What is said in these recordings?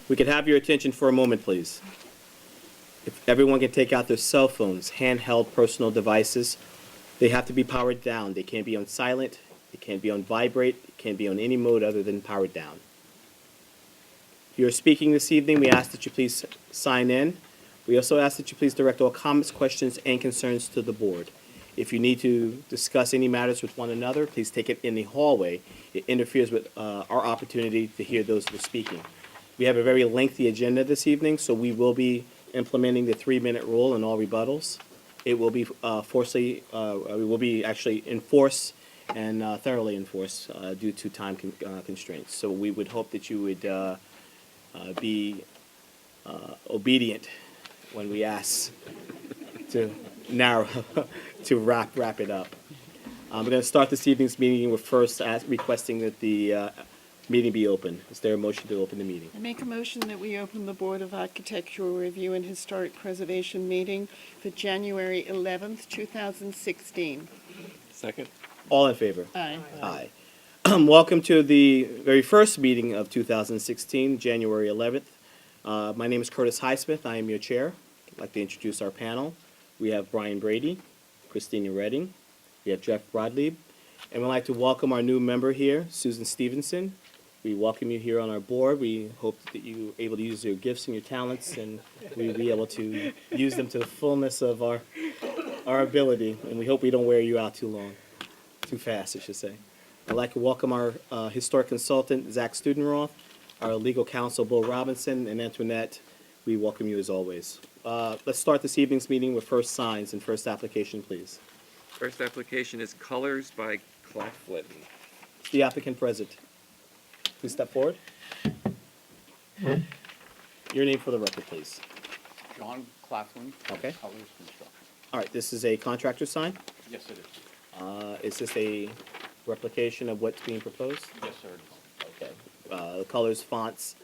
We could have your attention for a moment, please. If everyone can take out their cell phones, handheld personal devices, they have to be powered down. They can't be on silent, it can't be on vibrate, it can't be on any mode other than powered down. If you're speaking this evening, we ask that you please sign in. We also ask that you please direct all comments, questions, and concerns to the board. If you need to discuss any matters with one another, please take it in the hallway. It interferes with our opportunity to hear those that are speaking. We have a very lengthy agenda this evening, so we will be implementing the 3-minute rule in all rebuttals. It will be actually enforced and thoroughly enforced due to time constraints. So we would hope that you would be obedient when we ask to wrap it up. We're going to start this evening's meeting with first requesting that the meeting be open. Is there a motion to open the meeting? I make a motion that we open the Board of Architectural Review and Historic Preservation meeting for January 11th, 2016. Second. All in favor? Aye. Aye. Welcome to the very first meeting of 2016, January 11th. My name is Curtis Highsmith. I am your chair. I'd like to introduce our panel. We have Brian Brady, Christina Redding, we have Jeff Broadleib, and we'd like to welcome our new member here, Susan Stevenson. We welcome you here on our board. We hope that you're able to use your gifts and your talents, and we'll be able to use them to the fullness of our ability, and we hope we don't wear you out too fast, I should say. I'd like to welcome our historic consultant, Zach Studenroth, our legal counsel, Bill Robinson, and Antoinette. We welcome you as always. Let's start this evening's meeting with first signs and first application, please. First application is Colors by Claflin. The applicant present. Please step forward. Your name for the record, please. John Claflin. Okay. Colors Construction. All right, this is a contractor sign. Yes, it is. Is this a replication of what's being proposed? Yes, sir, it is. Okay. The colors, fonts,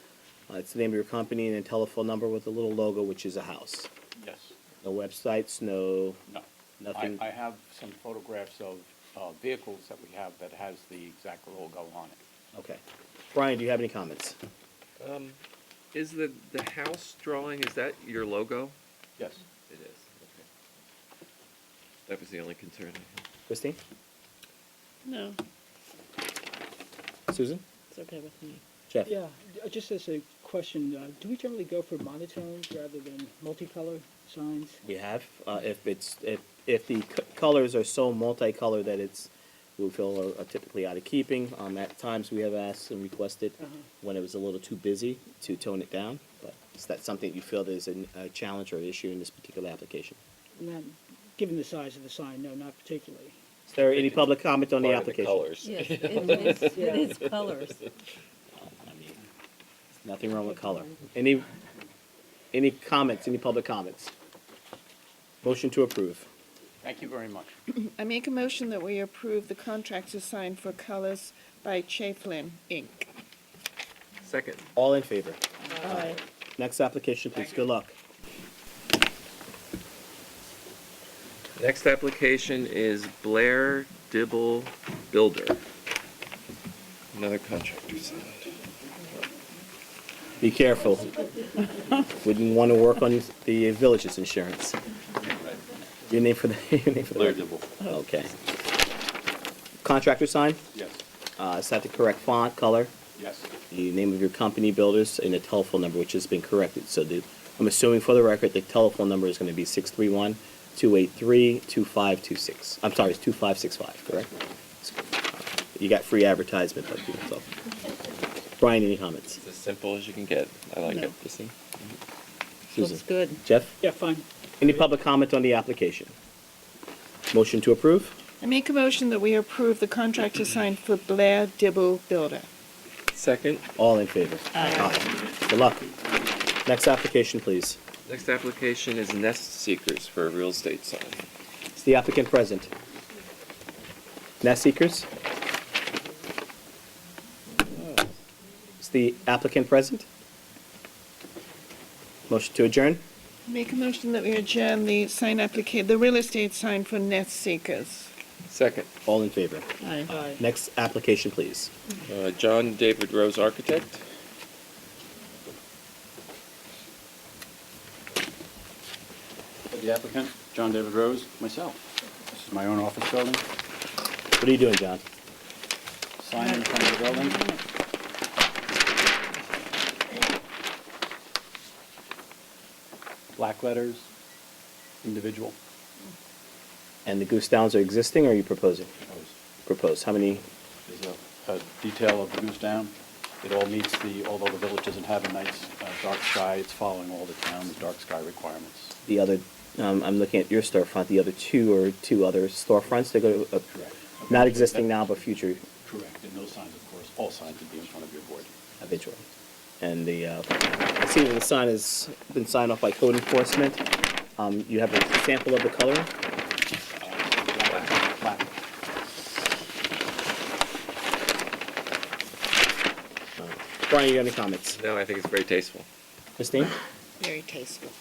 it's the name of your company and a telephone number with a little logo, which is a house. Yes. No websites, no, No. nothing. I have some photographs of vehicles that we have that has the exact logo on it. Okay. Brian, do you have any comments? Is the house drawing, is that your logo? Yes. It is. Okay. That was the only concern I had. Christine? No, Susan? it's okay with me. Jeff? Yeah, just as a question, do we generally go for monotones rather than multicolor signs? We have. If the colors are so multicolored that we feel are typically out of keeping. At times we have asked and requested when it was a little too busy to tone it down. But is that something you feel there's a challenge or issue in this particular application? And then, given the size of the sign, no, not particularly. Is there any public comment on the Part of application? colors. Yes, it is colors. I mean, nothing wrong with color. Any comments? Any public comments? Motion to approve. Thank you very much. I make a motion that we approve the contract to sign for Colors by Chafflin, Inc. Second. All in favor? Aye. Next application, please. Good luck. Next application is Blair Dibble Builder. Another contractor signed. Be careful. Wouldn't want to work on the village's insurance. Your name for the Blair Dibble. Okay. Contractor sign? Yes. Is that the correct font, color? Yes. The name of your company, builders, and the telephone number, which has been corrected. So I'm assuming for the record, the telephone number is going to be 631-283-2526. I'm sorry, it's 2565, correct? You got free advertisement. So. Brian, any comments? It's as simple as you can get. I like No. it. Susan? Looks good. Jeff? Yeah, fine. Any public comment on the application? Motion to approve? I make a motion that we approve the contract to sign for Blair Dibble Builder. Second. All in favor? Aye. Good luck. Next application, please. Next application is Nest Seekers for a real estate sign. Is the applicant present? Nest Seekers? Is the applicant present? Motion to adjourn? Make a motion that we adjourn the the real estate sign for Nest Seekers. Second. All in favor? Aye. Aye. Next application, please. John David Rose Architect. The applicant, John David Rose, myself. This is my own office building. What are you doing, John? Sign in front of the building. Black letters, individual. And the goose downs are existing, or are you proposing? Proposed. How many? There's a detail of the goose down. It all meets although the village doesn't have a nice dark sky, it's following all the town's dark sky requirements. The other, I'm looking at your storefront, the other two are two other storefronts that go, Correct. not existing now, but future Correct, and those signs, of course, all signs would be in front of your board. eventually. And I see that the sign has been signed off by code enforcement. You have a sample of the color. Black. Brian, you got any comments? No, I think it's very tasteful. Christine? Very tasteful.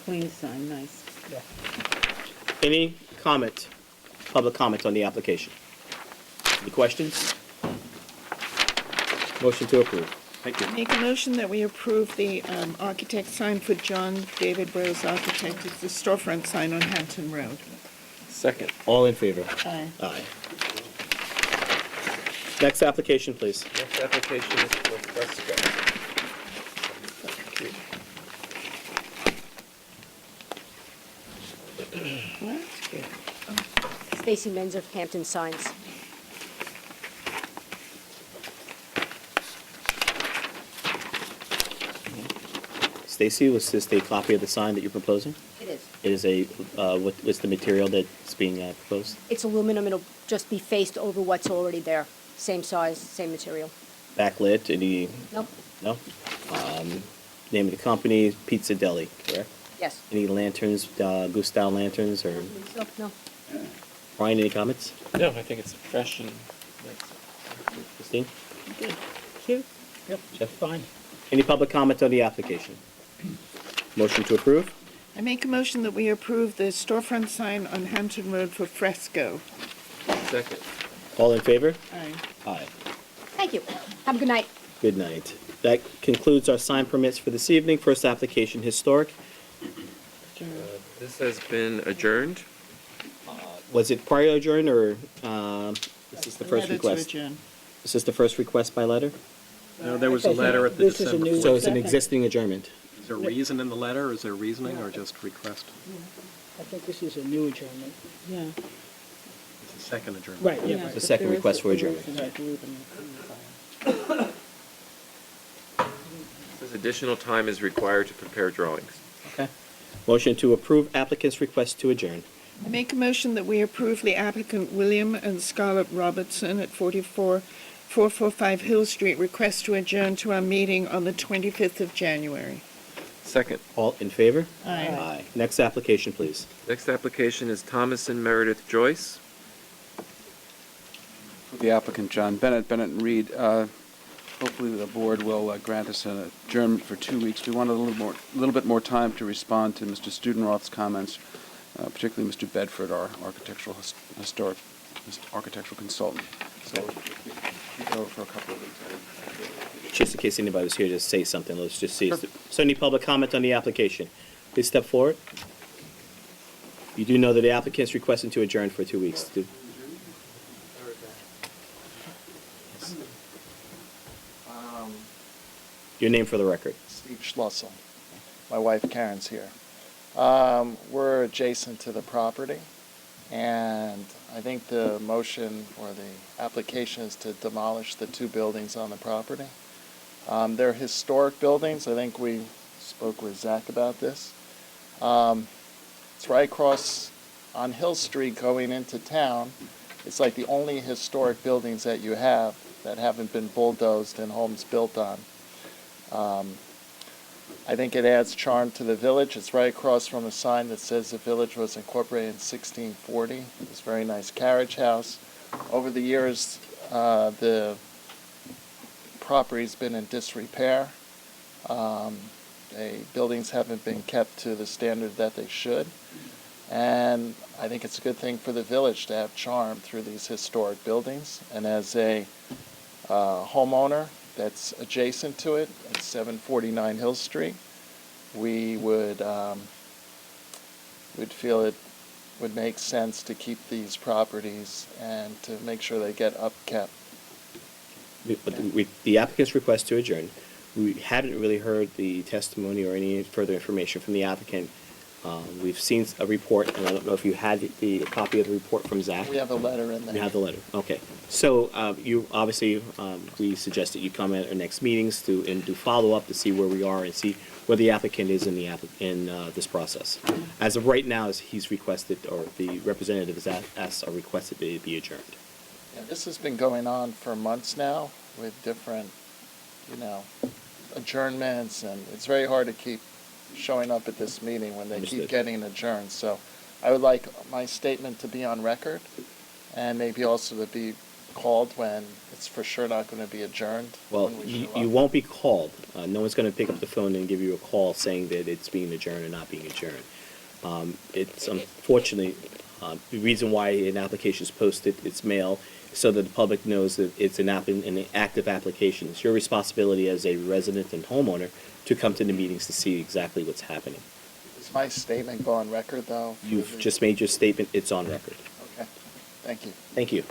Clean sign, nice. Any comment, public comment on the application? Any questions? Motion to approve. Thank you. Make a motion that we approve the architect sign for John David Rose Architect. It's the storefront sign on Hampton Road. Second. All in favor? Aye. Aye. Next application, please. Next application is for Fresco. Well, that's good. Stacy Menzer, Hampton Signs. Stacy, was this a copy of the sign that you're proposing? It is. It is what's the material that's being proposed? It's aluminum. It'll just be faced over what's already there. Same size, same material. Backlit, any, Nope. no? Name of the company, Pizza Deli, correct? Yes. Any lanterns, goose down lanterns, or, So, no. Brian, any comments? No, I think it's fresh and Christine? Good. Cute. Yep, Jeff? fine. Any public comment on the application? Motion to approve? I make a motion that we approve the storefront sign on Hampton Road for Fresco. second. All in favor? Aye. Aye. Thank you. Have a good night. Good night. That concludes our sign permits for this evening. First application, historic. This has been adjourned. Was it prior adjourned, or this is the first Letter to request? adjourn. Is this the first request by letter? No, there was a letter at the This is a December. new So it's an one. existing adjournment. Is there reason in the letter? Is there reasoning or just request? I think this is a new adjournment. Yeah. It's a second adjournment. Right, yeah. The second request for adjournment. Says additional time is required to prepare drawings. Okay. Motion to approve applicant's request to adjourn. I make a motion that we approve the applicant William and Scarlett Robertson at 445 Hill Street request to adjourn to our meeting on the 25th of January. Second. All in favor? Aye. Next application, please. Next application is Thomas and Meredith Joyce. The applicant, John Bennett, Bennett and Reed. Hopefully the board will grant us an adjournment for 2 weeks. We wanted a little bit more time to respond to Mr. Studenroth's comments, particularly Mr. Bedford, our architectural consultant. So we go for a couple of weeks. Just in case anybody was here to say something, let's just see. So any public comment on the application? Please step forward. You do know that the applicant's requesting to adjourn for 2 weeks. Your name for the record. Steve Schlussel. My wife Karen's here. We're adjacent to the property, and I think the motion or the application is to demolish the two buildings on the property. They're historic buildings. I think we spoke with Zach about this. It's right across on Hill Street going into town. It's like the only historic buildings that you have that haven't been bulldozed and homes built on. I think it adds charm to the village. It's right across from a sign that says the village was incorporated in 1640. It's a very nice carriage house. Over the years, the property's been in disrepair. The buildings haven't been kept to the standard that they should. And I think it's a good thing for the village to have charm through these historic buildings. And as a homeowner that's adjacent to it at 749 Hill Street, we would we'd feel it would make sense to keep these properties and to make sure they get upkept. The applicant's request to adjourn, we hadn't really heard the testimony or any further information from the applicant. We've seen a report, and I don't know if you had a copy of the report from Zach. We have a letter in there. You have the letter, okay. So, you, obviously, we suggest that you come at our next meetings and do follow-up to see where we are and see where the applicant is in this process. As of right now, he's requested, or the representatives are requested to be adjourned. Yeah, this has been going on for months now with different, adjournments, and it's very hard to keep showing up at this meeting when they Understood. keep getting adjourned. So I would like my statement to be on record and maybe also to be called when it's for sure not going to be adjourned. Well, when we you show up. won't be called. No one's going to pick up the phone and give you a call saying that it's being adjourned or not being adjourned. It's unfortunately, the reason why an application is posted, it's mail, so that the public knows that it's an active application. It's your responsibility as a resident and homeowner to come to the meetings to see exactly what's happening. Does my statement go on record, though? You've just made your statement, it's on record. Okay, thank you. Thank you.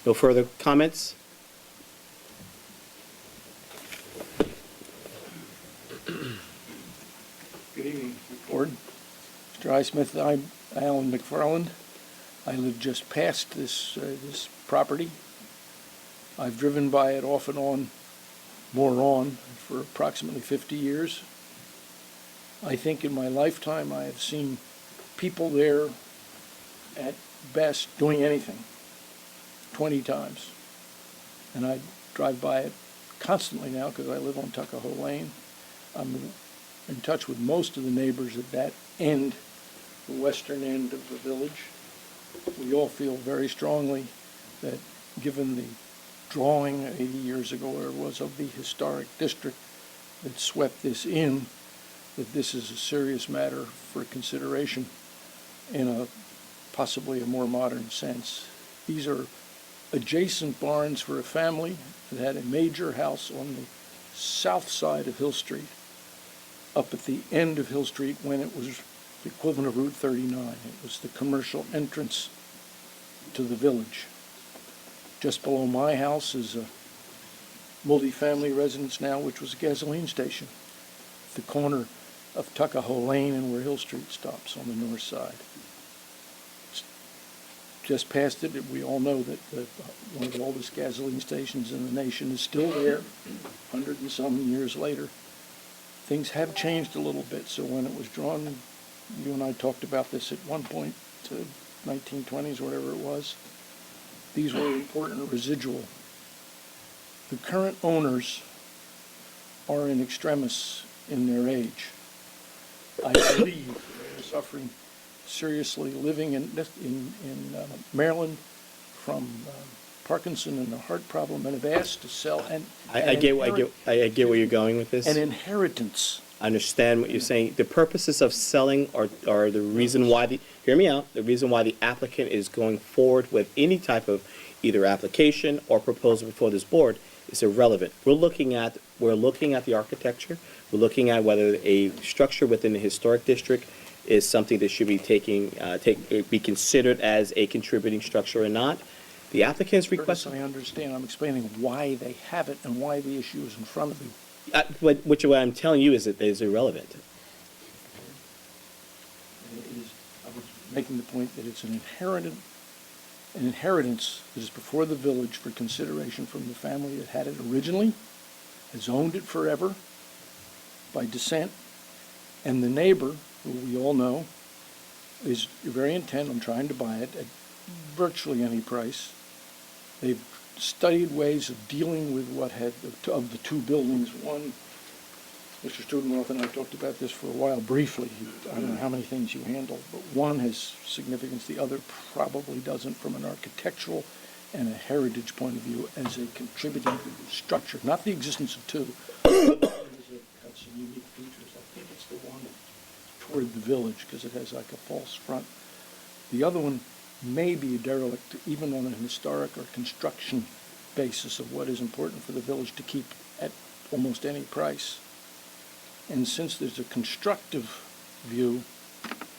No further comments? Good evening, Board. Mr. Highsmith, I'm Alan McFarland. I live just past this property. I've driven by it off and on, more on, for approximately 50 years. I think in my lifetime I have seen people there at best doing anything 20 times. And I drive by it constantly now because I live on Tuckahoe Lane. I'm in touch with most of the neighbors at that end, the western end of the village. We all feel very strongly that given the drawing 80 years ago, or it was, of the historic district that swept this in, that this is a serious matter for consideration in a possibly a more modern sense. These are adjacent barns for a family that had a major house on the south side of Hill Street, up at the end of Hill Street when it was the equivalent of Route 39. It was the commercial entrance to the village. Just below my house is a multi-family residence now, which was a gasoline station, at the corner of Tuckahoe Lane and where Hill Street stops on the north side. Just past it, we all know that one of the oldest gasoline stations in the nation is still there, 100 and some years later. Things have changed a little bit, so when it was drawn, you and I talked about this at one point, to 1920s, whatever it was, these were important residual. The current owners are in extremis in their age. I believe they're suffering seriously, living in Maryland from Parkinson and a heart problem, and have asked to sell. I get where you're going with this. An inheritance. I understand what you're saying. The purposes of selling are the reason why hear me out, the reason why the applicant is going forward with any type of either application or proposal before this board is irrelevant. We're looking at the architecture. We're looking at whether a structure within the historic district is something that should be be considered as a contributing structure or not. The applicant's request. I understand. I'm explaining why they have it and why the issue is in front of you. What I'm telling you is that it is irrelevant. I was making the point that it's an inheritance that is before the village for consideration from the family that had it originally, has owned it forever by descent, and the neighbor, who we all know, is very intent on trying to buy it at virtually any price. They've studied ways of dealing with what had, of the two buildings. One, Mr. Studenroth and I talked about this for a while briefly. I don't know how many things you handle, but one has significance, the other probably doesn't from an architectural and a heritage point of view as a contributing structure. Not the existence of two. It has some unique features. I think it's the one toward the village because it has like a false front. The other one may be a derelict, even on a historic or construction basis of what is important for the village to keep at almost any price. And since there's a constructive view,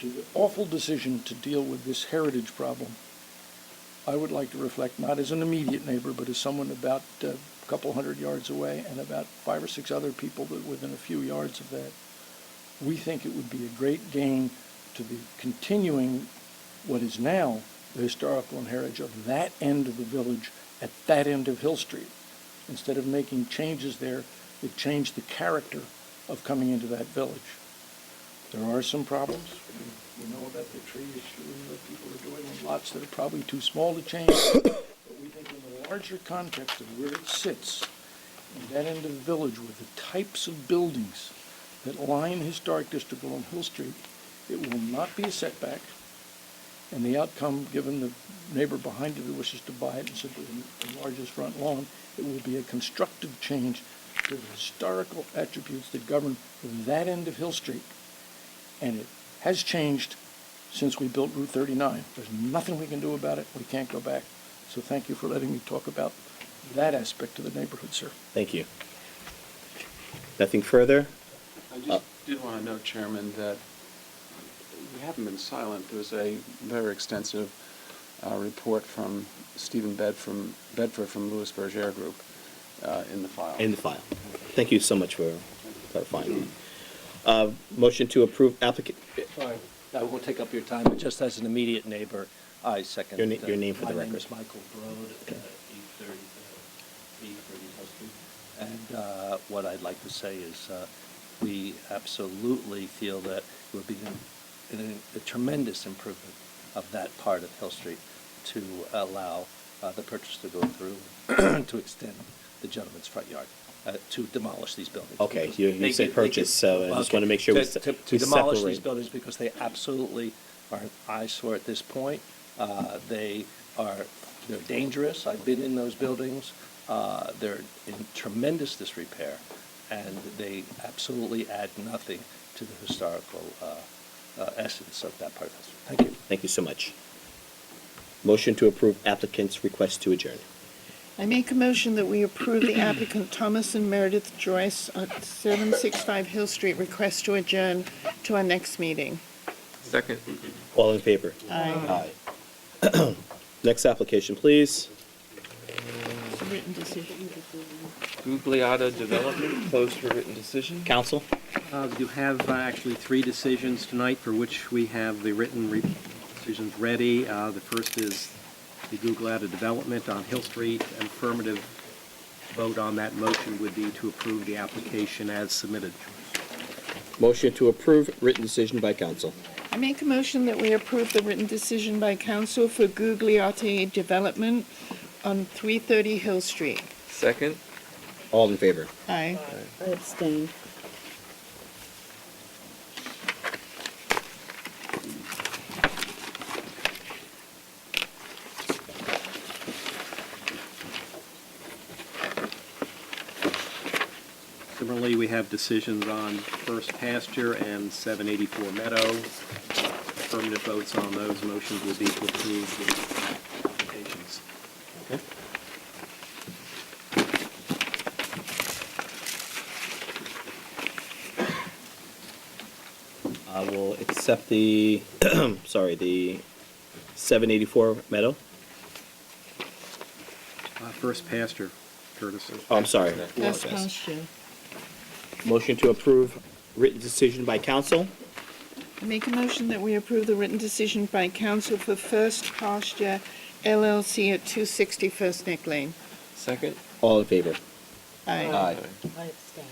to the awful decision to deal with this heritage problem, I would like to reflect not as an immediate neighbor, but as someone about a couple hundred yards away and about 5 or 6 other people that within a few yards of that. We think it would be a great gain to be continuing what is now the historical and heritage of that end of the village at that end of Hill Street. Instead of making changes there that change the character of coming into that village. There are some problems. We know about the tree issue and what people are doing in lots that are probably too small to change. But we think in the larger context of where it sits, in that end of the village with the types of buildings that line the historic district along Hill Street, it will not be a setback. And the outcome, given the neighbor behind it who wishes to buy it and simply enlarge his front lawn, it will be a constructive change to the historical attributes that govern that end of Hill Street. And it has changed since we built Route 39. There's nothing we can do about it. We can't go back. So thank you for letting me talk about that aspect of the neighborhood, sir. Thank you. Nothing further? I just did want to note, Chairman, that we haven't been silent. There was a very extensive report from Stephen Bedford from Louis Bergere Group in the file. In the file. Thank you so much for clarifying. Motion to approve applicant, Sorry, I won't take up your time, but just as an immediate neighbor, I second. Your name for the My name record. is Michael Brode, 830 Hill Street. And what I'd like to say is we absolutely feel that it would be a tremendous improvement of that part of Hill Street to allow the purchase to go through to extend the gentleman's front yard. To demolish these buildings. Okay, because you they said get- purchase, so I just want to make sure we To we demolish these separate. buildings because they absolutely are an eyesore at this point. They're dangerous. I've been in those buildings. They're in tremendous disrepair, and they absolutely add nothing to the historical essence of that part of history. Thank you. Thank you so much. Motion to approve applicant's request to adjourn. I make a motion that we approve the applicant Thomas and Meredith Joyce at 765 Hill Street request to adjourn to our next meeting. Second. All in favor? Aye. Aye. Next application, please. It's a written decision. Gugliotta Development, closed for written decision. Council? You have actually 3 decisions tonight for which we have the written decisions ready. The first is the Gugliotta Development on Hill Street. An affirmative vote on that motion would be to approve the application as submitted. Motion to approve written decision by council. I make a motion that we approve the written decision by council for Gugliotta Development on 330 Hill Street. Second. All in favor? Aye. I abstain. Similarly, we have decisions on First Pasture and 784 Meadow. Affirmative votes on those motions will be to approve the applications. Okay. I will accept the, sorry, the 784 Meadow. First Pasture, Curtis. Oh, I'm sorry. That's pasture. Motion to approve written decision by council. I make a motion that we approve the written decision by council for First Pasture LLC at 260 First Neck Lane. Second. All in favor? Aye. Aye. I abstain.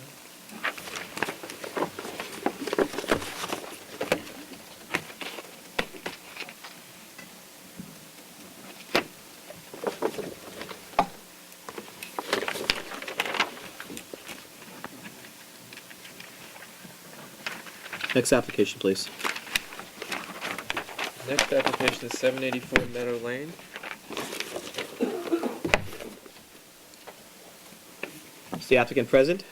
Next application, please. Next application is 784 Meadow Lane. Is the applicant present?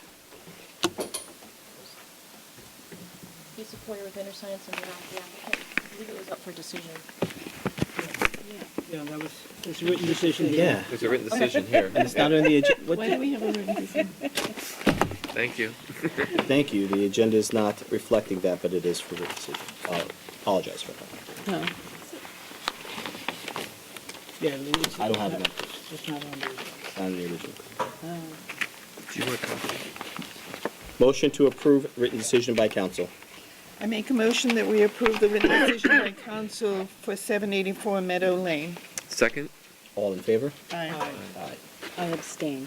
He's appointed with InterScience and the applicant. I believe it was up for decision. Yeah, that was, it's a written decision. Yeah. There's a written decision here. And it's not on the agenda. Why do we have a written decision? Thank you. Thank you. The agenda is not reflecting that, but it is for the decision. apologize for that. No. Yeah, it's. I don't have it. It's not on the, Not in the original. Do you want a copy? Motion to approve written decision by council. I make a motion that we approve the written decision by council for 784 Meadow Lane. Second? All in favor? Aye. Aye. I abstain.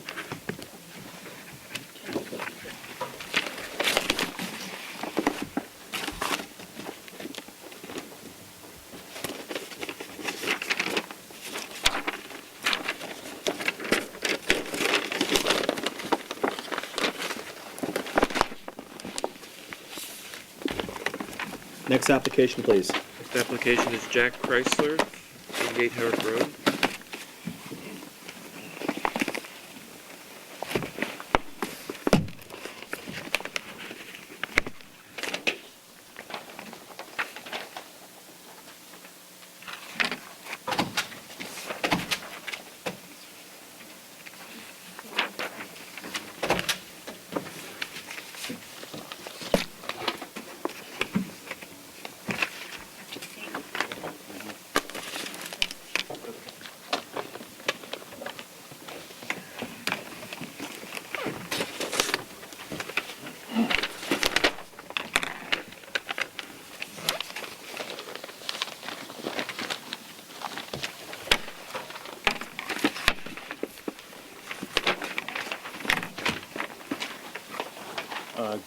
Next application, please. Next application is Jack Chrysler, 88 Herrick Road.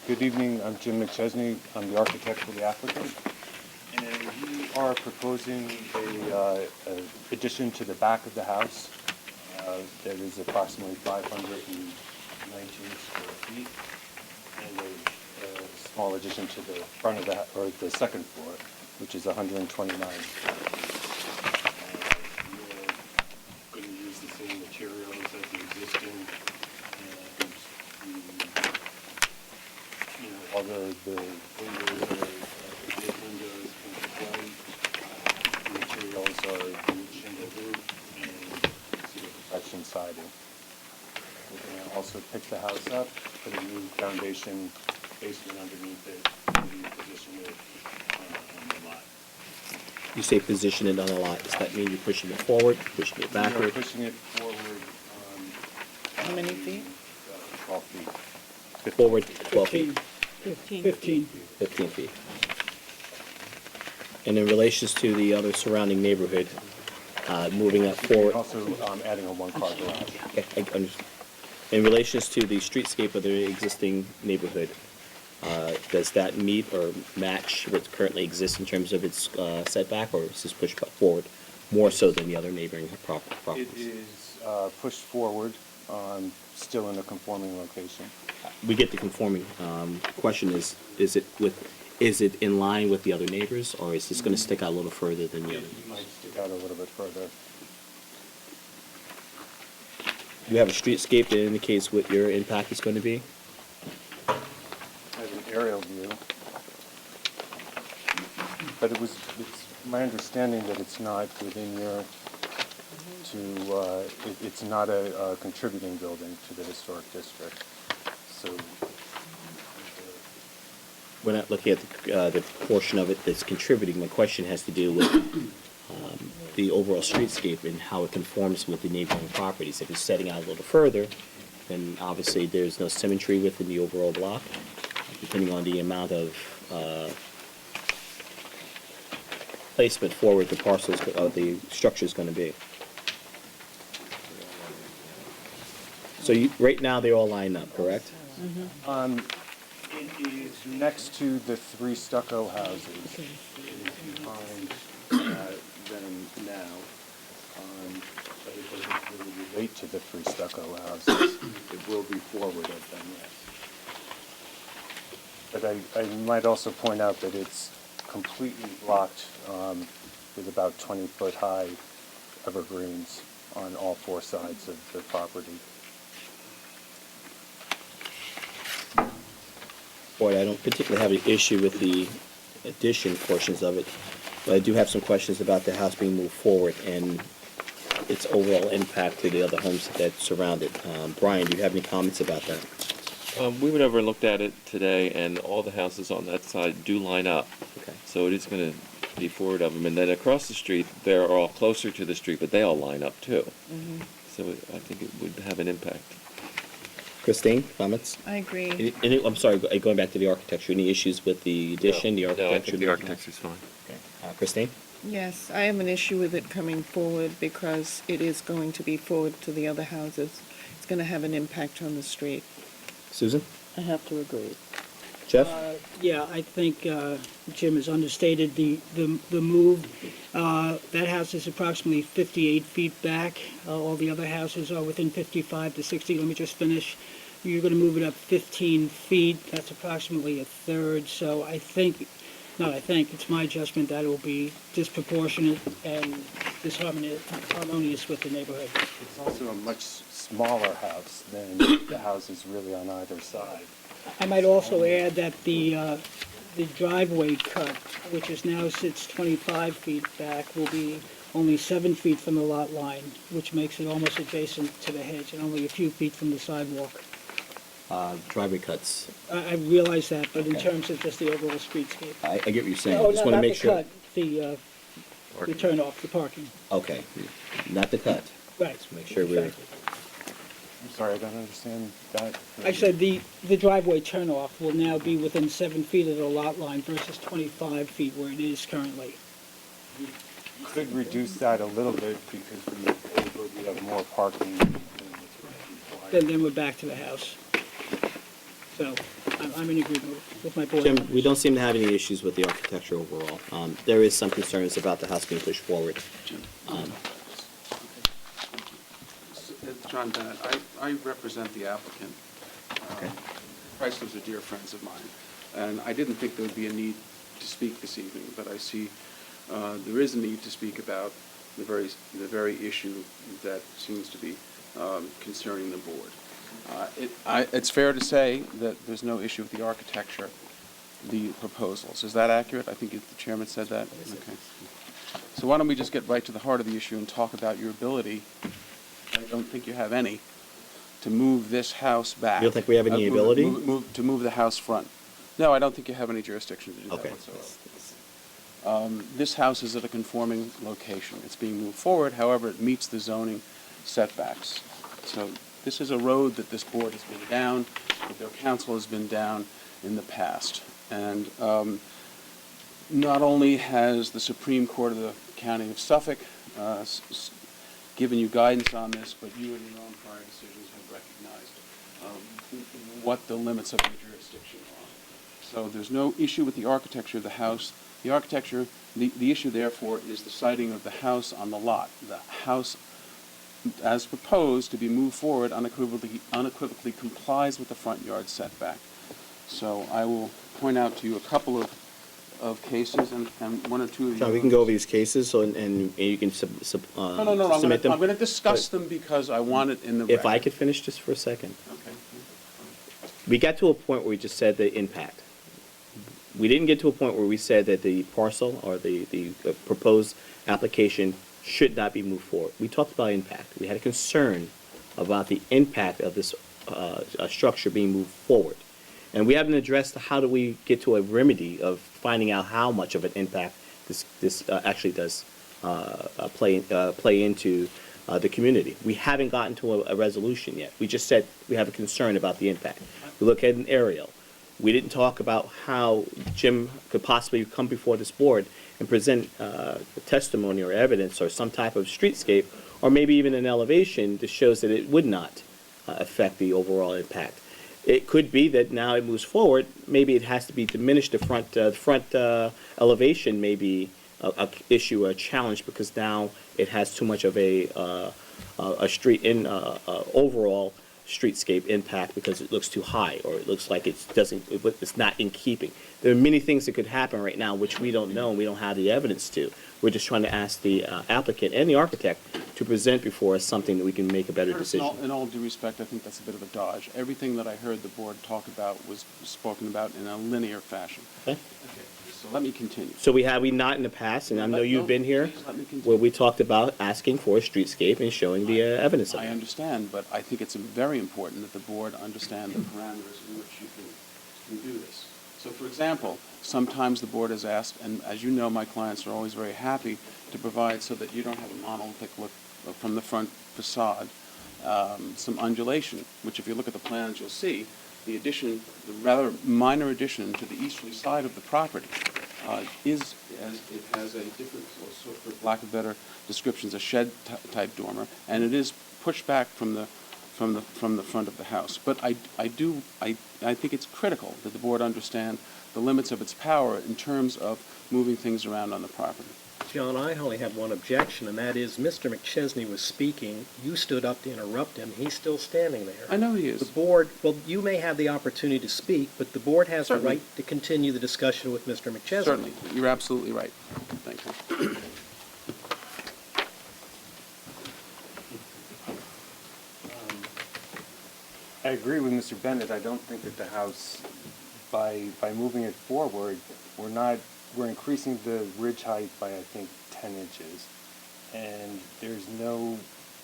Good evening, I'm Jim McChesney, I'm the architect for the applicant, and we are proposing a addition to the back of the house that is approximately 519 square feet, and a small addition to the front of the, or the second floor, which is 129. We're going to use the same materials as the existing, all the windows are big windows, painted white. The materials are wood shingle roof and cedar protection siding. We're going to also pick the house up, put a new foundation basement underneath it, and position it on the lot. You say position it on the lot. Does that mean you're pushing it forward, pushing it We are backward? pushing it forward. How many feet? 12 feet. Forward 12 feet. 15. 15 feet. And in relations to the other surrounding neighborhood, moving that forward. Also adding a one-car garage. Okay, I understand. In relations to the streetscape of the existing neighborhood, does that meet or match what currently exists in terms of its setback, or is this pushed forward more so than the other neighboring properties? It is pushed forward, still in a conforming location. We get the conforming. Question is it in line with the other neighbors, or is this going to stick out a little further than the other? It might stick out a little bit further. You have a streetscape that indicates what your impact is going to be? I have an aerial view. But it's my understanding that it's not within your, it's not a contributing building to the historic district. So We're not looking at the portion of it that's contributing. My question has to do with the overall streetscape and how it conforms with the neighboring properties. If it's setting out a little further, then obviously there's no symmetry within the overall block, depending on the amount of placement forward the parcels, the structure is going to be. So right now they all line up, correct? it is next to the three stucco houses. It is behind them now. But it doesn't really relate to the three stucco houses. It will be forward of them, yes. But I might also point out that it's completely blocked with about 20-foot high evergreens on all four sides of the property. Boy, I don't particularly have an issue with the addition portions of it, but I do have some questions about the house being moved forward and its overall impact to the other homes that surround it. Brian, do you have any comments about that? We went over and looked at it today, and all the houses on that side do line up. Okay. So it is going to property forward of them, and then across the street, they're all closer to the street, but they all line up too. So I think it would have an impact. Christine, comments? I agree. I'm sorry, going back to the architecture, any issues with the addition, the No, I architecture? think the architecture's fine. Okay. Christine? Yes, I have an issue with it coming forward because it is going to be forward to the other houses. It's going to have an impact on the street. Susan? I have to agree. Jeff? Yeah, I think Jim has understated the move. That house is approximately 58 feet back. All the other houses are within 55 to 60. Let me just finish. You're going to move it up 15 feet. That's approximately a third. So I think, it's my judgment that it will be disproportionate and disharmonious with the neighborhood. It's also a much smaller house than the houses really on either side. I might also add that the driveway cut, which is now sits 25 feet back, will be only 7 feet from the lot line, which makes it almost adjacent to the hedge and only a few feet from the sidewalk. Driveway cuts. I realize that, but in Okay. terms of just the overall streetscape. I get what you're saying. Oh, Just no, want to not make the sure. cut, the turn-off, the parking. Okay, not the cut. Right. Just make sure we're, Exactly. I'm sorry, I don't understand that. I said the driveway turn-off will now be within 7 feet of the lot line versus 25 feet where it is currently. Could reduce that a little bit because we have more parking than what's required. Then we're back to the house. So I'm in agreement with my board. Jim, members. we don't seem to have any issues with the architecture overall. There is some concerns about the house being pushed forward. John Bennett, I represent the applicant. Okay. Chrysler's are dear friends of mine, and I didn't think there would be a need to speak this evening, but I see there is a need to speak about the very issue that seems to be concerning the board. It's fair to say that there's no issue with the architecture, the proposals. Is that accurate? I think the chairman said that. Okay. So why don't we just get right to the heart of the issue and talk about your ability, I don't think you have any, to move this house back. You don't think we have any ability? To move the house front. No, I don't think you have any jurisdiction to do that Okay. whatsoever. This house is at a conforming location. It's being moved forward, however, it meets the zoning setbacks. So this is a road that this board has been down, that their council has been down in the past. And not only has the Supreme Court of the County of Suffolk given you guidance on this, but you in your own prior decisions have recognized what the limits of your jurisdiction are. So there's no issue with the architecture of the house. The architecture, the issue therefore is the siting of the house on the lot. The house, as proposed to be moved forward, unequivocally complies with the front yard setback. So I will point out to you a couple of cases and one or two of you. John, we can go over these cases and you can submit them. I'm going to discuss them because I want it in the record. If I could finish just for a second. Okay. We got to a point where we just said the impact. We didn't get to a point where we said that the parcel or the proposed application should not be moved forward. We talked about impact. We had a concern about the impact of this structure being moved forward. And we haven't addressed how do we get to a remedy of finding out how much of an impact this actually does play into the community. We haven't gotten to a resolution yet. We just said we have a concern about the impact. We look at an aerial. We didn't talk about how Jim could possibly come before this board and present testimony or evidence or some type of streetscape or maybe even an elevation that shows that it would not affect the overall impact. It could be that now it moves forward, maybe it has to be diminished, the front elevation may be a issue, a challenge, because now it has too much of a overall streetscape impact because it looks too high or it looks like it's not in keeping. There are many things that could happen right now which we don't know and we don't have the evidence to. We're just trying to ask the applicant and the architect to present before us something that we can make a better decision. In all due respect, I think that's a bit of a dodge. Everything that I heard the board talk about was spoken about in a linear fashion. Okay. So let me continue. So we not in the past, and I know you've been here, Please let me continue. where we talked about asking for a streetscape and showing the evidence of I it. understand, but I think it's very important that the board understand the parameters in which you can do this. So, for example, Sometimes the board has asked, and as you know, my clients are always very happy to provide so that you don't have a monolithic look from the front facade, some undulation, which if you look at the plans, you'll see the addition, the rather minor addition to the easterly side of the property is, as it has a different, for lack of better descriptions, a shed-type dormer, and it is pushed back from the front of the house. But I think it's critical that the board understand the limits of its power in terms of moving things around on the property. John, I only have one objection, and that is Mr. McChesney was speaking. You stood up to interrupt him. He's still standing there. I know he is. The board, well, you may have the opportunity to speak, but the board has the Certainly. right to continue the discussion with Mr. McChesney. Certainly. You're absolutely right. Thank you. I agree with Mr. Bennett. I don't think that the house, by moving it forward, we're increasing the ridge height by, I think, 10 inches. And there's no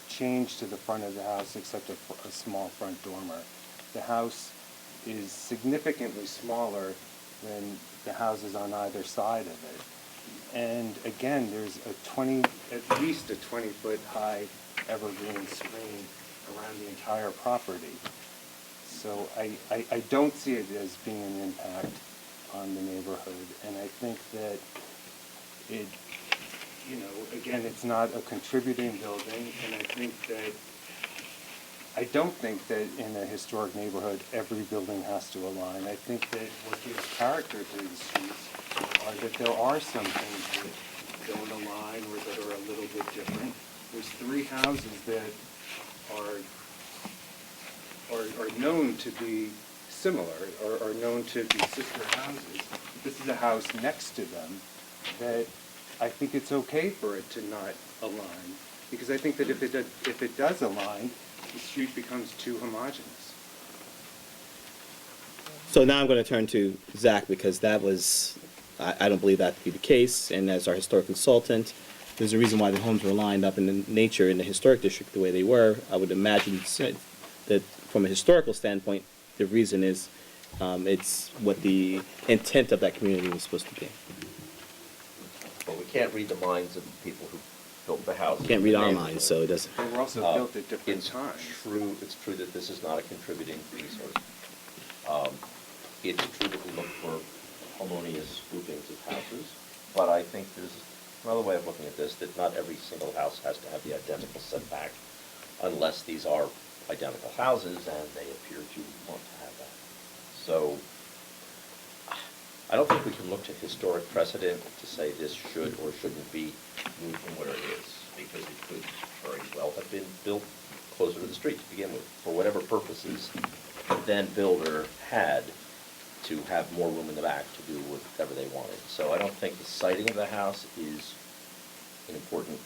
change to the front of the house except a small front dormer. The house is significantly smaller than the houses on either side of it. And again, there's at least a 20-foot high evergreen screen around the entire property. So I don't see it as being an impact on the neighborhood. And I think that it, again, it's not a contributing building. And I don't think that in a historic neighborhood, every building has to align. I think that what gives character to the streets are that there are some things that don't align or that are a little bit different. There's 3 houses that are known to be similar, or are known to be sister houses. This is a house next to them that I think it's okay for it to not align, because I think that if it does align, the street becomes too homogeneous. So now I'm going to turn to Zach, because that was, I don't believe that to be the case. And as our historic consultant, there's a reason why the homes were lined up in the nature in the historic district the way they were. I would imagine that from a historical standpoint, the reason is it's what the intent of that community was supposed to be. Well, we can't read the minds of the people who built the house. Can't read our minds, so it doesn't. They were also built at different times. It's true that this is not a contributing resource. It's true that we look for harmonious groupings of houses, but I think there's another way of looking at this, that not every single house has to have the identical setback unless these are identical houses and they appear to want to have that. So I don't think we can look to historic precedent to say this should or shouldn't be moved from where it is, because it could very well have been built closer to the street to begin with, for whatever purposes the then builder had to have more room in the back to do whatever they wanted. So I don't think the siting of the house is an important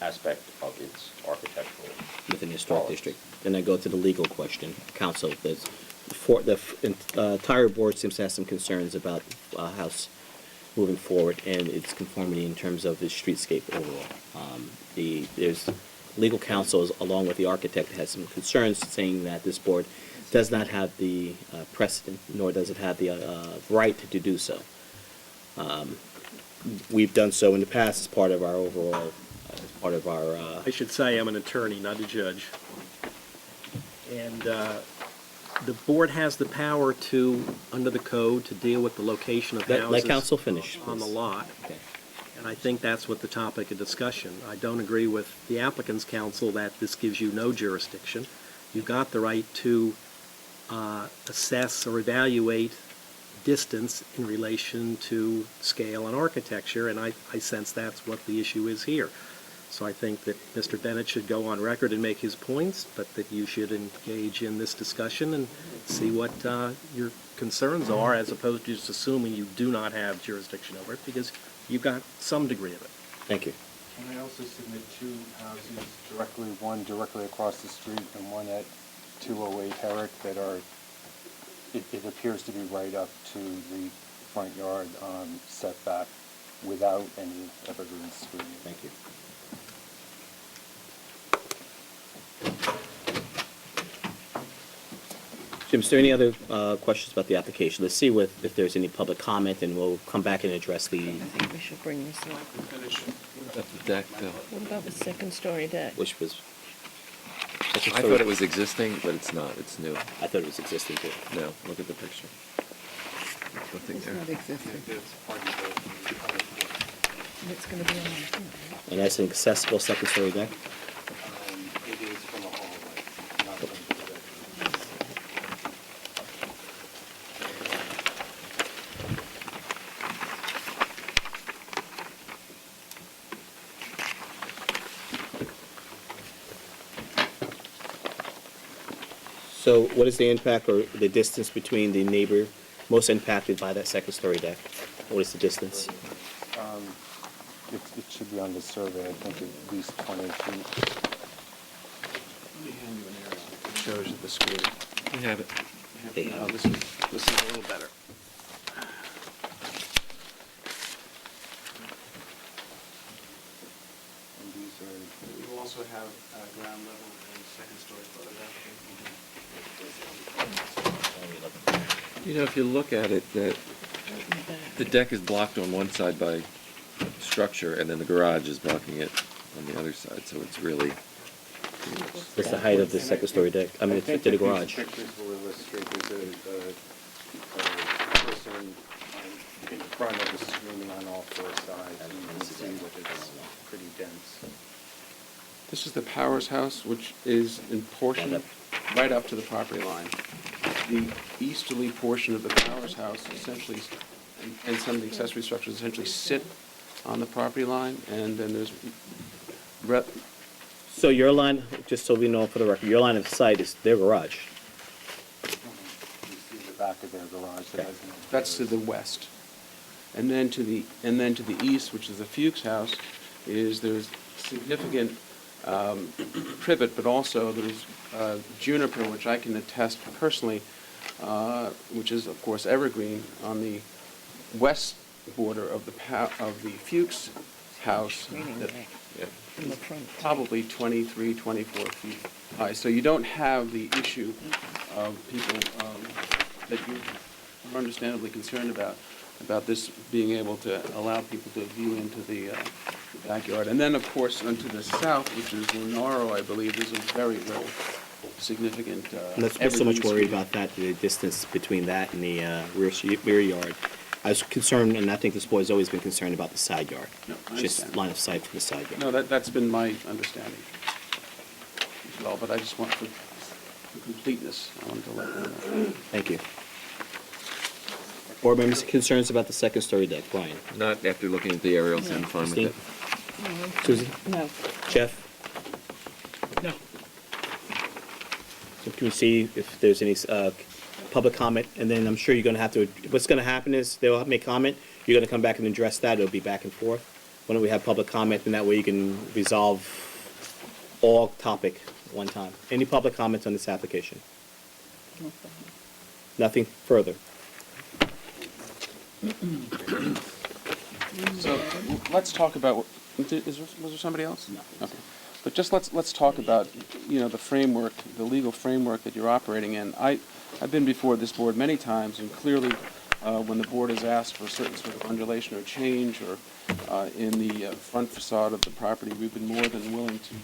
aspect of its architectural Within the historic district. Then I go to the legal question. Council, the entire board seems to have some concerns about house moving forward and its conformity in terms of the streetscape overall. There's legal counsel, along with the architect, has some concerns, saying that this board does not have the precedent, nor does it have the right to do so. We've done so in the past as part of our overall, I should say I'm an attorney, not a judge. And the board has the power to, under the code, to deal with the location of houses. Let counsel finish, On the please. lot. Okay. And I think that's what the topic of discussion. I don't agree with the applicant's counsel that this gives you no jurisdiction. You've got the right to assess or evaluate distance in relation to scale and architecture, and I sense that's what the issue is here. So I think that Mr. Bennett should go on record and make his points, but that you should engage in this discussion and see what your concerns are, as opposed to just assuming you do not have jurisdiction over it, because you've got some degree of it. Thank you. Can I also submit 2 houses one directly across the street and one at 208 Herrick that are, it appears to be right up to the front yard setback without any evergreen screening. Thank you. Jim, is there any other questions about the application? Let's see if there's any public comment, and we'll come back and address the, I think we should bring this up. That's the deck, though. What about the second story deck? which was. I thought it was existing, but it's not, it's new. I thought it was existing too. No, look at the picture. Nothing It's there. not existing. It's gonna be on the floor, right? And that's an accessible second-story deck? It is from a hallway, not from the deck. So what is the impact or the distance between the neighbor most impacted by that second-story deck? What is the distance? It should be on the survey, I think at least 20 feet. Let me hand you an aerial. It shows you the screening. We have it. They have Oh, this is a little better. And these are, You also have ground level and second-story photograph. You know, if you look at it, the deck is blocked on one side by structure, and then the garage is blocking it on the other side, so it's really, What's the height of the second-story deck? I mean, I it's think to the that these garage. pictures will illustrate there's a person in front of the screening on all four sides, and you can see that it's pretty dense. This is the Powers house, which is in portion right up to the property line. The easterly portion of the Powers house essentially, and some of the accessory structures essentially sit on the property line, and then there's, So your line, just so we know for the record, your line of sight is their garage. You see the back of their garage. that has no- that's to the west. And then to the east, which is the Fuchs house, there's significant privet, but also there's juniper, which I can attest personally, which is of course evergreen on the west border of the Fuchs house. Screening that- deck yeah, in the front. probably 23, 24 feet high. So you don't have the issue of people that you are understandably concerned about this being able to allow people to view into the backyard. And then, of course, onto the south, which is Lenaro, I believe, there's a very significant Not so much evergreen worried screening. about that, the distance between that and the rear yard. I was concerned, and I think this board's always been concerned about the side yard. No, I Just understand. line of sight from the side yard. No, that's been my understanding as well, but I just want for completeness, I wanted to let you know. Thank you. Board members' concerns about the second-story deck? Brian? not after looking at the aerials, I'm fine with it. Susie? No. Jeff? No. So can we see if there's any public comment? And then I'm sure you're going to have to, what's going to happen is they'll make comment, you're going to come back and address that, it'll be back and forth. Why don't we have public comment, and that way you can resolve all topic one time. Any public comments on this application? Nothing further? So let's talk about, was there somebody else? No. Okay. But just let's talk about, the framework, the legal framework that you're operating in. I've been before this board many times, and clearly, when the board has asked for a certain sort of undulation or change, or in the front facade of the property, we've been more than willing to.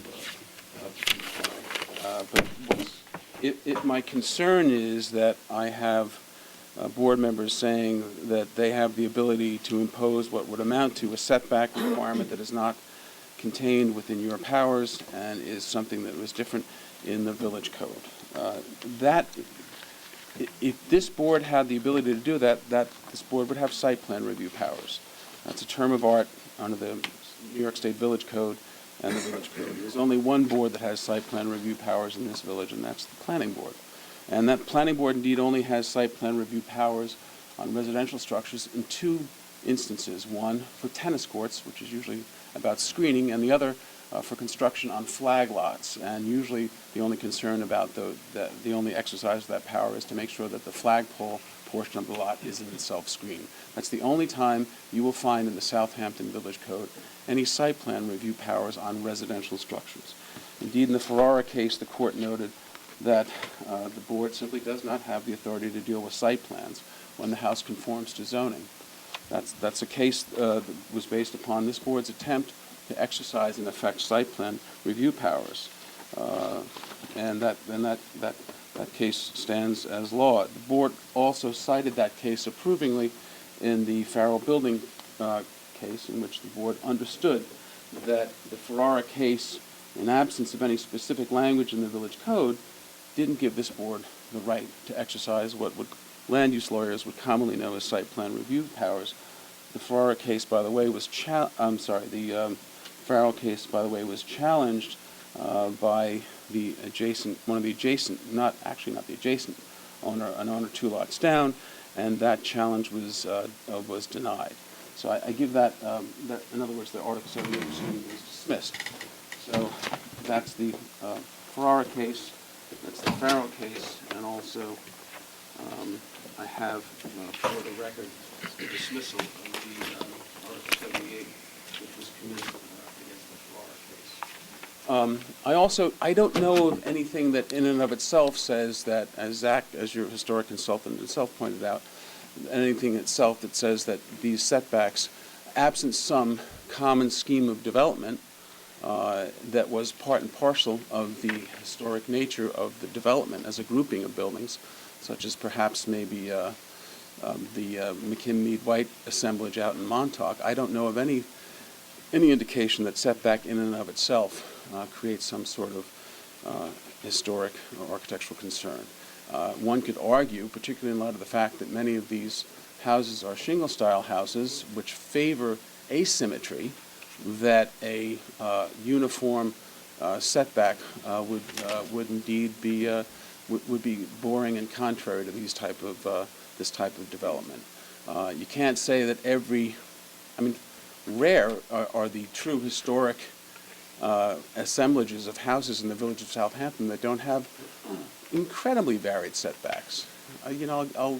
But my concern is that I have board members saying that they have the ability to impose what would amount to a setback requirement that is not contained within your powers and is something that was different in the village code. If this board had the ability to do that, this board would have site plan review powers. That's a term of art under the New York State Village Code and the Village Code. There's only one board that has site plan review powers in this village, and that's the planning board. And that planning board indeed only has site plan review powers on residential structures in two instances. One for tennis courts, which is usually about screening, and the other for construction on flag lots. And usually the only concern about the only exercise of that power is to make sure that the flagpole portion of the lot is in itself screened. That's the only time you will find in the Southampton Village Code any site plan review powers on residential structures. Indeed, in the Ferrara case, the court noted that the board simply does not have the authority to deal with site plans when the house conforms to zoning. That's a case that was based upon this board's attempt to exercise, in effect, site plan review powers. And that case stands as law. The board also cited that case approvingly in the Farrell Building case, in which the board understood that the Ferrara case, in absence of any specific language in the village code, didn't give this board the right to exercise what land use lawyers would commonly know as site plan review powers. The Ferrara case, by the way, was Farrell case, by the way, was challenged by one of the adjacent, not the adjacent owner, an owner 2 lots down, and that challenge was denied. So I give that, in other words, the Article 78 proceeding was dismissed. So that's the Ferrara case, that's the Farrell case, and also I have, for the record, the dismissal of the Article 78, which was committed against the Ferrara case. I don't know of anything that in and of itself says that, as Zach, as your historic consultant himself pointed out, anything itself that says that these setbacks, absent some common scheme of development that was part and parcel of the historic nature of the development as a grouping of buildings, such as perhaps maybe the McKim-Mead-White assemblage out in Montauk. I don't know of any indication that setback in and of itself creates some sort of historic or architectural concern. One could argue, particularly in light of the fact that many of these houses are shingle-style houses, which favor asymmetry, that a uniform setback would indeed be would be boring and contrary to this type of development. You can't say that rare are the true historic assemblages of houses in the village of Southampton that don't have incredibly varied setbacks. I'll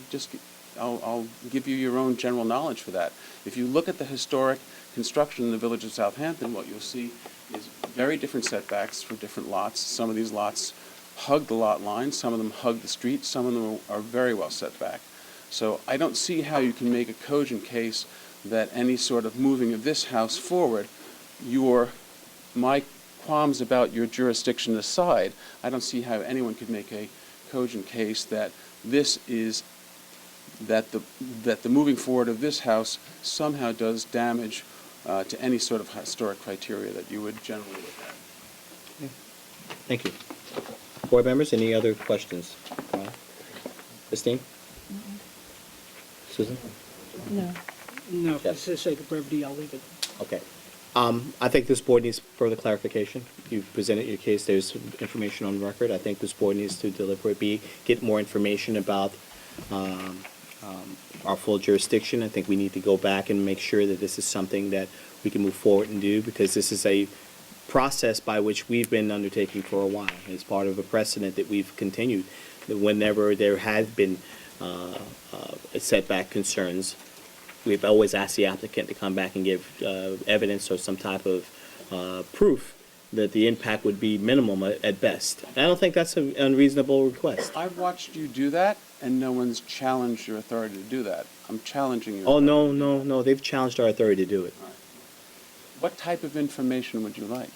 give you your own general knowledge for that. If you look at the historic construction in the village of Southampton, what you'll see is very different setbacks for different lots. Some of these lots hug the lot line, some of them hug the street, some of them are very well set back. So I don't see how you can make a cogent case that any sort of moving of this house forward, my qualms about your jurisdiction aside, I don't see how anyone could make a cogent case that that the moving forward of this house somehow does damage to any sort of historic criteria that you would generally look at. Thank you. Board members, any other questions? Christine? Susan? No. No, for the sake of brevity, I'll leave it. Okay. I think this board needs further clarification. You've presented your case. There's information on record. I think this board needs to deliberate, get more information about our full jurisdiction. I think we need to go back and make sure that this is something that we can move forward and do, because this is a process by which we've been undertaking for a while. It's part of a precedent that we've continued, that whenever there has been setback concerns, we've always asked the applicant to come back and give evidence or some type of proof that the impact would be minimum at best. And I don't think that's an unreasonable request. I've watched you do that, and no one's challenged your authority to do that. I'm challenging you. Oh, no. They've challenged our authority to do it. Right. What type of information would you like?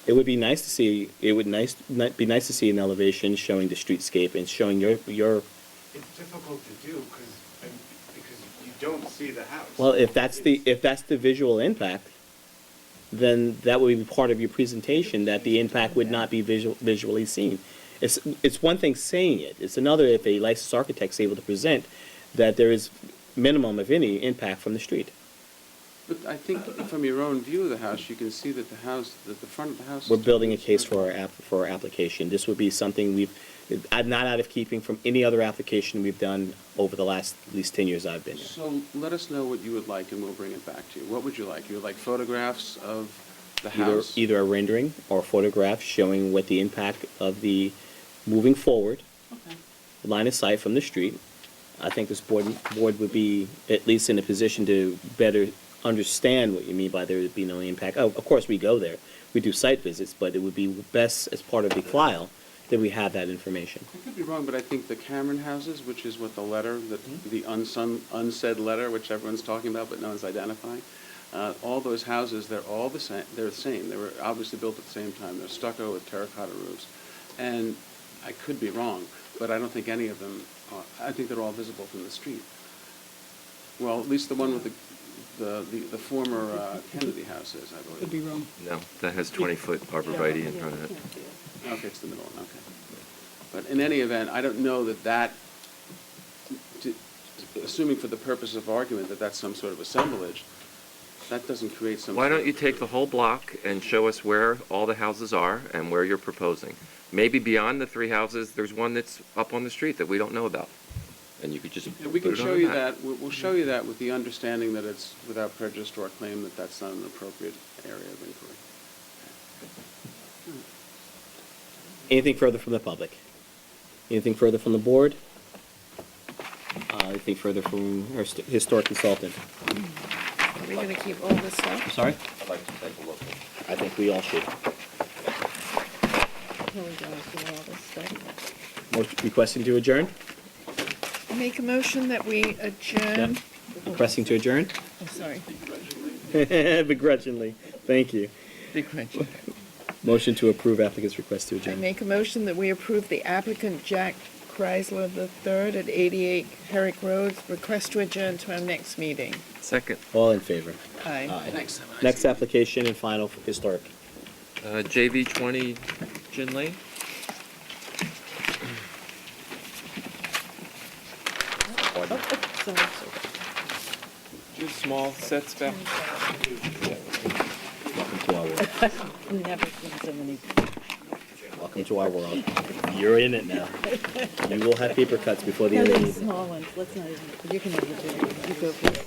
It would be nice to see. It would be nice to see an elevation showing the streetscape and showing your. It's difficult to do because you don't see the house. Well, if that's the visual impact, then that would be part of your presentation, that the impact would not be visually seen. It's one thing saying it. It's another if a licensed architect is able to present that there is minimum of any impact from the street. But I think from your own view of the house, you can see that the front of the house. We're building a case for our application. This would be something not out of keeping from any other application we've done over the last at least 10 years I've been here. So let us know what you would like, and we'll bring it back to you. What would you like? You would like photographs of the house? Either a rendering or a photograph showing what the impact of the moving forward, line of sight from the street. I think this board would be at least in a position to better understand what you mean by there would be no impact. Oh, of course, we go there. We do site visits, but it would be best as part of the file then we have that information. I could be wrong, but I think the Cameron houses, which is what the letter, the unsaid letter, which everyone's talking about but no one's identifying, all those houses, they're all the same. They're the same. They were obviously built at the same time. They're stucco with terracotta roofs. And I could be wrong, but I don't think any of them, I think they're all visible from the street. Well, at least the one with the former Kennedy house is, I believe. Could be wrong. No, that has 20-foot arborvitae in front of it. Okay, it's the middle one, okay. But in any event, I don't know that assuming for the purpose of argument that that's some sort of assemblage, that doesn't create some... Why don't you take the whole block and show us where all the houses are and where you're proposing? Maybe beyond the 3 houses, there's one that's up on the street that we don't know about. And you could just Yeah, we can put it on show the you map. that, we'll show you that with the understanding that it's without prejudice to our claim that that's not an appropriate area of inquiry. Anything further from the public? Anything further from the board? Anything further from our historic consultant? Are we gonna keep all this stuff? Sorry? I'd like to take a look. I think we all should. Here we go, through all this stuff. Requesting to adjourn? Make a motion that we adjourn. Requesting to adjourn? Oh, sorry. Begrudgingly. Thank you. Begrudgingly. Motion to approve applicant's request to I adjourn. make a motion that we approve the applicant Jack Chrysler III at 88 Herrick Road, request to adjourn to our next meeting. Second. All in favor? Aye. Next application and final for historic. JV 20 Gin Lane? Just small sets back. Welcome to our world. Never seen so many. Welcome to our world. You're in it now. You will have paper cuts before the end of the meeting. Small ones, let's not even, you can have the big one. You go first.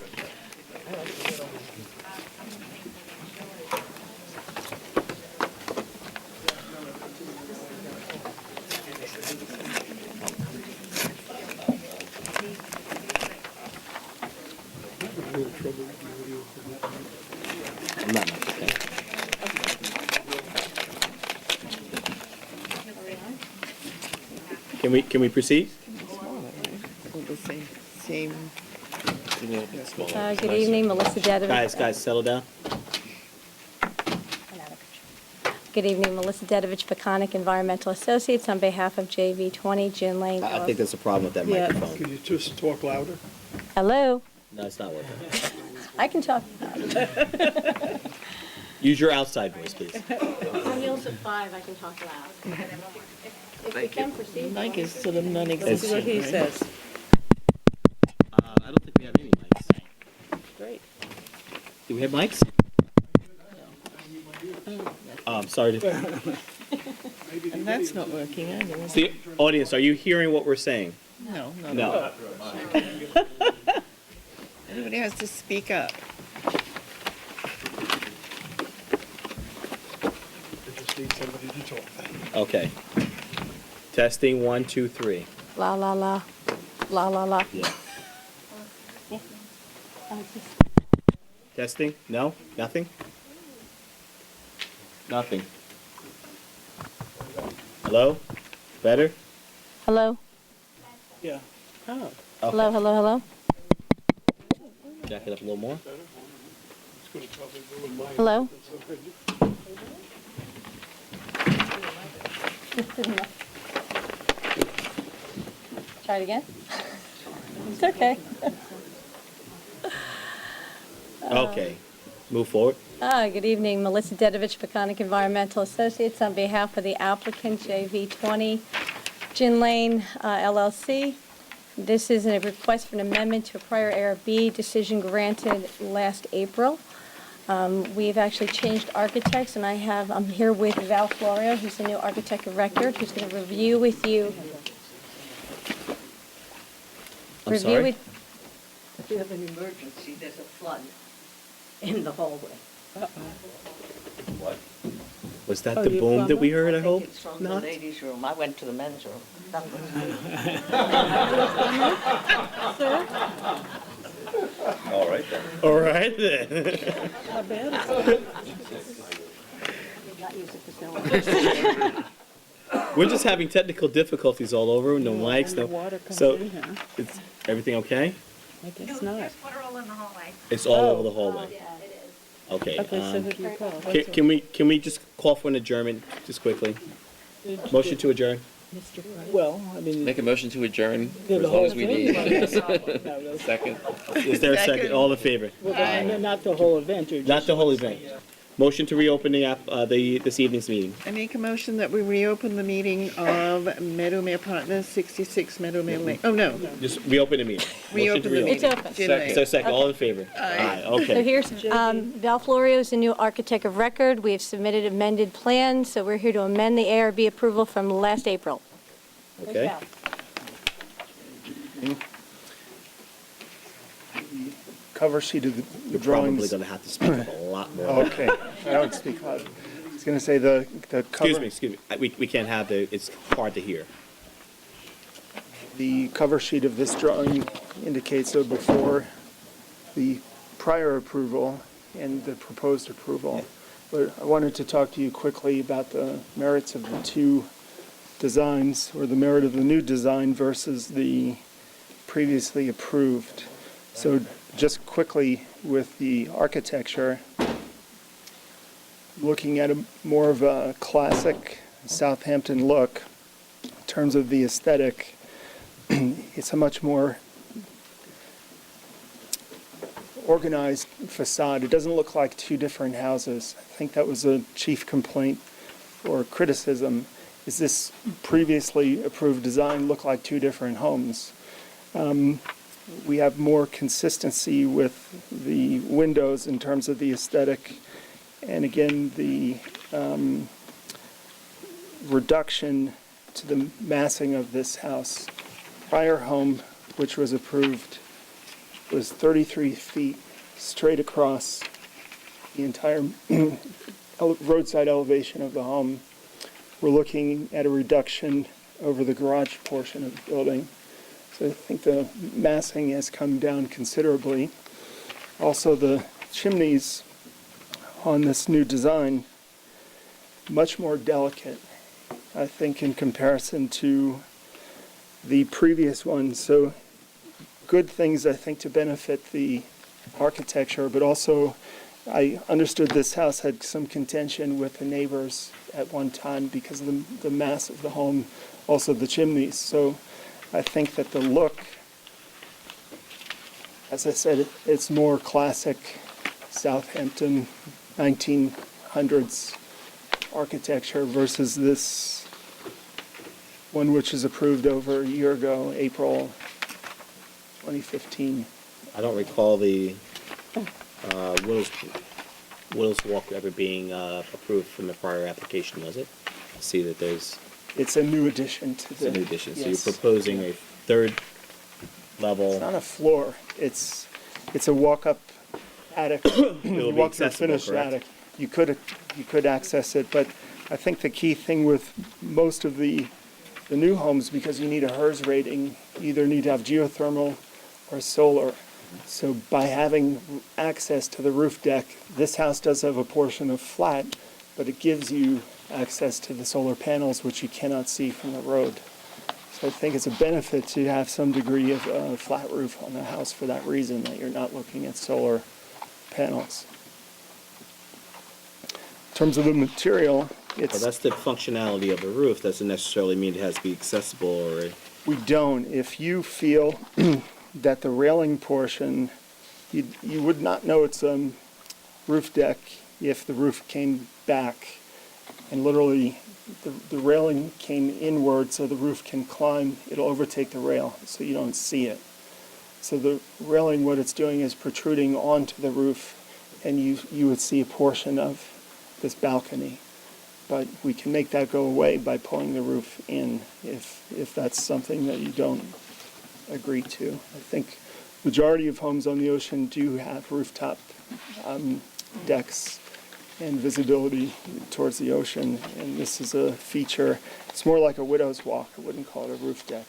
I'm not much, okay. Can we proceed? Well, the same. Good evening, Melissa Dedovich. Guys, settle down. Good evening, Melissa Dedovich, Peconic Environmental Associates, on behalf of JV 20 Gin Lane. I think there's a problem with that Yeah. microphone. Could you just talk louder? Hello, No, it's not working. I can talk. Use your outside voice, please. On Hills at 5, I can talk loud. If we can proceed. Mike is sort of Let's non-existent. see what he right? Says. I don't think we have any mics. Great. Do we have mics? I'm sorry to... And that's not working either, is it? The audience, are you hearing what we're saying? No, not No. at all. Anybody has to speak up. I just need somebody to talk. Okay. Testing, 1, 2, 3. La, la, la. La, la, la. Yeah. Testing? No? Nothing? Nothing. Hello? Better? Hello? Yeah. Oh. Hello, hello, hello? Jack it up a little more. It's gonna probably ruin my... Hello? Try it again? It's okay. Okay. Move forward. Good evening, Melissa Dedovich, Peconic Environmental Associates, on behalf of the applicant, JV 20 Gin Lane LLC. This is a request for an amendment to a prior ARB decision granted last April. We've actually changed architects, and I'm here with Val Florio, who's the new architect of record, who's going to review with you. I'm sorry? If you have an emergency, there's a flood in the hallway. What? Was that the boom that we heard, I hope? It's from the Not? ladies' room. I went to the men's room. That was All right then. All right then. Not bad. Not use the facility. We're just having technical difficulties all over, no mics, no. Water comes So, in here. it's, everything okay? I guess not. It's all over the hallway? Yeah, it is. Okay. Okay, so who do you call? Can we just call for an adjournment, just quickly? Motion to adjourn? Well, I mean. Make a motion to adjourn for the as long whole as we thing? need. No, no. Second. Is there a second? All in favor? Well, not the whole event, or just. Not the whole event. Motion to reopen this evening's meeting. I make a motion that we reopen the meeting of Meadowmere Partners, 66 Meadowmere Lane. Oh, no. Just reopen the meeting. Motion to Reopen the reopen. meeting. It's open. Gin Is Lane. there a second? All in favor? Aye. Okay. So here's, Val Florio is the new architect of record. We have submitted amended plans, so we're here to amend the ARB approval from last April. Okay. Cover sheet of the You're drawings. probably gonna have to speak up a lot more. Oh, okay, I don't speak loud. I was gonna say the cover. Excuse me. We can't have it's hard to hear. The cover sheet of this drawing indicates so before the prior approval and the proposed approval. But I wanted to talk to you quickly about the merits of the two designs, or the merit of the new design versus the previously approved. So just quickly with the architecture, looking at more of a classic Southampton look in terms of the aesthetic. It's a much more organized facade. It doesn't look like two different houses. I think that was a chief complaint or criticism. Is this previously approved design look like two different homes? We have more consistency with the windows in terms of the aesthetic. And again, the reduction to the massing of this house. Prior home, which was approved, was 33 feet straight across the entire roadside elevation of the home. We're looking at a reduction over the garage portion of the building. So I think the massing has come down considerably. Also, the chimneys on this new design, much more delicate, I think, in comparison to the previous one. So good things, I think, to benefit the architecture, but also I understood this house had some contention with the neighbors at one time because of the mass of the home, also the chimneys. So I think that the look, as I said, it's more classic Southampton 1900s architecture versus this one which is approved over a year ago, April 2015. I don't recall the Will's Walk ever being approved from the prior application, was it? See that there's. It's a new addition to the. It's a new addition. So yes. you're proposing a third level. It's not a floor. It's a walk-up attic. You be walk through a accessible, finished correct? attic. You could access it, but I think the key thing with most of the new homes, because you need a HERS rating, you either need to have geothermal or solar. So by having access to the roof deck, this house does have a portion of flat, but it gives you access to the solar panels, which you cannot see from the road. So I think it's a benefit to have some degree of flat roof on the house for that reason, that you're not looking at solar panels. In terms of the material, Well, it's, that's the functionality of the roof. Doesn't necessarily mean it has to be accessible or. we don't. If you feel that the railing portion, you would not know it's a roof deck if the roof came back and literally the railing came inward so the roof can climb, it'll overtake the rail so you don't see it. So the railing, what it's doing is protruding onto the roof and you would see a portion of this balcony. But we can make that go away by pulling the roof in if that's something that you don't agree to. I think majority of homes on the ocean do have rooftop decks and visibility towards the ocean, and this is a feature. It's more like a widow's walk. I wouldn't call it a roof deck.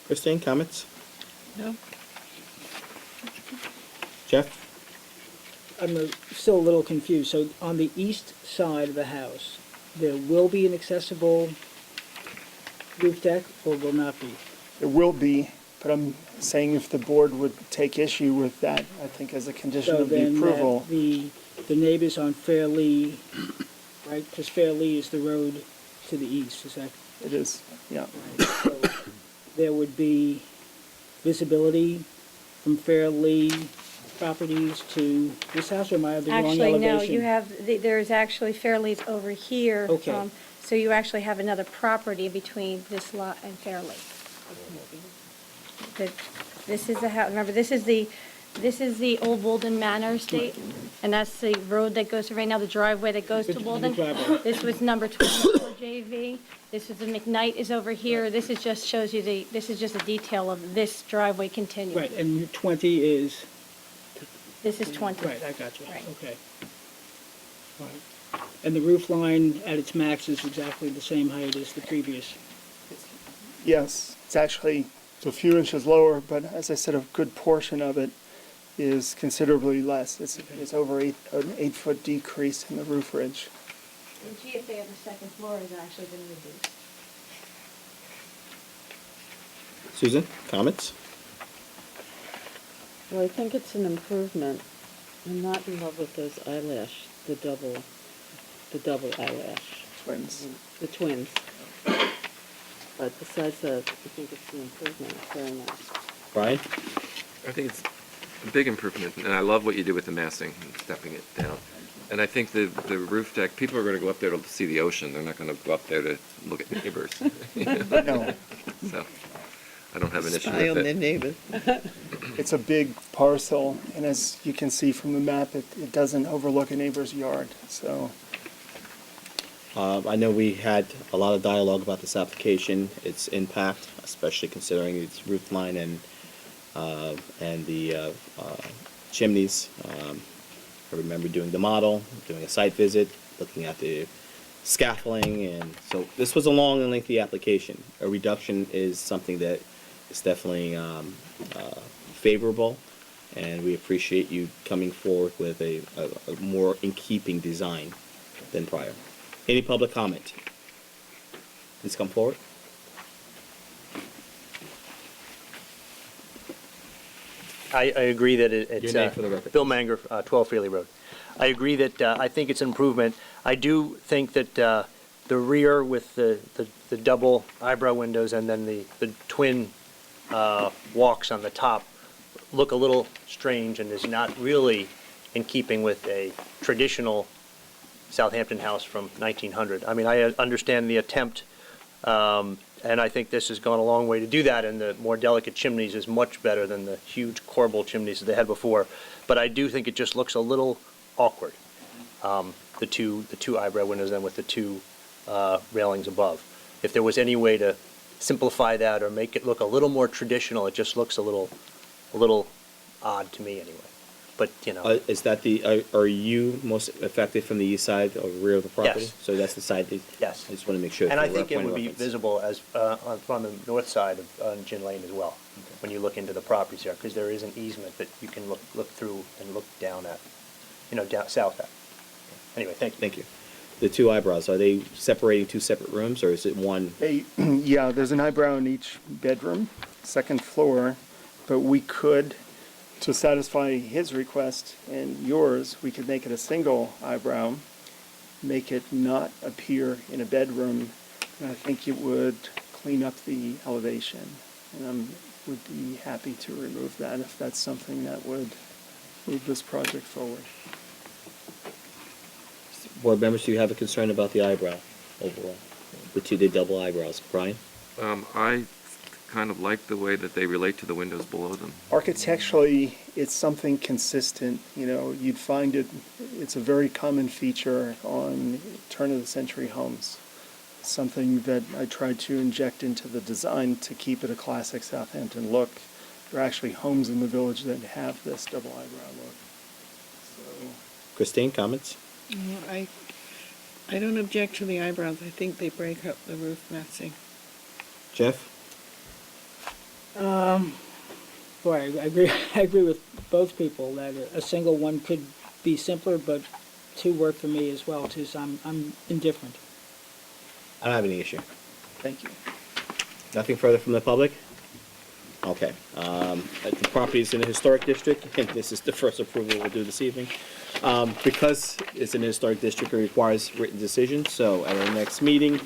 Christine, comments? No. Jeff? still a little confused. So on the east side of the house, there will be an accessible roof deck or will not be? It will be, but I'm saying if the board would take issue with that, I think as a condition So of the then approval. the neighbors on Fairleigh, right, because Fairleigh is the road to the east, is that? It is, yeah. So there would be visibility from Fairleigh properties to this house, or am I at the wrong elevation? Actually, no, you have, there's actually Fairleigh's over here. Okay. So you actually have another property between this lot and Fairleigh. This is the house, remember, this is the old Walden Manor estate, and that's the road that goes, right now, the driveway that goes to Walden. driveway. This was number 24 JV. This is the McKnight is over here. This is just shows you this is just a detail of this driveway continuing. Right, and 20 is, This is 20. right, I got you, Right. okay. All right. And the roof line at its max is exactly the same height as the previous? Yes, it's actually a few inches lower, but as I said, a good portion of it is considerably less. It's over an 8-foot decrease in the roof ridge. The GFA of the second floor has actually been reduced. Susan, comments? Well, I think it's an improvement. I'm not in love with those eyelash, the double eyelash. Twins. The twins. But besides that, I think it's an improvement. It's very nice. Brian? I think it's a big improvement, and I love what you did with the massing, and stepping it down. And I think the roof deck, people are going to go up there to see the ocean. They're not going to go up there to look at neighbors. No. So I don't have an issue Spy on with their it. neighbors. It's a big parcel, and as you can see from the map, it doesn't overlook a neighbor's yard, so. I know we had a lot of dialogue about this application, its impact, especially considering its roof line and the chimneys. I remember doing the model, doing a site visit, looking at the scaffolding, and so this was a long and lengthy application. A reduction is something that is definitely favorable, and we appreciate you coming forward with a more in keeping design than prior. Any public comment? Please come forward. I agree that it's... Your name for the record. Bill Manger, 12 Freely Road. I agree that I think it's an improvement. I do think that the rear with the double eyebrow windows and then the twin walks on the top look a little strange and is not really in keeping with a traditional Southampton house from 1900. I mean, I understand the attempt, and I think this has gone a long way to do that, and the more delicate chimneys is much better than the huge corbel chimneys that they had before. But I do think it just looks a little awkward, the two eyebrow windows and with the two railings above. If there was any way to simplify that or make it look a little more traditional, it just looks a little odd to me anyway. But, you know. Is that are you most affected from the east side or rear of the property? Yes. So that's the side that. Yes. I just want to make sure. And I for think it point of would be reference. visible as from the north side of Gin Lane as well, when you look into the properties there, because there is an easement that you can look through and look down at, down south at. Anyway, thank you. Thank you. The two eyebrows, are they separating two separate rooms, or is it one? Yeah, there's an eyebrow in each bedroom, second floor, but we could, to satisfy his request and yours, we could make it a single eyebrow, make it not appear in a bedroom, and I think it would clean up the elevation. And I would be happy to remove that if that's something that would move this project forward. Board members, do you have a concern about the eyebrow overall? The double eyebrows. Brian? I kind of like the way that they relate to the windows below them. Architecturally, it's something consistent. You'd find it's a very common feature on turn-of-the-century homes. Something that I tried to inject into the design to keep it a classic Southampton look. There are actually homes in the village that have this double eyebrow look. So, Christine, comments? I don't object to the eyebrows. I think they break up the roof massing. Jeff? Boy, I agree with both people that a single one could be simpler, but 2 work for me as well, too, so I'm indifferent. I don't have any issue. Thank you. Nothing further from the public? Okay. The property is in a historic district, and this is the first approval we'll do this evening. Because it's in a historic district, it requires written decision, so at our next meeting,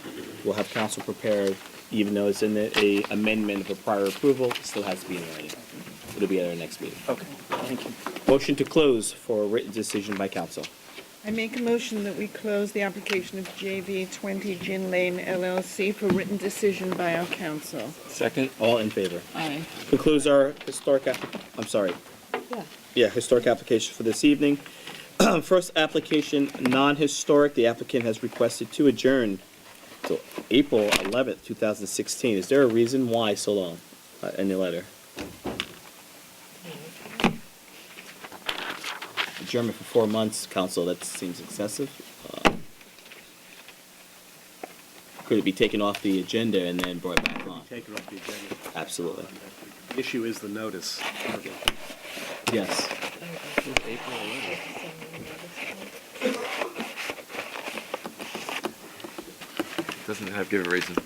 we'll have council prepared, even though it's in a amendment of a prior approval, it still has to be in writing. It'll be at our next meeting. Okay, thank you. Motion to close for a written decision by council. I make a motion that we close the application of JV 20 Gin Lane LLC for written decision by our council. Second? All in favor? Aye. Concludes our historic, historic application for this evening. First application, non-historic, the applicant has requested to adjourn till April 11th, 2016. Is there a reason why so long in the letter? Adjournment for 4 months, council, that seems excessive. Could it be taken off the agenda and then brought back on? Take it off the agenda. Absolutely. The issue is the notice. Yes. Doesn't have give a reason.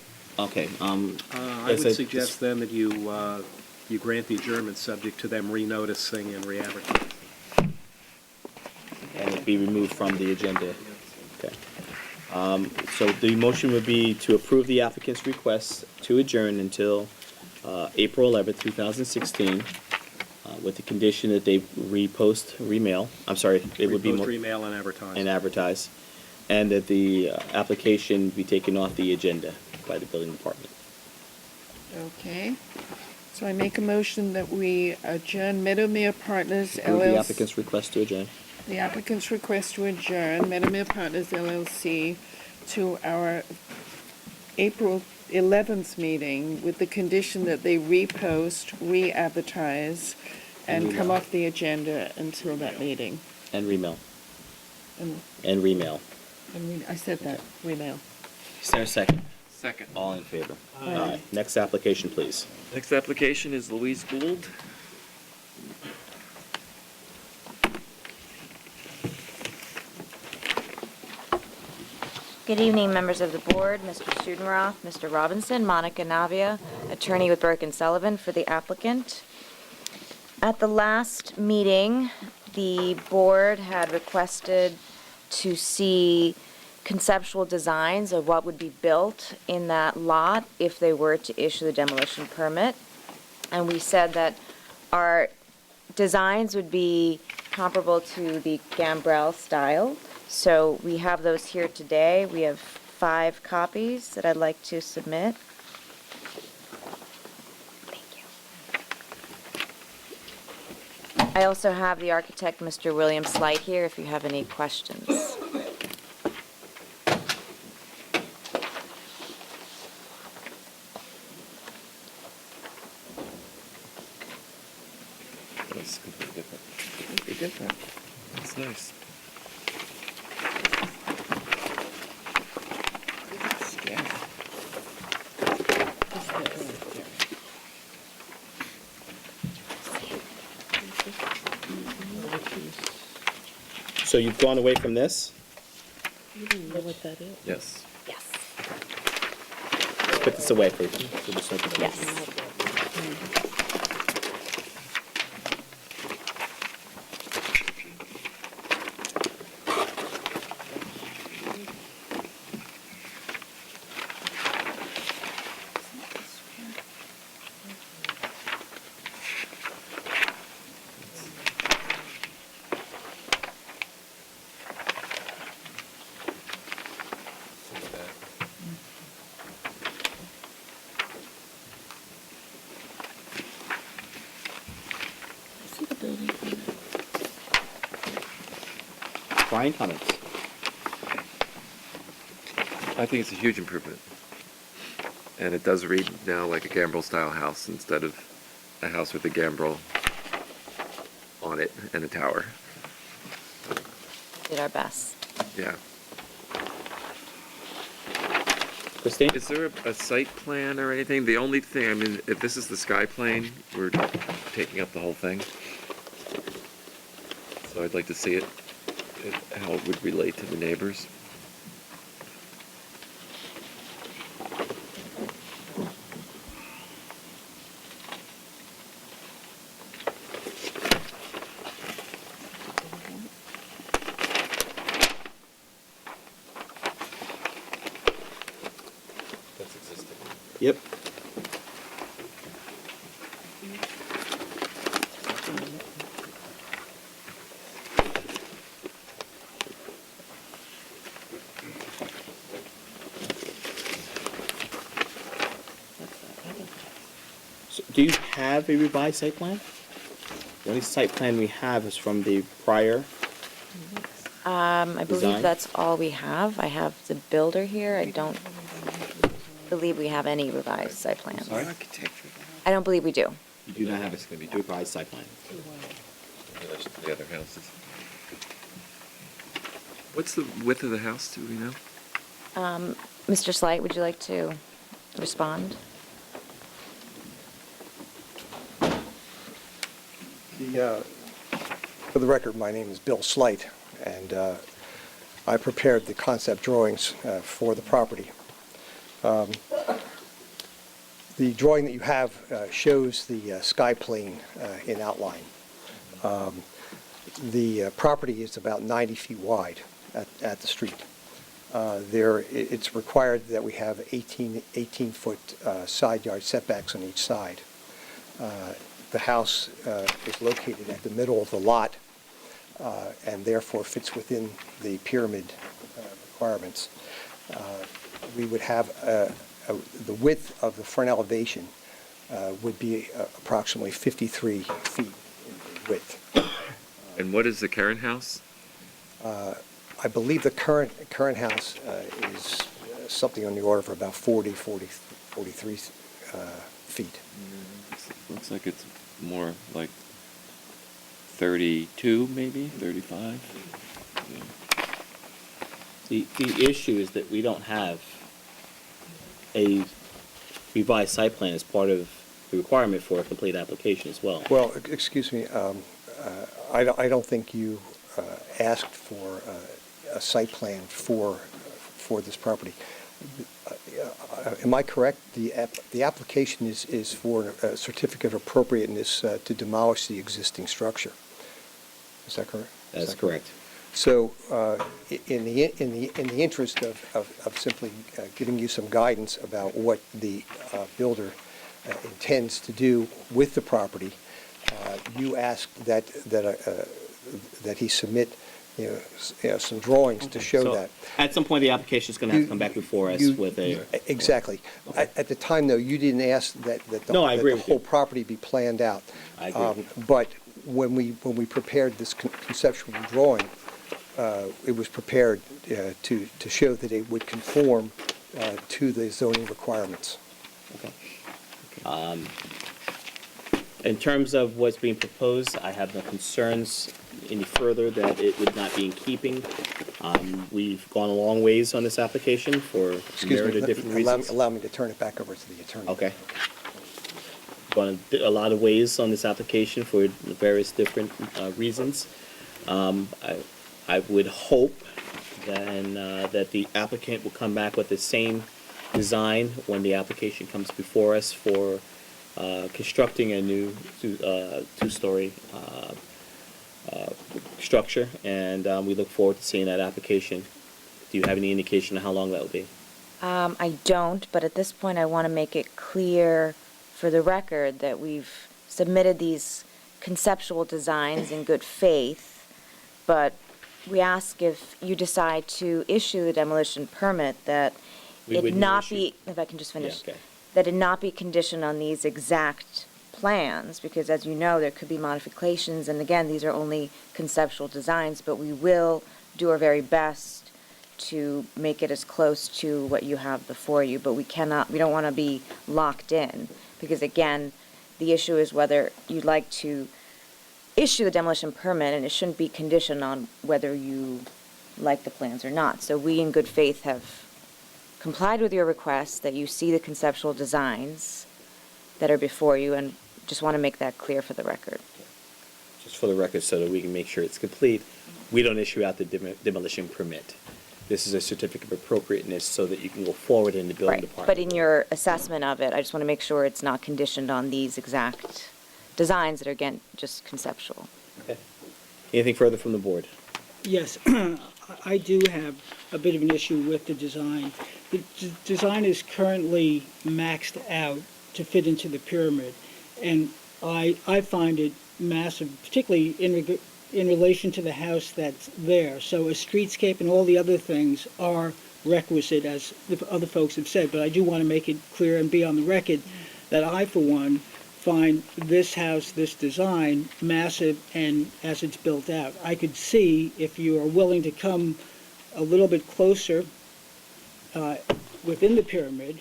Okay, I as would suggest then that you grant the adjournment subject to them renoticing and re-advertising. And it be removed from the agenda. Okay. So the motion would be to approve the applicant's request to adjourn until April 11th, 2016, with the condition that they repost, remail, I'm sorry, it would be Repost, more. remail, and advertise. And advertise, and that the application be taken off the agenda by the building department. Okay. So I make a motion that we adjourn Meadowmere Partners Approve the LLC. applicant's request to adjourn. The applicant's request to adjourn Meadowmere Partners LLC to our April 11th meeting with the condition that they repost, re-advertise, and come off the agenda until that meeting. And remail. And I said that, remail. Is there a second? Second. All in favor? Aye. Next application, please. Next application is Louise Gould. Good evening, members of the board, Mr. Studenroth, Mr. Robinson, Monica Navia, attorney with Burke and Sullivan for the applicant. At the last meeting, the board had requested to see conceptual designs of what would be built in that lot if they were to issue the demolition permit. And we said that our designs would be comparable to the Gambrel style. So we have those here today. We have 5 copies that I'd like to submit. Thank you. I also have the architect, Mr. William Slight, here if you have any questions. That's completely different. Completely different. That's nice. So you've gone away from this? You don't know what that is? Yes. Yes. Let's put this away for this confusion. Yes. See the building permit. Brian, comments? I think it's a huge improvement. And it does read now like a Gambrel-style house instead of a house with a Gambrel on it and a tower. Did our best. Yeah. Christine? Is there a site plan or anything? The only thing, I mean, if this is the sky plane, we're taking up the whole thing. So I'd like to see it. how it would relate to the neighbors. That's existing. Yep. So do you have a revised site plan? The only site plan we have is from the prior. I believe Design? that's all we have. I have the builder here. I don't believe we have any revised site plans. Sorry? I don't believe we do. You do not have a revised site plan. The other houses. What's the width of the house, do we know? Mr. Slight, would you like to respond? For the record, my name is Bill Slight, and I prepared the concept drawings for the property. The drawing that you have shows the sky plane in outline. The property is about 90 feet wide at the street. It's required that we have 18-foot side yard setbacks on each side. The house is located at the middle of the lot and therefore fits within the pyramid requirements. We would have the width of the front elevation would be approximately 53 feet in width. And what is the current house? I believe the current house is something on the order of about 43 feet. Looks like it's more like 32, maybe 35. The issue is that we don't have a revised site plan as part of the requirement for a complete application as well. Well, excuse me, I don't think you asked for a site plan for this property. Am I correct? The application is for a certificate of appropriateness to demolish the existing structure. Is that correct? That's correct. So, in the interest of simply giving you some guidance about what the builder intends to do with the property, you asked that he submit some drawings to show So that. at some point, the application is going to have to come back before us with a. Exactly. At the time, though, you didn't ask that No, I agree the with whole you. property be planned out. I agree. But when we prepared this conceptual drawing, it was prepared to show that it would conform to the zoning requirements. In terms of what's being proposed, I have no concerns any further that it would not be in keeping. We've gone a long ways on this application for a Excuse myriad me, of different allow reasons. allow me to turn it back over to the attorney. Okay. Gone a lot of ways on this application for various different reasons. I would hope then that the applicant will come back with the same design when the application comes before us for constructing a new two-story structure, and we look forward to seeing that application. Do you have any indication of how long that will be? I don't, but at this point, I want to make it clear for the record that we've submitted these conceptual designs in good faith, but we ask if you decide to issue the demolition permit that We it wouldn't not issue- be, if I can just finish, Yeah, okay. that it not be conditioned on these exact plans, because as you know, there could be modifications, and again, these are only conceptual designs, but we will do our very best to make it as close to what you have before you, but we don't want to be locked in, because again, the issue is whether you'd like to issue the demolition permit, and it shouldn't be conditioned on whether you like the plans or not. So we, in good faith, have complied with your request that you see the conceptual designs that are before you, and just want to make that clear for the record. Just for the record, so that we can make sure it's complete. we don't issue out the demolition permit. This is a certificate of appropriateness so that you can go forward in the building Right, department. but in your assessment of it, I just want to make sure it's not conditioned on these exact designs that are, again, just conceptual. Okay. Anything further from the board? Yes, I do have a bit of an issue with the design. The design is currently maxed out to fit into the pyramid, and I find it massive, particularly in relation to the house that's there. So a streetscape and all the other things are requisite, as the other folks have said, but I do want to make it clear and be on the record that I, for one, find this house, this design, massive and as it's built out. I could see if you are willing to come a little bit closer within the pyramid,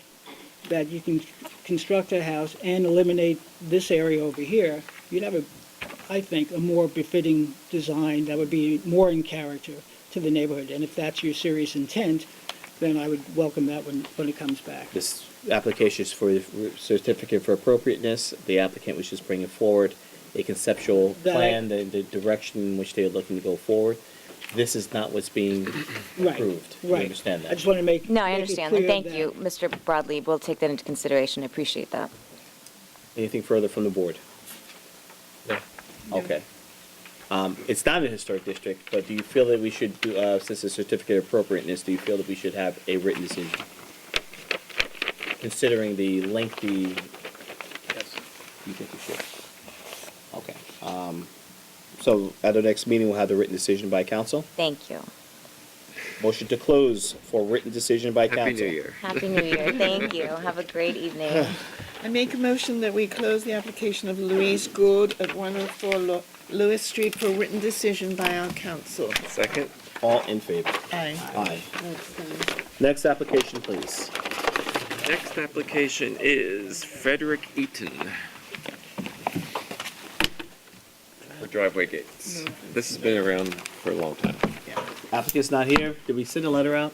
that you can construct a house and eliminate this area over here. You'd have, I think, a more befitting design that would be more in character to the neighborhood. And if that's your serious intent, then I would welcome that when it comes back. This application is for the certificate for appropriateness. The applicant was just bringing forward a conceptual plan, the direction in which they are looking to go forward. This is not what's being approved. You Right. understand that? I just want to make No, I make it understand, and clear thank you, Mr. Broadley. We'll take that into consideration. I appreciate that. Anything further from the board? No. Okay. It's not a historic district, but do you feel that we should, since it's a certificate of appropriateness, do you feel that we should have a written decision? Considering the lengthy. Yes. You think we should? Okay. So at our next meeting, we'll have the written decision by council. Thank you. Motion to close for written decision by council. Happy New Year. Happy New Year. Thank you. Have a great evening. I make a motion that we close the application of Louise Gould at 104 Lewis Street for written decision by our council. Second? All in favor? Aye. Aye. Next application, please. Next application is Frederick Eaton. For driveway gates. This has been around for a long time. Applicant's not here. Did we send a letter out?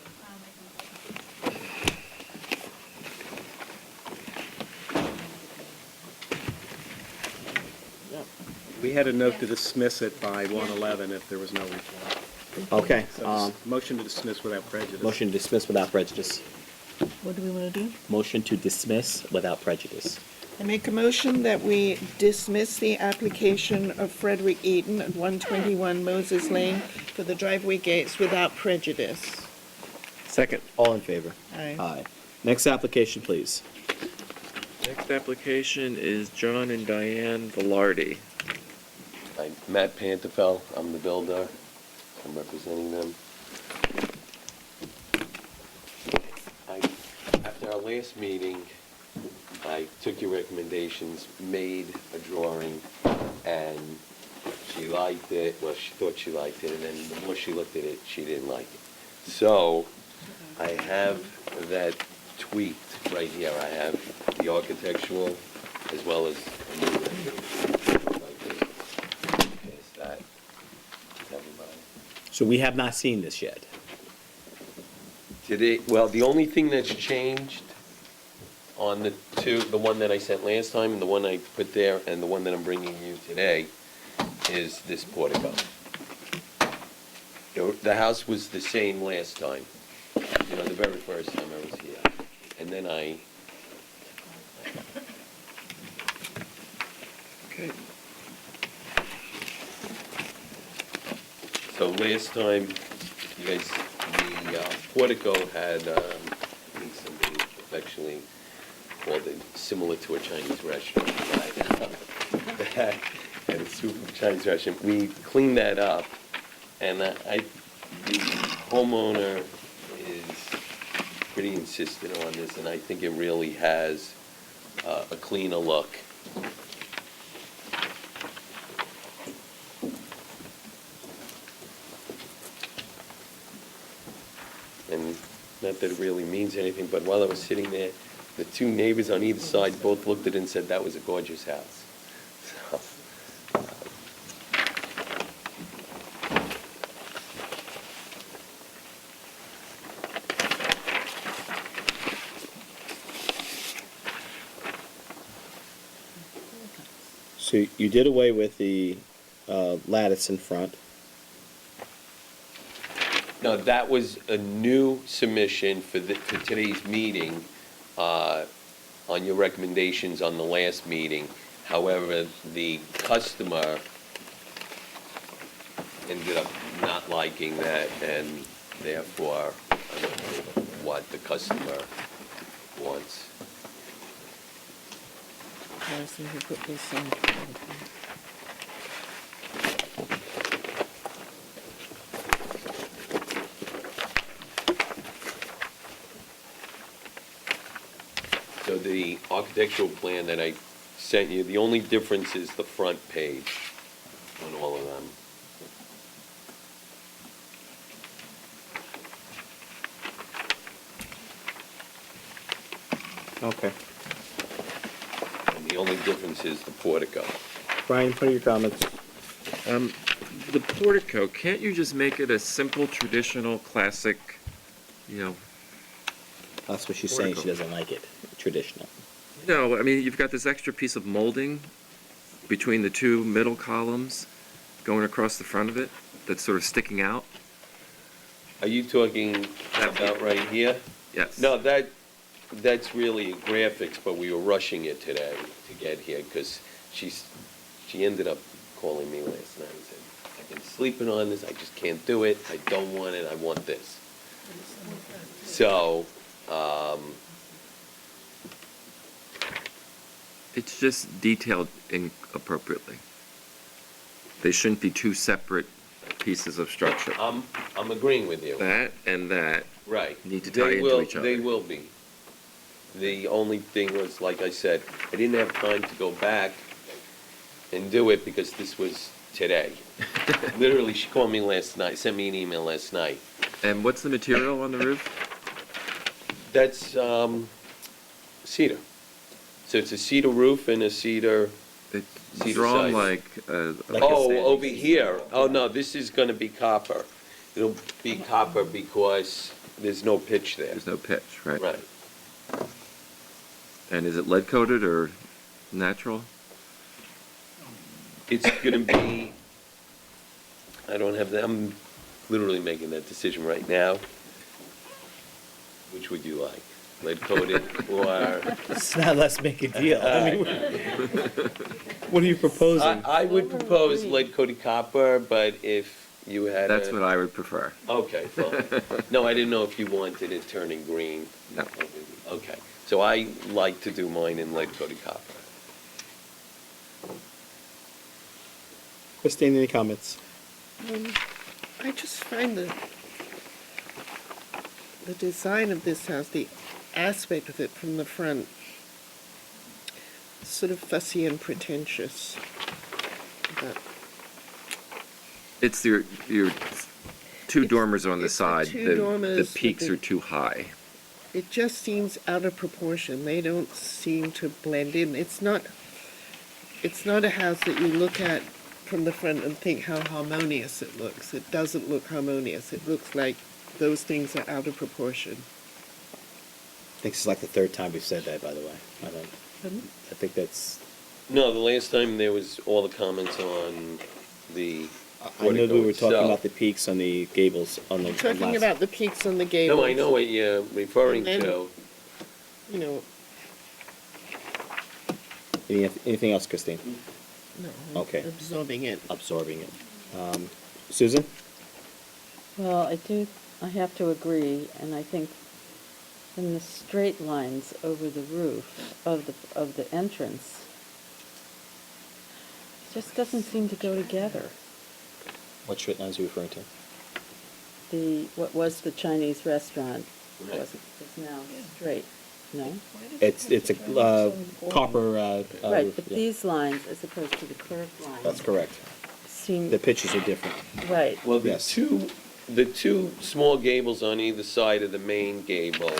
We had a note to dismiss it by 111 if there was no reply. Okay. So, motion to dismiss without prejudice. Motion to dismiss without prejudice. What do we want to do? Motion to dismiss without prejudice. I make a motion that we dismiss the application of Frederick Eaton at 121 Moses Lane for the driveway gates without prejudice. Second. All in favor? Aye. Aye. Next application, please. Next application is John and Diane Velarde. I'm Matt Pantafel, I'm the builder, I'm representing them. After our last meeting, I took your recommendations, made a drawing, and she liked it, well, she thought she liked it, and then the more she looked at it, she didn't like it. So, I have that tweaked right here. I have the architectural as well as a new rendering. Is that everybody? So we have not seen this yet. Well, the only thing that's changed on the two, the one that I sent last time and the one I put there and the one that I'm bringing you today is this portico. The house was the same last time, the very first time I was here. And then Okay. So last time, you guys, the portico had, I think somebody affectionately called it similar to a Chinese restaurant. And it's super Chinese restaurant. We cleaned that up, and the homeowner is pretty insistent on this, and I think it really has a cleaner look. And not that it really means anything, but while I was sitting there, the two neighbors on either side both looked at it and said that was a gorgeous house. So, So you did away with the lattice in front. No, that was a new submission for today's meeting, on your recommendations on the last meeting. However, the customer ended up not liking that, and therefore, I don't know what the customer wants. Allison, who put this on? So the architectural plan that I sent you, the only difference is the front page on all of them. Okay. And the only difference is the portico. Brian, what are your comments? The portico, can't you just make it a simple, traditional, classic, you know? That's what she's saying, she Portico. doesn't like it, traditional. No, I mean, you've got this extra piece of molding between the two middle columns going across the front of it that's sort of sticking out. Are you talking about right here? Yes. No, that's really graphics, but we were rushing it today to get here, because she ended up calling me last night and said, I've been sleeping on this, I just can't do it, I don't want it, I want this. So, It's just detailed inappropriately. They shouldn't be two separate pieces of structure. I'm agreeing with you. That and that Right. need to They tie into will- each other. They will be. The only thing was, like I said, I didn't have time to go back and do it because this was today. Literally, she called me last night, sent me an email last night. And what's the material on the roof? That's cedar. So it's a cedar roof and a cedar. It's cedar drawn siding. like Oh, over here. Oh, no, this is gonna be copper. It'll be copper because there's no pitch there. There's no pitch, right? Right. And is it lead coated or natural? It's gonna be, I don't have that, I'm literally making that decision right now. Which would you like? Lead coated or? Now let's make a deal. I mean, what are you proposing? I would propose lead coated copper, but if you had That's what I would prefer. Okay, well, no, I didn't know if you wanted it turning green. No. Okay, so I like to do mine in lead coated copper. Christine, any comments? I just find the design of this house, the aspect of it from the front, sort of fussy and pretentious. But It's your two dormers on the it's the side. two The dormers with peaks the- are too high. it just seems out of proportion. They don't seem to blend in. It's not a house that you look at from the front and think how harmonious it looks. It doesn't look harmonious. It looks like those things are out of proportion. I think this is like the third time we've said that, by the way. I think that's, No, the last time there was all the comments on the I know that we were talking itself. about the peaks on the gables on the Talking last- about the peaks on the gables. No, I know what you're referring And then- to. You know, Anything else, Christine? no. Okay. Absorbing it. Absorbing it. Susan? Well, I have to agree, and I think in the straight lines over the roof of the entrance, it just doesn't seem to go together. What straight lines are you referring to? What was the Chinese restaurant Right. is now straight, no? It's a copper Right, roof, but yeah. these lines, as opposed to the curved lines. That's correct. Seem, The pitches are different. right. Well, Yes. the two small gables on either side of the main gable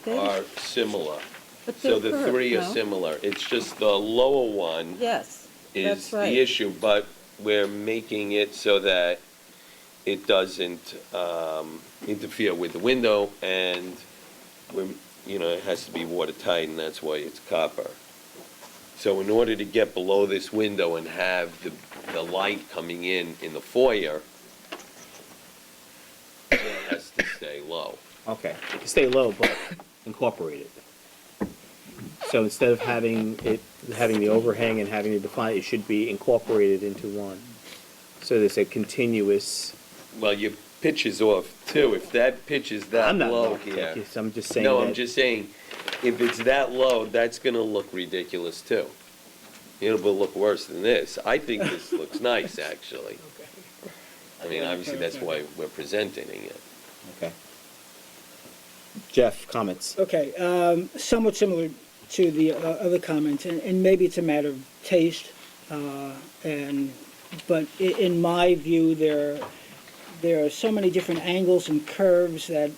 They- are similar. But So they're the curved, three are no? similar. It's just the lower one Yes, is that's right. the issue, but we're making it so that it doesn't interfere with the window, and it has to be watertight, and that's why it's copper. So in order to get below this window and have the light coming in the foyer, Okay, stay low, but incorporate it. So instead of having the overhang and having to define, it should be incorporated into one. So there's a continuous. Well, your pitch is off too. If that pitch is that I'm not low an here. architect, I'm just saying No, that. I'm just saying, if it's that low, that's gonna look ridiculous too. It'll look worse than this. I think this looks nice, actually. I mean, obviously, that's why we're presenting it. Okay. Jeff, comments? Okay, somewhat similar to the other comments, and maybe it's a matter of taste, but in my view, there are so many different angles and curves that,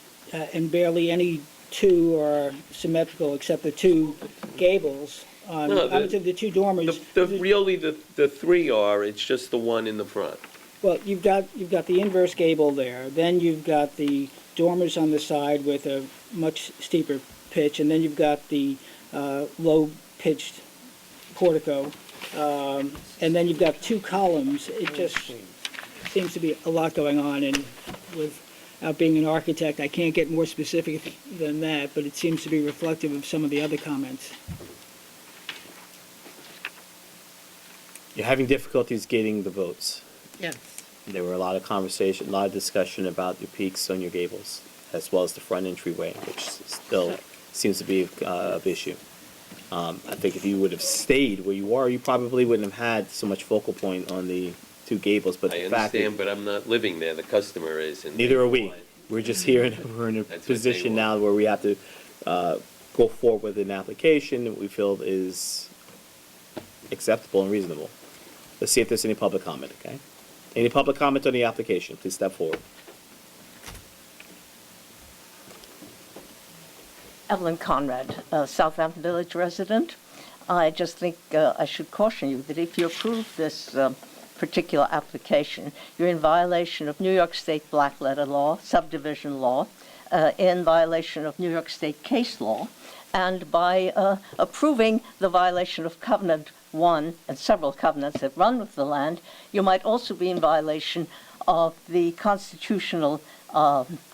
and barely any two are symmetrical except the two gables on, No, the two dormers. Really, the three are, it's just the one in the front. Well, you've got the inverse gable there, then you've got the dormers on the side with a much steeper pitch, and then you've got the low-pitched portico, and then you've got two columns. It just seems to be a lot going on, and without being an architect, I can't get more specific than that, but it seems to be reflective of some of the other comments. You're having difficulties getting the votes. Yes. There were a lot of conversation, a lot of discussion about your peaks on your gables, as well as the front entryway, which still seems to be of issue. I think if you would have stayed where you are, you probably wouldn't have had so much focal point on the two gables. But I the fact understand, but I'm not living there, the customer is. And neither are we. We're just here, we're in a That's what they position now want. where we have to go forward with an application that we feel is acceptable and reasonable. Let's see if there's any public comment, okay? Any public comment on the application, please step forward. Evelyn Conrad, Southampton Village resident. I just think I should caution you that if you approve this particular application, you're in violation of New York State black letter law, subdivision law, in violation of New York State case law, and by approving the violation of Covenant 1 and several covenants that run with the land, you might also be in violation of the constitutional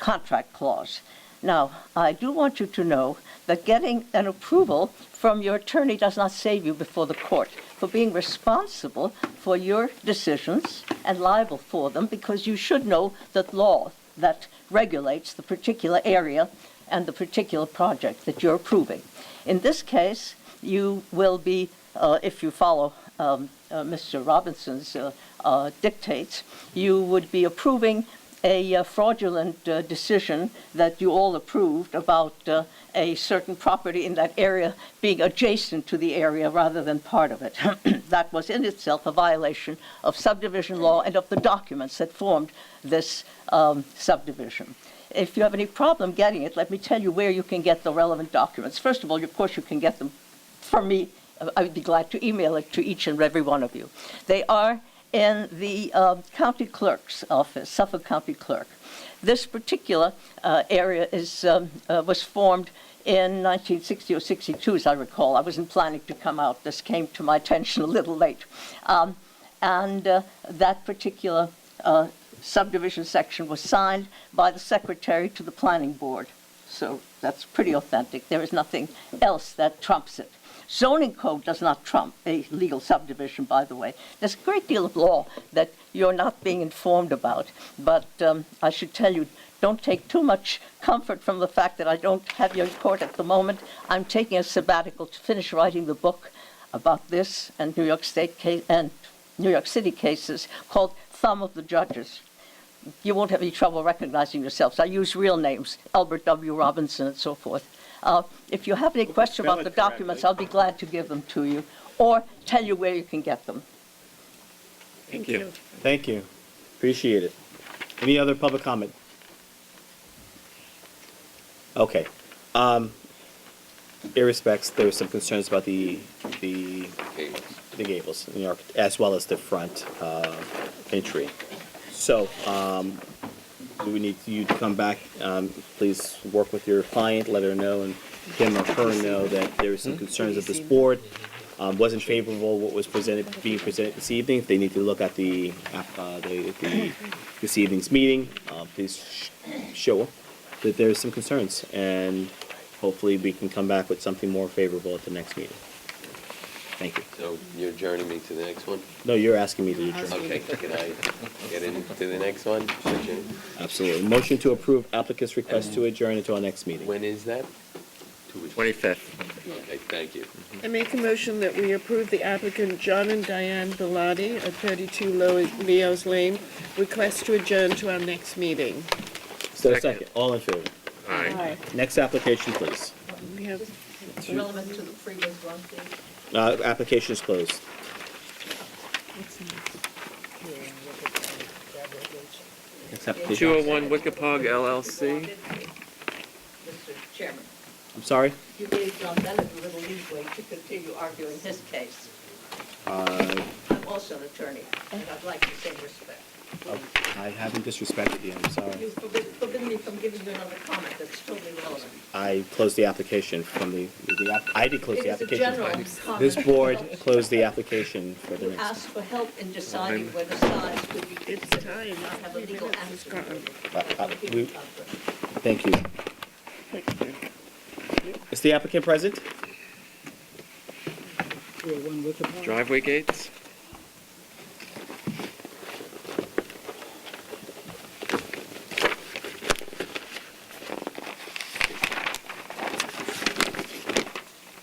contract clause. Now, I do want you to know that getting an approval from your attorney does not save you before the court for being responsible for your decisions and liable for them, because you should know that law that regulates the particular area and the particular project that you're approving. In this case, you will be, if you follow Mr. Robinson's dictates, you would be approving a fraudulent decision that you all approved about a certain property in that area being adjacent to the area rather than part of it. That was in itself a violation of subdivision law and of the documents that formed this subdivision. If you have any problem getting it, let me tell you where you can get the relevant documents. First of all, of course, you can get them from me. I would be glad to email it to each and every one of you. They are in the county clerk's office, Suffolk County Clerk. This particular area was formed in 1960 or 62, as I recall. I wasn't planning to come out. This came to my attention a little late. That particular subdivision section was signed by the secretary to the planning board. So that's pretty authentic. There is nothing else that trumps it. Zoning code does not trump a legal subdivision, by the way. There's a great deal of law that you're not being informed about, but I should tell you, don't take too much comfort from the fact that I don't have you in court at the moment. I'm taking a sabbatical to finish writing the book about this and New York State case and New York City cases called Thumb of the Judges. You won't have any trouble recognizing yourselves. I use real names, Albert W. Robinson and so forth. If you have any question about the documents, I'll be glad to give them to you or tell you where you can get them. Thank you. Thank you. Appreciate it. Any other public comment? Okay. Irrespects, there were some concerns about the gables, as well as the front entry. So, we need you to come back. Please work with your client, let her know, and him or her know that there are some concerns that this board wasn't favorable what was being presented this evening. If they need to look at this evening's meeting, please show that there's some concerns, and hopefully we can come back with something more favorable at the next meeting. Thank you. So you're adjourning me to the next one? No, you're asking me to adjourn. Okay, can I get into the next one? Mr. Chairman? Absolutely. Motion to approve applicant's request to adjourn until our next meeting. When is that? 25th. Okay, thank you. I make a motion that we approve the applicant John and Diane Bellotti at 32 Leo's Lane, request to adjourn to our next meeting. Is there a second? All in favor? Aye. Next application, please. We have Relevant to the previous one, please. Application is closed. Next application. 201 Wickapog LLC. Mr. Chairman, I'm sorry? you gave John Bennett a little leeway to continue arguing his case. Uh, I'm also an attorney, and I'd like the same respect. I haven't disrespected you, I'm sorry. You've forbidden me from giving you another comment that's totally irrelevant. I closed the application from I did close the It is a application. general comment. This board closed the application for the You next. asked for help in deciding whether size could be It's considered, time. not have a legal answer. we- Thank you. Is the applicant present? 201 Wickapog. Driveway gates.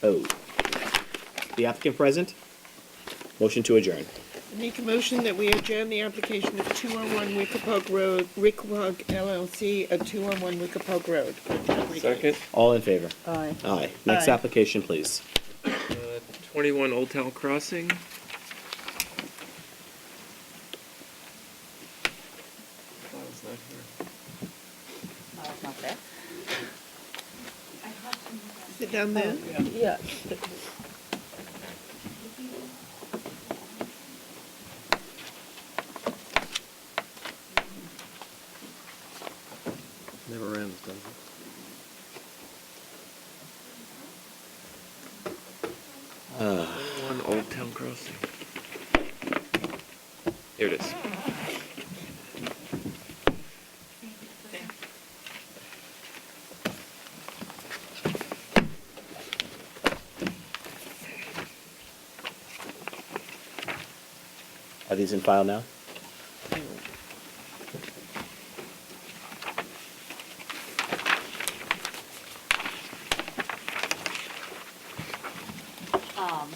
Oh. The applicant present? Motion to adjourn. I make a motion that we adjourn the application of 201 Wickapog Road, Wickapog LLC at 201 Wickapog Road. Second. All in favor? Aye. Aye. Next Aye. application, please. 21 Old Town Crossing. File's not here. It's not there. Is it down there? Yeah. Never ends, does it? One Old Town Crossing. Here it is. Are these in file now?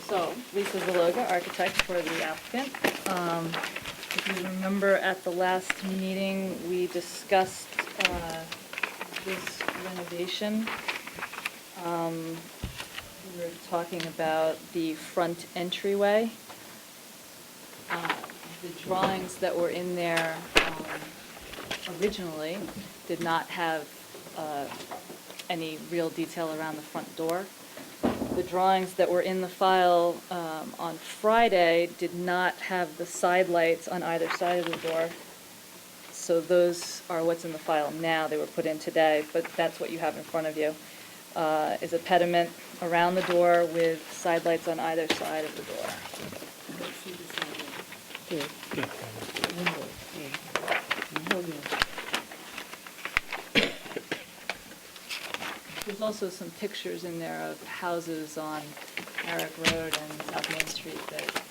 So Lisa Zaloga, architect for the applicant. If you remember at the last meeting, we discussed this renovation. We were talking about the front entryway. The drawings that were in there originally did not have any real detail around the front door. The drawings that were in the file on Friday did not have the side lights on either side of the door. So those are what's in the file now. They were put in today, but that's what you have in front of you. Is a pediment around the door with side lights on either side of the door. There's also some pictures in there of houses on Eric Road and South Main Street that have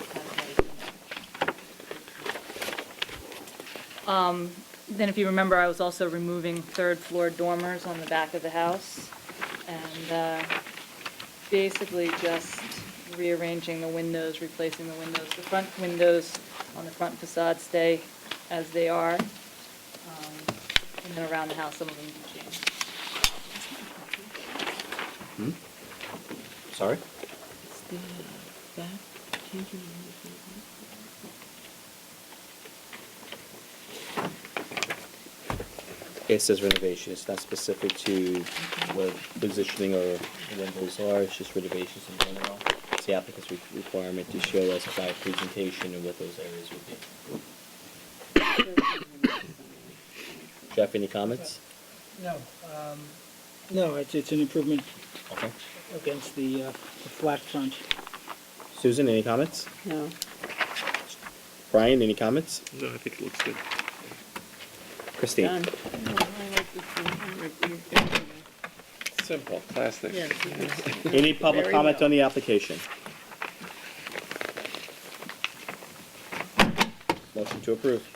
then if you remember, I was also removing third floor dormers on the back of the house and basically just rearranging the windows, replacing the windows. The front windows on the front facade stay as they are. And then around the house, some of them do change. Sorry? It says renovation. It's not specific to what positioning or windows are. It's just renovations in general. It's the applicant's requirement to show us about presentation and what those areas would be. Jeff, any comments? No, no, it's an improvement Okay. against the flat front. Susan, any comments? No. Brian, any comments? No, I think it looks good. Christine? Done. Simple, classic. Yes, it is. Any public Very comment well. on the application? Motion to approve.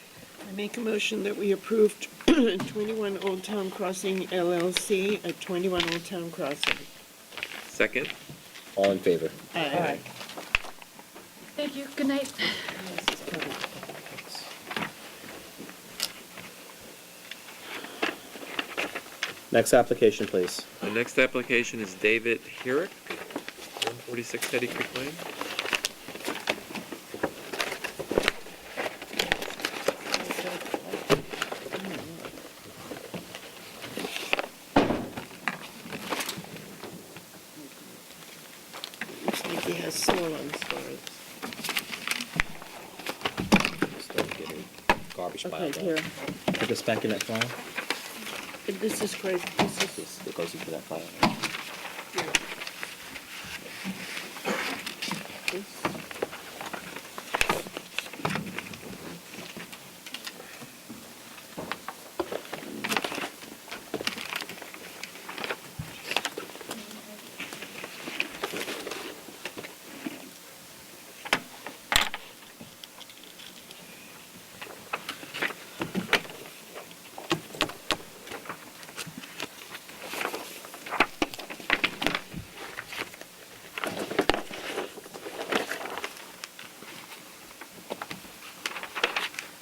I make a motion that we approved 21 Old Town Crossing LLC at 21 Old Town Crossing. Second? All in favor? Aye. Thank you, good night. Next application, please. The next application is David Herrick, 146 Hetty Creek Lane. Looks like he has soil on his cars. Start getting garbage Okay, piled here. up. Put this back in that file. This is crazy. This is, It goes into that file.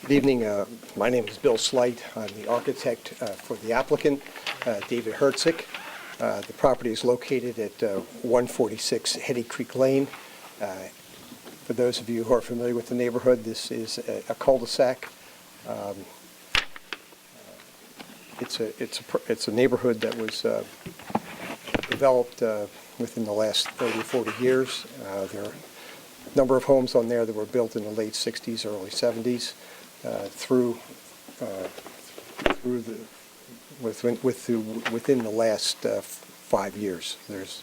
Good evening. My name is Bill Slight. I'm the architect for the applicant, David Hertzik. The property is located at 146 Hetty Creek Lane. For those of you who are familiar with the neighborhood, this is a cul-de-sac. It's a neighborhood that was developed within the last 30, 40 years. There are a number of homes on there that were built in the late 60s, early 70s. Within the last 5 years. There's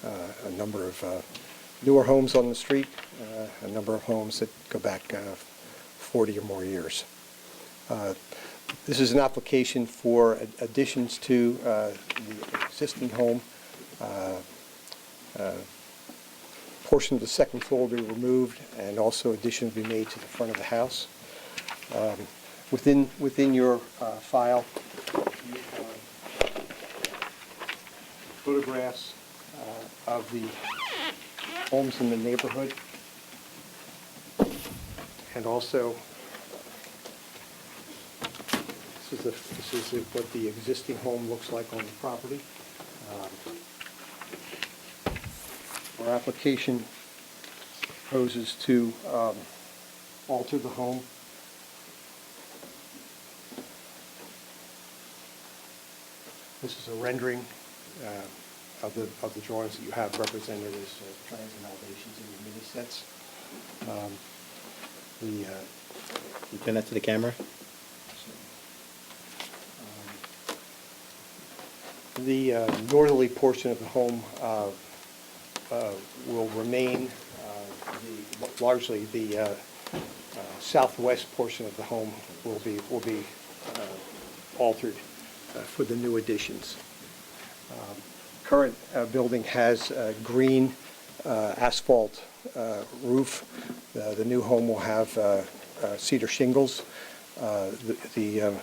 a number of newer homes on the street, a number of homes that go back 40 or more years. This is an application for additions to the existing home. Portion of the second floor will be removed, and also addition will be made to the front of the house. Within your file, you have photographs of the homes in the neighborhood, and also this is what the existing home looks like on the property. Our application proposes to alter the home. This is a rendering of the drawings that you have represented as plans and elevations in your mini sets. You turn that to the camera. The northerly portion of the home will remain largely the southwest portion of the home will be altered for the new additions. Current building has a green asphalt roof. The new home will have cedar shingles. The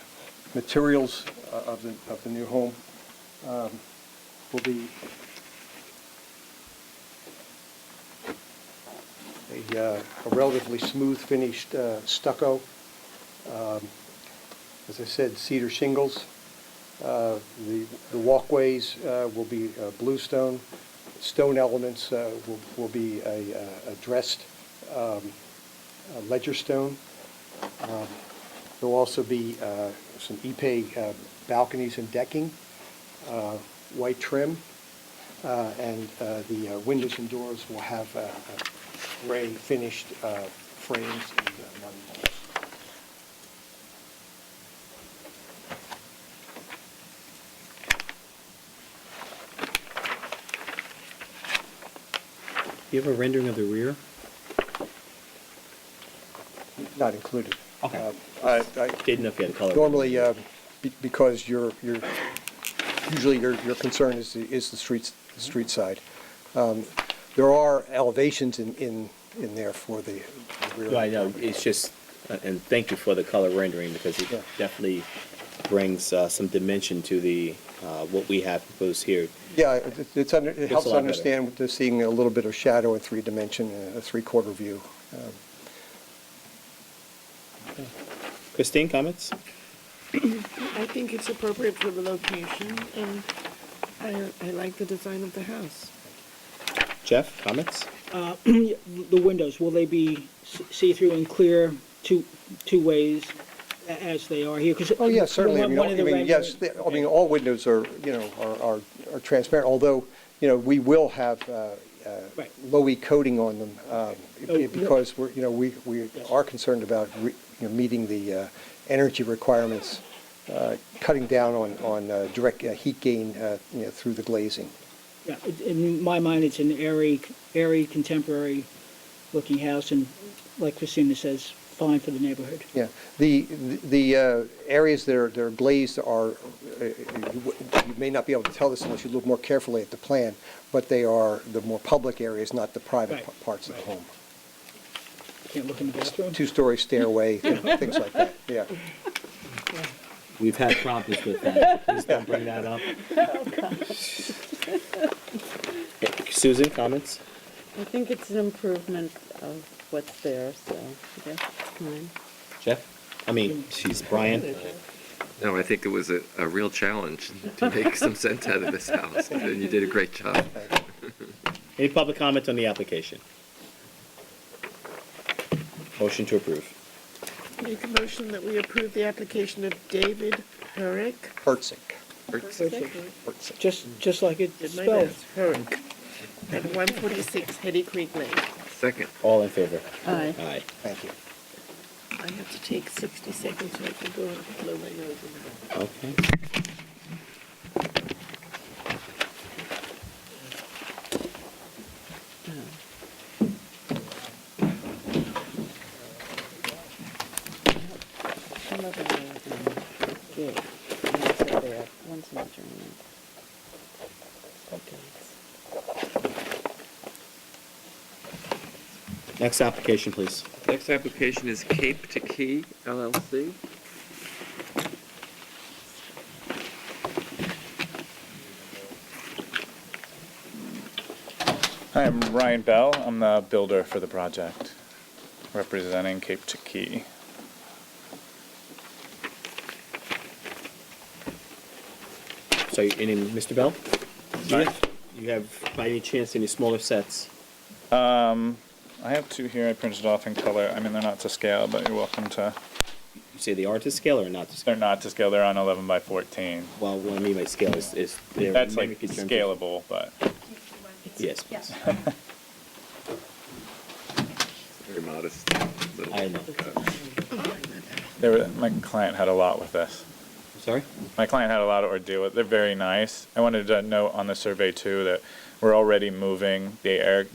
materials of the new home will be a relatively smooth finished stucco. As I said, cedar shingles. The walkways will be bluestone. Stone elements will be a dressed ledger stone. There will also be some Ipe balconies and decking, white trim, and the windows and doors will have gray finished frames and mud walls. Do you have a rendering of the rear? Not included. Okay. I Didn't know if you had color. normally because usually your concern is the street side. There are elevations in there for the rear. I know, it's just, and thank you for the color rendering, because it definitely brings some dimension to the, what we have proposed here. Yeah, it helps a lot better. understand with seeing a little bit of shadow in three-dimension, a three-quarter view. Christine, comments? I think it's appropriate for the location, and I like the design of the house. Jeff, comments? The windows, will they be see-through and clear two ways as they are here? 'Cause Oh, yeah, certainly. one of the Yes, all windows are, are transparent, although, we will have low-E coating on them because we are concerned about meeting the energy requirements, cutting down on direct heat gain through the glazing. Yeah, in my mind, it's an airy, contemporary-looking house, and like Christina says, fine for the neighborhood. Yeah, the areas that are glazed are, you may not be able to tell this unless you look more carefully at the plan, but they are the more public areas, not the private parts of the home. Can't look in the bathroom? Two-story stairway, things like that, yeah. We've had problems with that. Please don't bring that up. Susan, comments? I think it's an improvement of what's there, so I guess it's fine. Jeff? Brian? No, I think it was a real challenge to make some sense out of this house, and you did a great job. Any public comment on the application? Motion to approve. Make a motion that we approve the application of David Herrick. Hertzig. Just like it's Did my spelled. best. Herrick. At 146 Hetty Creek Lane. Second. All in favor? Aye. Aye. Thank you. I have to take 60 seconds so I can go and blow my nose in the Okay. Some of them are big, and also there, one's not drained. Next application, please. Next application is Cape to Key LLC. Hi, I'm Ryan Bell. I'm the builder for the project, representing Cape to Key. So, Mr. Bell? You have, by any chance, any smaller sets? I have two here. I printed off in color. I mean, they're not to scale, but you're welcome to. You say they are to scale or not to scale? They're not to scale. They're on 11 by 14. Well, what I mean by scale is they're That's like mimic in terms of- scalable, but. Yes, please. Very modest. I know. My client had a lot with this. Sorry? My client had a lot of ordeal with. They're very nice. I wanted to note on the survey too that we're already moving they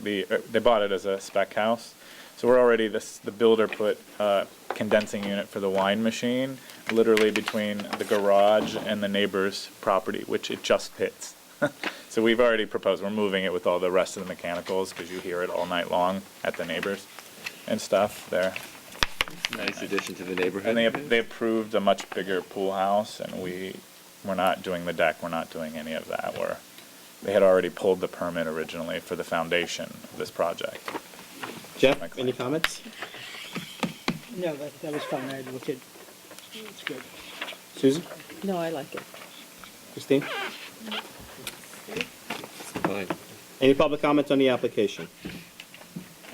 bought it as a spec house, so we're already the builder put a condensing unit for the wine machine literally between the garage and the neighbor's property, which it just fits. So we've already proposed we're moving it with all the rest of the mechanicals because you hear it all night long at the neighbors and stuff there. Nice addition to the neighborhood. And they approved a much bigger pool house, and we're not doing the deck. We're not doing any of that. They had already pulled the permit originally for the foundation of this project. Jeff, any comments? No, that was fine. I looked at, it's good. Susan? No, I like it. Christine? Fine. Any public comments on the application?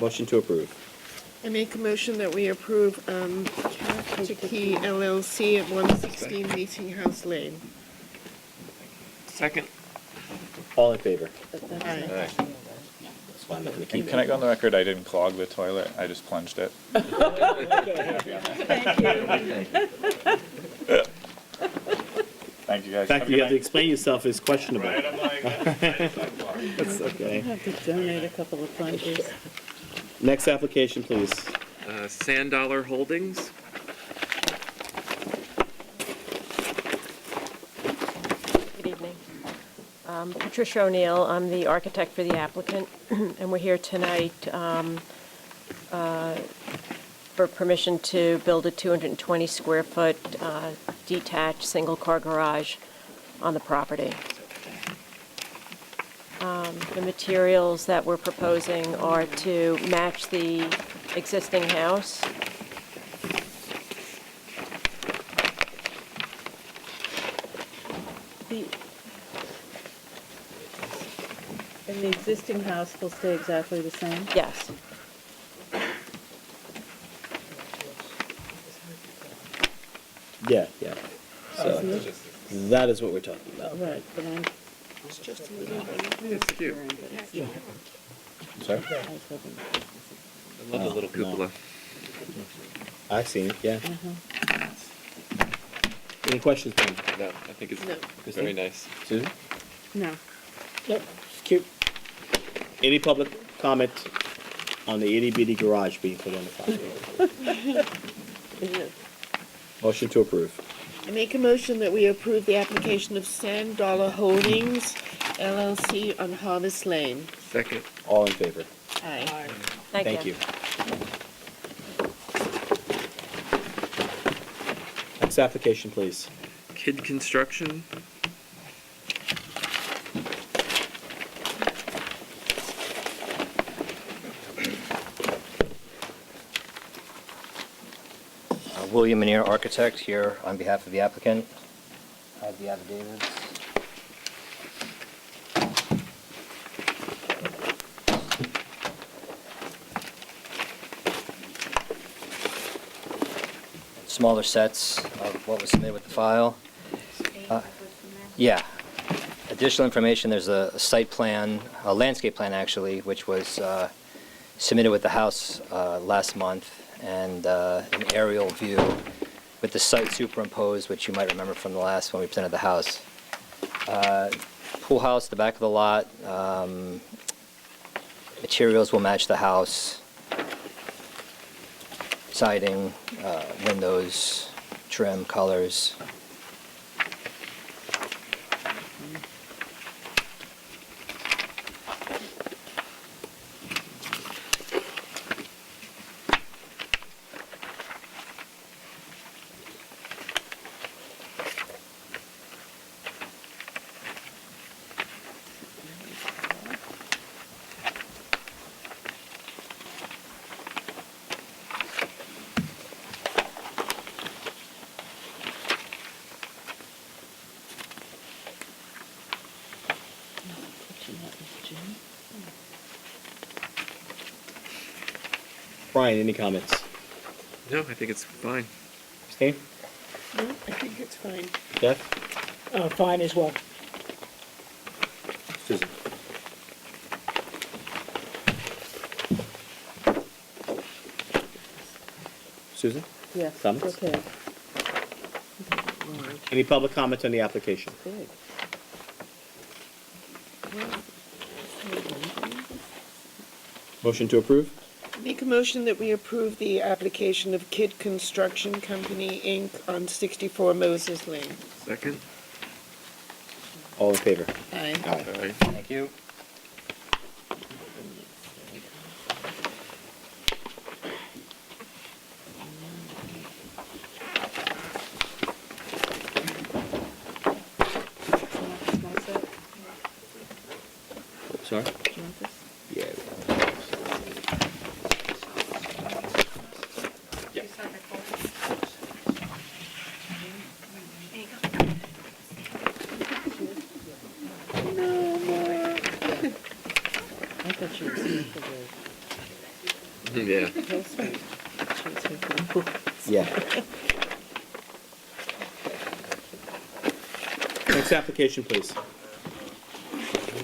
Motion to approve. I make a motion that we approve Cape to Key LLC at 116 Meeting House Lane. Second. All in favor? Aye. That's why I'm not gonna And keep can I go on the record? I didn't clog the toilet. I just plunged it. Thank you, guys. The fact that you have to explain yourself is questionable. Right, I'm like, That's I okay. have to donate a couple of plungers. Next application, please. Sand Dollar Holdings. Patricia O'Neill. I'm the architect for the applicant, and we're here tonight for permission to build a 220-square-foot detached single-car garage on the property. The materials that we're proposing are to match the existing house. And the existing house will stay exactly the same? Yes. Yeah, yeah. So, Isn't that is what we're talking about. Right, but I'm. It's just a little bit. It's cute. Yeah. Sorry? I love the little cupola. I've seen it, yeah. Uh-huh. Any questions, Ben? No, I think it's No. very nice. Susan? No. Yep, it's cute. Any public comment on the itty bitty garage being put on the property? Motion to approve. I make a motion that we approve the application of Sand Dollar Holdings LLC on Harvest Lane. Second. All in favor? Aye. Thank you. Next application, please. Kid Construction. William Manier, architect, here on behalf of the applicant. I have the affidavits. Smaller sets of what was submitted with the file. Yeah. Additional information, there's a site plan, a landscape plan actually, which was submitted with the house last month, and an aerial view with the site superimposed, which you might remember from the last one we presented the house. Pool house, the back of the lot. Materials will match the house. Siding, windows, trim, colors. Brian, any comments? No, I think it's fine. Christine? No, I think it's fine. Jeff? Fine as well. Susan? Susan? Yes, Comments? okay. Any public comment on the application? Big. Motion to approve? Make a motion that we approve the application of Kidd Construction Company, Inc. on 64 Moses Lane. Second. All in favor? Aye. Aye. Thank you. Sorry? Do you want this? Yeah. No more. I thought you were here for the Yeah. postman. She was here for the books. Yeah. Next application, please.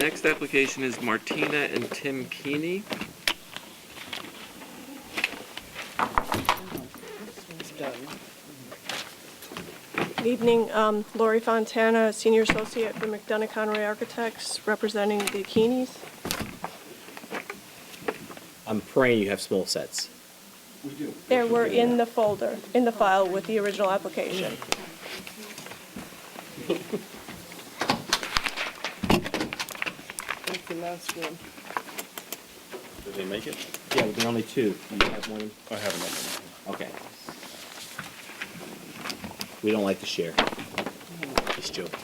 Next application is Martina and Tim Keeney. Good evening, Lori Fontana, Senior Associate for McDonough Conway Architects, representing the Keeneys. I'm praying you have small sets. They were in the folder, in the file with the original application. last one. Did they make it? Yeah, but there are only two. You have one? I have another one. Okay. We don't like to share. Just joking.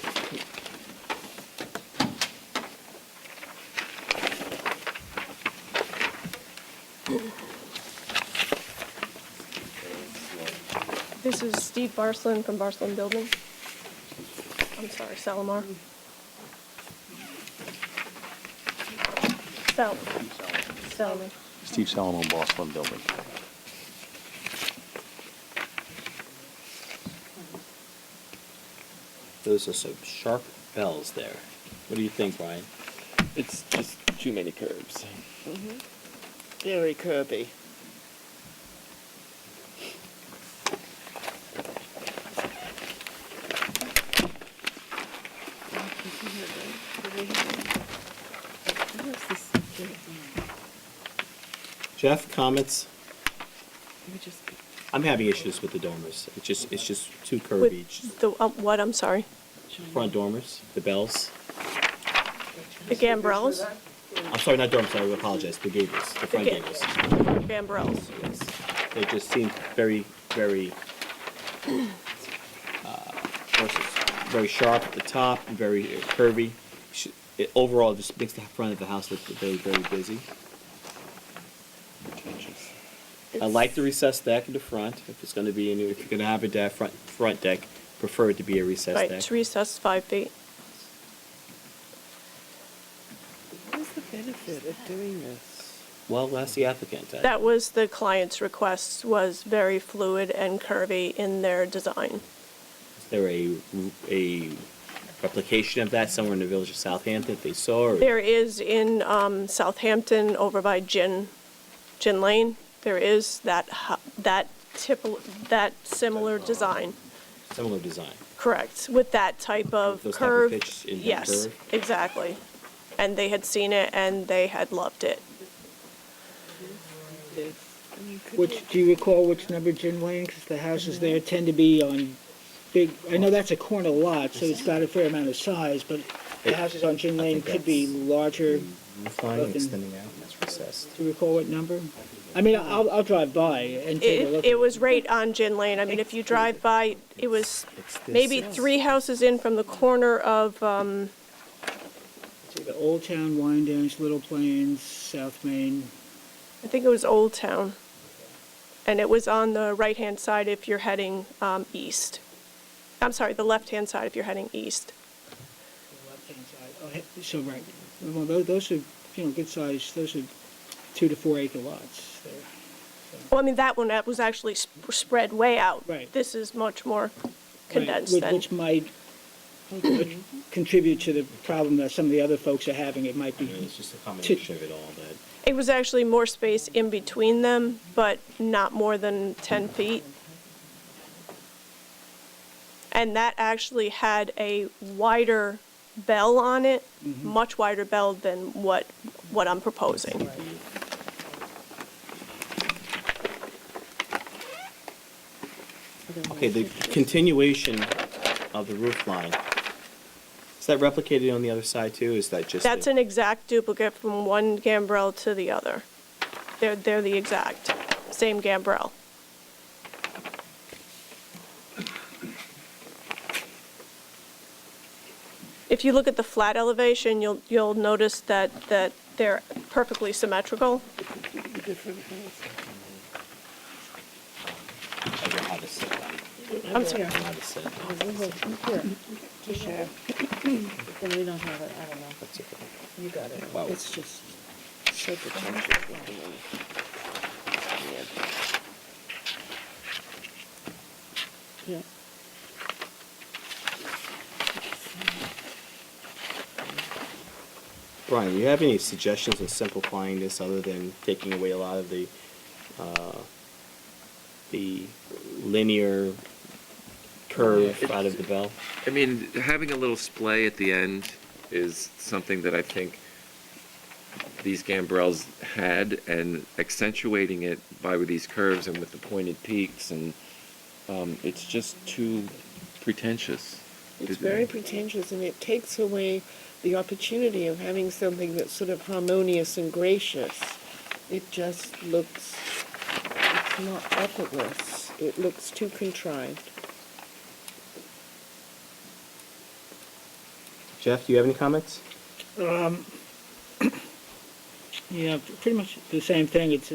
This is Steve Barsland from Barsland Building. I'm sorry, Salamar. Salomon. Steve Salomon, Boston Building. Those are some sharp bells there. What do you think, Brian? It's just too many curves. Very curvy. Jeff, comments? I'm having issues with the dormers. It's just too curvy. With the, what, I'm sorry? Front dormers, the bells. The gambrels? I'm sorry, not dormers, I apologize, the gables, the front gables. Gambrels. Yes. They just seem very, very, very sharp at the top, and very curvy. Overall, it just makes the front of the house look very, very busy. I like the recessed deck in the front. If it's going to be, if you're going to have a deck, front deck, prefer it to be a recessed Right, deck. it's recessed 5 feet. What is the benefit of doing this? Well, that's the applicant. That was the client's request, was very fluid and curvy in their design. Is there a replication of that somewhere in the village of Southampton that they saw? Or? There is in Southampton over by Gin Lane. There is that similar design. Similar design. Correct, with that type of Those type of curve. pitch in that Yes, curve? exactly. And they had seen it and they had loved it. Which, do you recall which number Gin Lane? Because the houses there tend to be on big, I know that's a corner lot, so it's got a fair amount of size, but the houses on Gin Lane could be larger. Roof line Both in- extending out, and that's recessed. Do you recall what number? I mean, I'll drive by and take a look. It was right on Gin Lane. I mean, if you drive by, it was maybe 3 houses in from the corner of, The Old Town, Wyandanch, Little Plains, South Main. I think it was Old Town. And it was on the right-hand side if you're heading east. I'm sorry, the left-hand side if you're heading east. Left-hand side. Oh, so, right. Well, those are, good size, those are 2 to 4 acre lots there. Well, I mean, that was actually spread way out. Right. This is much more condensed Right, which might contribute to the problem that some of the other folks are having. It might be. It's just a combination of it all that. It was actually more space in between them, but not more than 10 feet. And that actually had a wider bell on it, much wider bell than what I'm proposing. Okay, the continuation of the roof line, is that replicated on the other side too? Is that just? That's an exact duplicate from one gambrel to the other. They're the exact same gambrel. If you look at the flat elevation, you'll notice that they're perfectly symmetrical. I'm sorry. Here. To share. Then we don't have it, I don't know. That's okay. You got it. Wow. It's just so potential. Yeah. Brian, do you have any suggestions in simplifying this other than taking away a lot of the linear curve out of the bell? I mean, having a little splay at the end is something that I think these gambrels had, and accentuating it by with these curves and with the pointed peaks, and it's just too pretentious. It's very pretentious, and it takes away the opportunity of having something that's sort of harmonious and gracious. It just looks, it's not effortless. It looks too contrived. Jeff, do you have any comments? Yeah, pretty much the same thing. It's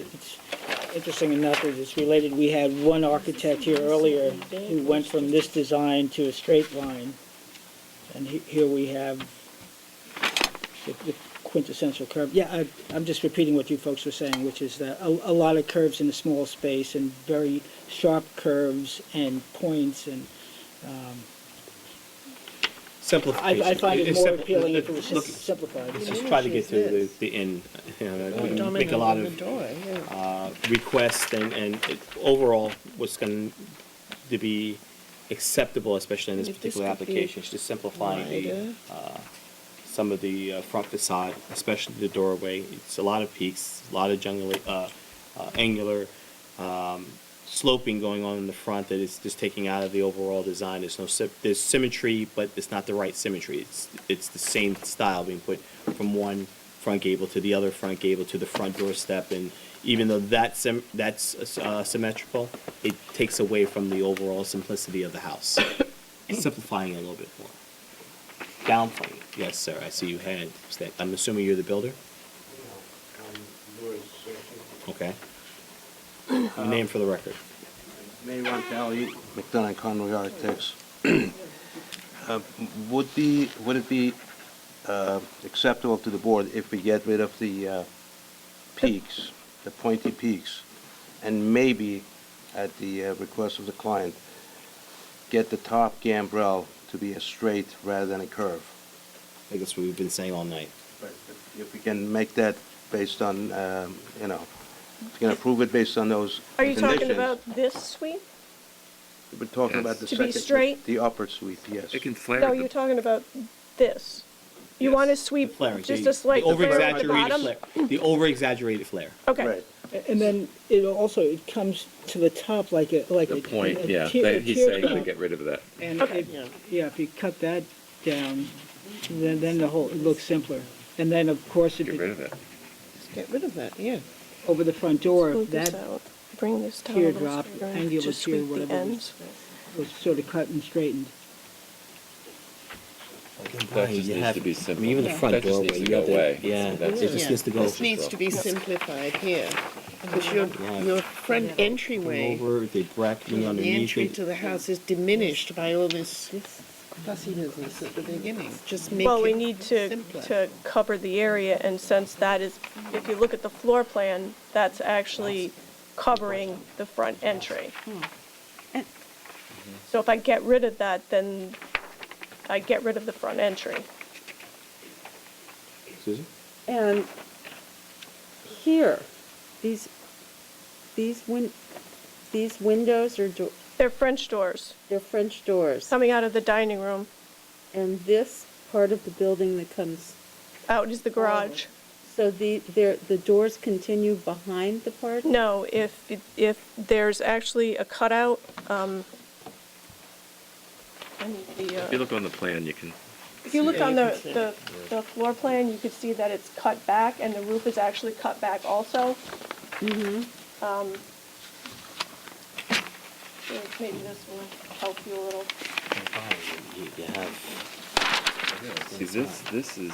interesting enough that it's related. We had one architect here earlier who went from this design to a straight line. And here we have the quintessential curve. Yeah, I'm just repeating what you folks were saying, which is that a lot of curves in a small space and very sharp curves and points and Simplification. I find it It's more simple- appealing if it was look, simplified. Let's just try to get to the end. You know, we make a lot of requests and overall what's going to be acceptable, especially in this If this particular could be application, is just simplifying wider. some of the front facade, especially the doorway. It's a lot of peaks, a lot of angular sloping going on in the front that is just taking out of the overall design. There's symmetry, but it's not the right symmetry. It's the same style being put from one front gable to the other front gable to the front doorstep, and even though that's symmetrical, it takes away from the overall simplicity of the house. Simplifying it a little bit more. Downplaying. Yes, sir. I see you had. I'm assuming you're the builder. Okay. Your name for the record. May Valley, McDonough Conway Architects. Would it be acceptable to the board if we get rid of the peaks, the pointy peaks, and maybe, at the request of the client, get the top gambrel to be a straight rather than a curve? I guess what we've been saying all night. If we can make that based on, if we can approve it based on those Are you conditions. talking about this sweep? We're talking about the To be second, straight? the upper sweep, yes. It can flare. No, you're talking about this. You want to sweep Flaring. just The a slight flare at the over-exaggerated bottom? flare. The over-exaggerated flare. Okay. And then it comes to the top like a The point, yeah. He's saying to get rid of that. And if you cut that down, then the whole, it looks simpler. And then, of course, Get rid of it. Just get rid of that, yeah. over the front door, Smooth this that out. Bring this down a little teardrop, straighter and angular just tear, sweep the whatever, ends. was sort of cut and straightened. That just You needs have- to be simple. I mean, even the front That just doorway, needs to you go have to- away. yeah, That's it just needs to go. This needs to be simplified here, because Yeah. your front entryway, Over, the bracketing the underneath entry it. to the house is diminished by all this fussiness at the beginning. Just make Well, we it need to simpler. cover the area, and since that is, if you look at the floor plan, that's actually covering the front entry. So if I get rid of that, then I get rid of the front entry. Susan? And here, these windows are, They're French doors. They're French doors. Coming out of the dining room. And this part of the building that comes out is the garage. So the doors continue behind the part? No, if there's actually a cutout, I need If you look on the plan, you can. if you look see on it. the floor plan, you could see that it's cut back, and the roof is actually cut back also. Mm-hmm. So maybe this will help you a little. You have. See, this is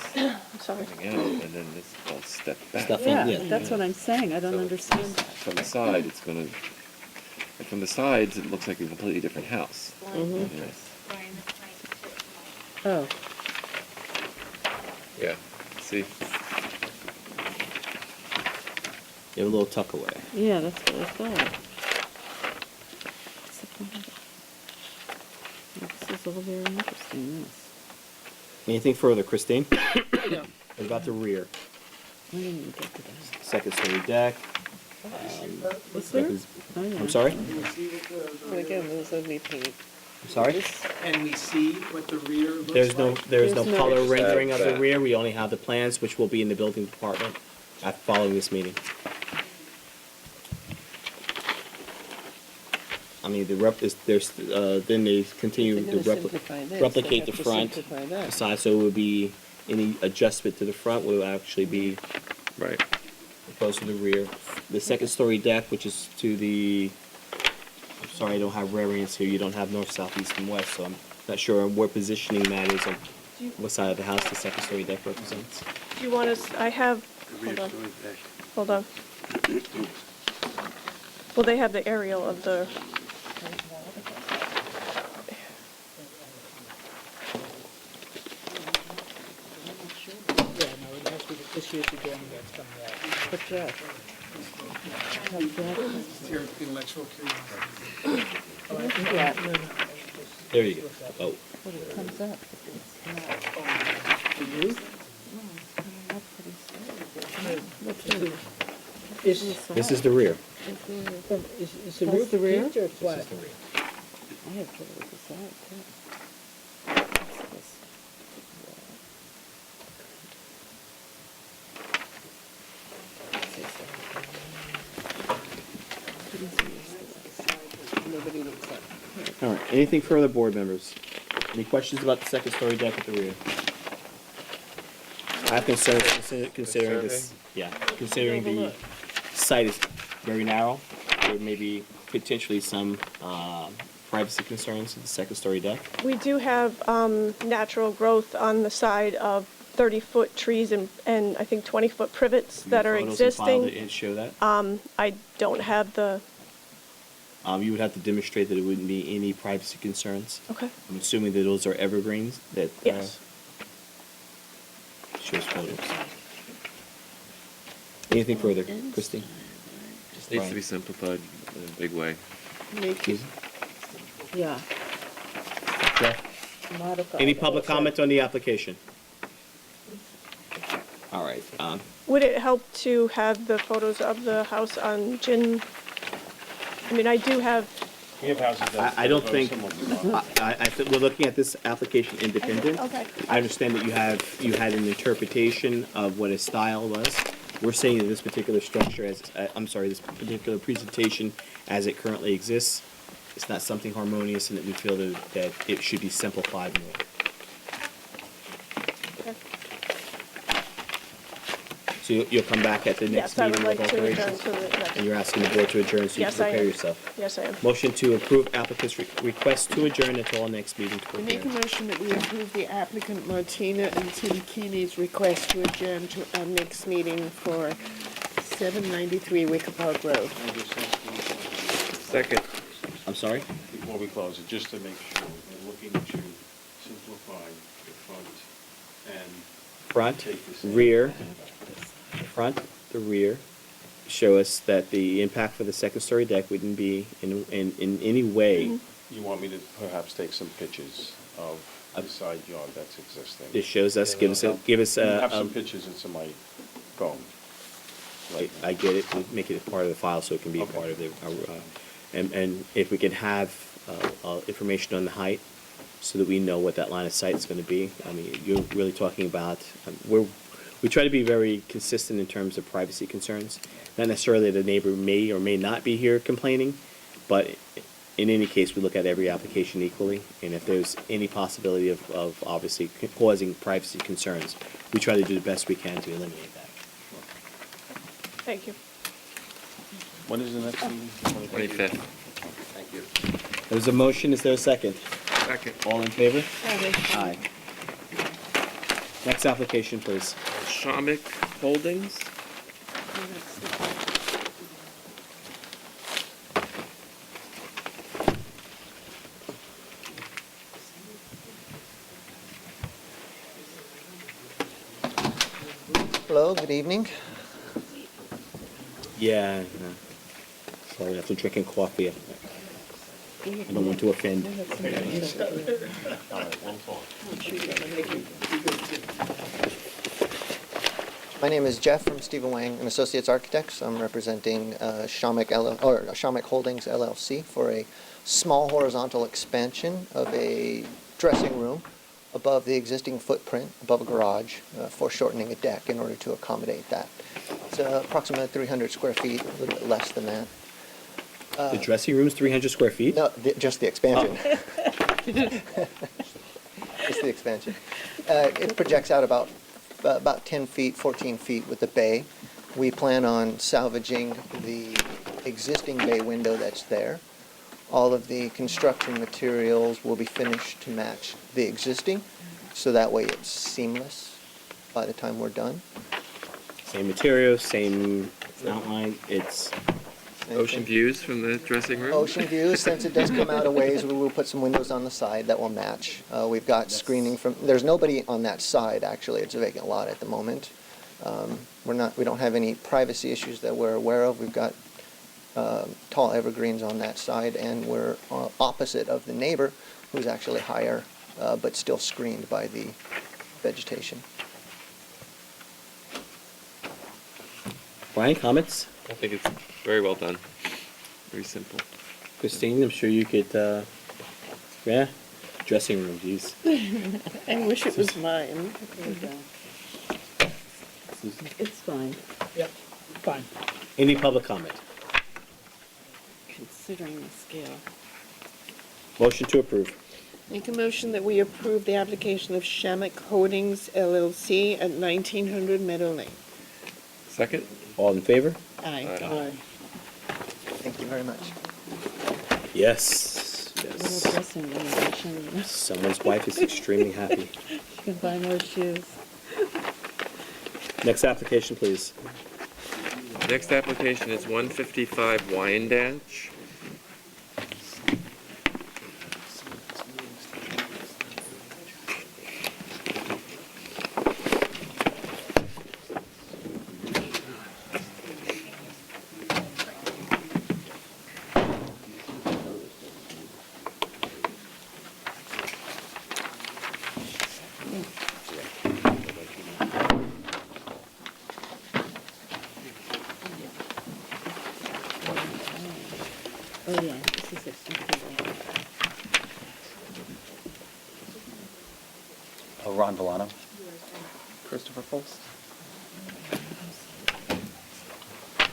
Sorry. coming out, and then this is all stepped back. Yeah, that's what I'm saying, I don't understand that. From the side, it's gonna, and from the sides, it looks like a completely different house. Mhm. Yes. Oh. Yeah, see? You have a little tuck away. Yeah, that's what I thought. What's the point of it? This is all very interesting, this. Anything further, Christine? No. What about the rear? I didn't even get to that. Second story deck. Was there? Oh, yeah. I'm sorry? And again, those ugly paint. I'm sorry? Can we see what the rear looks There's no, like? there's no There's no- color Just rendering of the that. rear. We only have the plans, which will be in the building department following this meeting. I mean, then they continue If they're to gonna simplify this, they replicate the have to front simplify that. side, so it would be, any adjustment to the front will actually be Right. opposed to the rear. The second story deck, which is to the, I'm sorry, I don't have variants here, you don't have north, south, east, and west, so I'm not sure where positioning that is, on what side of the house the second story deck represents. Do you want us, I have, hold on. Well, they have the aerial of the, Yeah, no, it has to be this year's drawing that's coming out. But Jeff, Intellectual There you go. Oh, But it comes up. It's not. The roof? this is the rear. Is the roof the rear or flat? This is the rear. I have trouble with the side, too. What's this? nobody looks up. All right, anything further, board members? Any questions about the second story deck at the rear? I have concerns considering this, considering the site is very narrow. There may be potentially some privacy concerns with the second story deck. we do have natural growth on the side of 30-foot trees and I think 20-foot privets that are Photos and file existing. that show that. I don't have the, You would have to demonstrate that it wouldn't be any privacy concerns. okay. I'm assuming that those are evergreens that Yes. shows photos. Anything further, Christine? Just needs to be simplified in a big way. Make it, Yeah. Jeff? Modify Any that. public comment on the application? All right, Would it help to have the photos of the house on Gin? I mean, I do have, I don't think, I think we're looking at this application independent. Okay. I understand that you had an interpretation of what a style was. We're saying that this particular structure as, this particular presentation as it currently exists, it's not something harmonious and that we feel that it should be simplified more. So you'll come back at the next yes, I would meeting with like to adjourn alterations? to the next. And you're asking the board to adjourn so you Yes, can I prepare am. yourself? Yes, I am. Motion to approve applicant's request to adjourn until our next meeting to I make a prepare. motion that we approve the applicant Martina and Tim Keeney's request to adjourn to our next meeting for 793 Wicker Park Road. Second. I'm sorry? Before we close it, just to make sure, we're looking to simplify the front and Front, take the same- rear, front, the rear, show us that the impact for the second story deck wouldn't be in any way. You want me to perhaps take some pictures of the side yard that's existing? It shows us, give us Have a, some pictures into my phone. I get it, we'll make it a part of the file so it can be a part of the, and if we can have information on the height so that we know what that line of sight is going to be. I mean, you're really talking about, we try to be very consistent in terms of privacy concerns. Not necessarily the neighbor may or may not be here complaining, but in any case, we look at every application equally. And if there's any possibility of obviously causing privacy concerns, we try to do the best we can to eliminate that. Thank you. When is the next meeting? 25th. Thank you. There's a motion, is there a second? Second. All in favor? Aye. Next application, please. Shamik Holdings? Hello, good evening. Yeah, sorry, after drinking coffee, I don't want to offend. My name is Jeff from Stephen Wang and Associates Architects. I'm representing Shamik Holdings LLC for a small horizontal expansion of a dressing room above the existing footprint, above a garage, foreshortening a deck in order to accommodate that. It's approximately 300 square feet, a little bit less than that. The dressing room's 300 square feet? No, just the expansion. Just the expansion. It projects out about 10 feet, 14 feet with the bay. We plan on salvaging the existing bay window that's there. All of the construction materials will be finished to match the existing, so that way it's seamless by the time we're done. Same materials, same outline, it's... Ocean views from the dressing room? Ocean views, since it does come out a ways, we will put some windows on the side that will match. We've got screening from, there's nobody on that side, actually, it's a vacant lot at the moment. We don't have any privacy issues that we're aware of. We've got tall evergreens on that side, and we're opposite of the neighbor, who's actually higher, but still screened by the vegetation. Brian, comments? I think it's very well done. Very simple. Christine, I'm sure you could, yeah, dressing room, geez. I wish it was mine. There you go. It's fine, Yep, fine. Any public comment? considering the scale. Motion to approve. Make a motion that we approve the application of Shamik Holdings LLC at 1900 Meadow Lane. Second? All in favor? Aye. Aye. Thank you very much. Yes, Little yes. dressing renovation. Someone's wife is extremely happy. You can buy more shoes. Next application, please. Next application is 155 Wyandanch. Oh, yeah, this is it. Ron Villano. Christopher Post.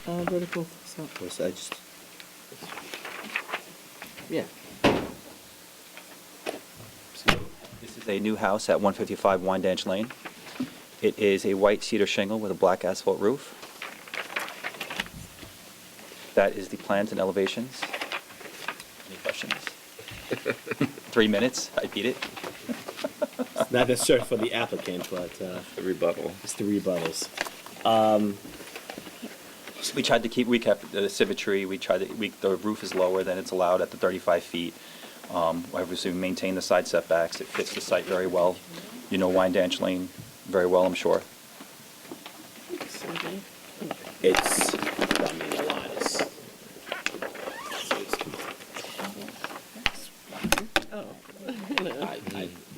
Vertical. Of course, I just... Yeah. This is a new house at 155 Wyandanch Lane. It is a white cedar shingle with a black asphalt roof. That is the plans and elevations. Any questions? 3 minutes, I beat it. It's not necessarily for the applicant, but... The rebuttal. It's the rebuttals. We tried to recap the symmetry. The roof is lower than it's allowed at the 35 feet. Obviously, we maintain the side setbacks. It fits the site very well. You know Wyandanch Lane very well, I'm sure. It's, I mean, a lot is...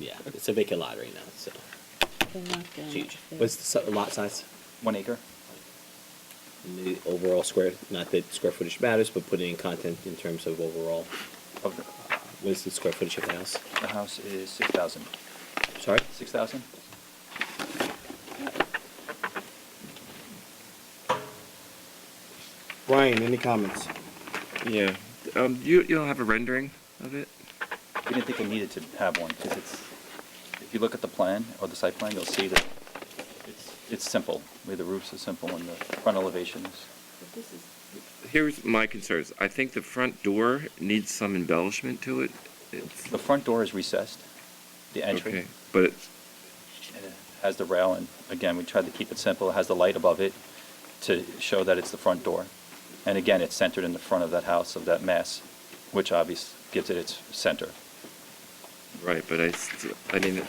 yeah, it's a vacant lot right now, so... It's huge. What's the lot size? 1 acre. And the overall square, not that square footage matters, but putting in content in terms of overall. What is the square footage of the house? The house is 6,000. Sorry? 6,000. Brian, any comments? Yeah. You don't have a rendering of it? We didn't think we needed to have one because if you look at the plan or the site plan, you'll see that it's simple. The roofs are simple and the front elevation is. Here's my concerns. I think the front door needs some embellishment to it. The front door is recessed, the entry. Okay, but And it has the rail, and again, we tried to keep it simple. It has the light above it to show that it's the front door. And again, it's centered in the front of that house, of that mass, which obviously gives it its center. right, but I mean,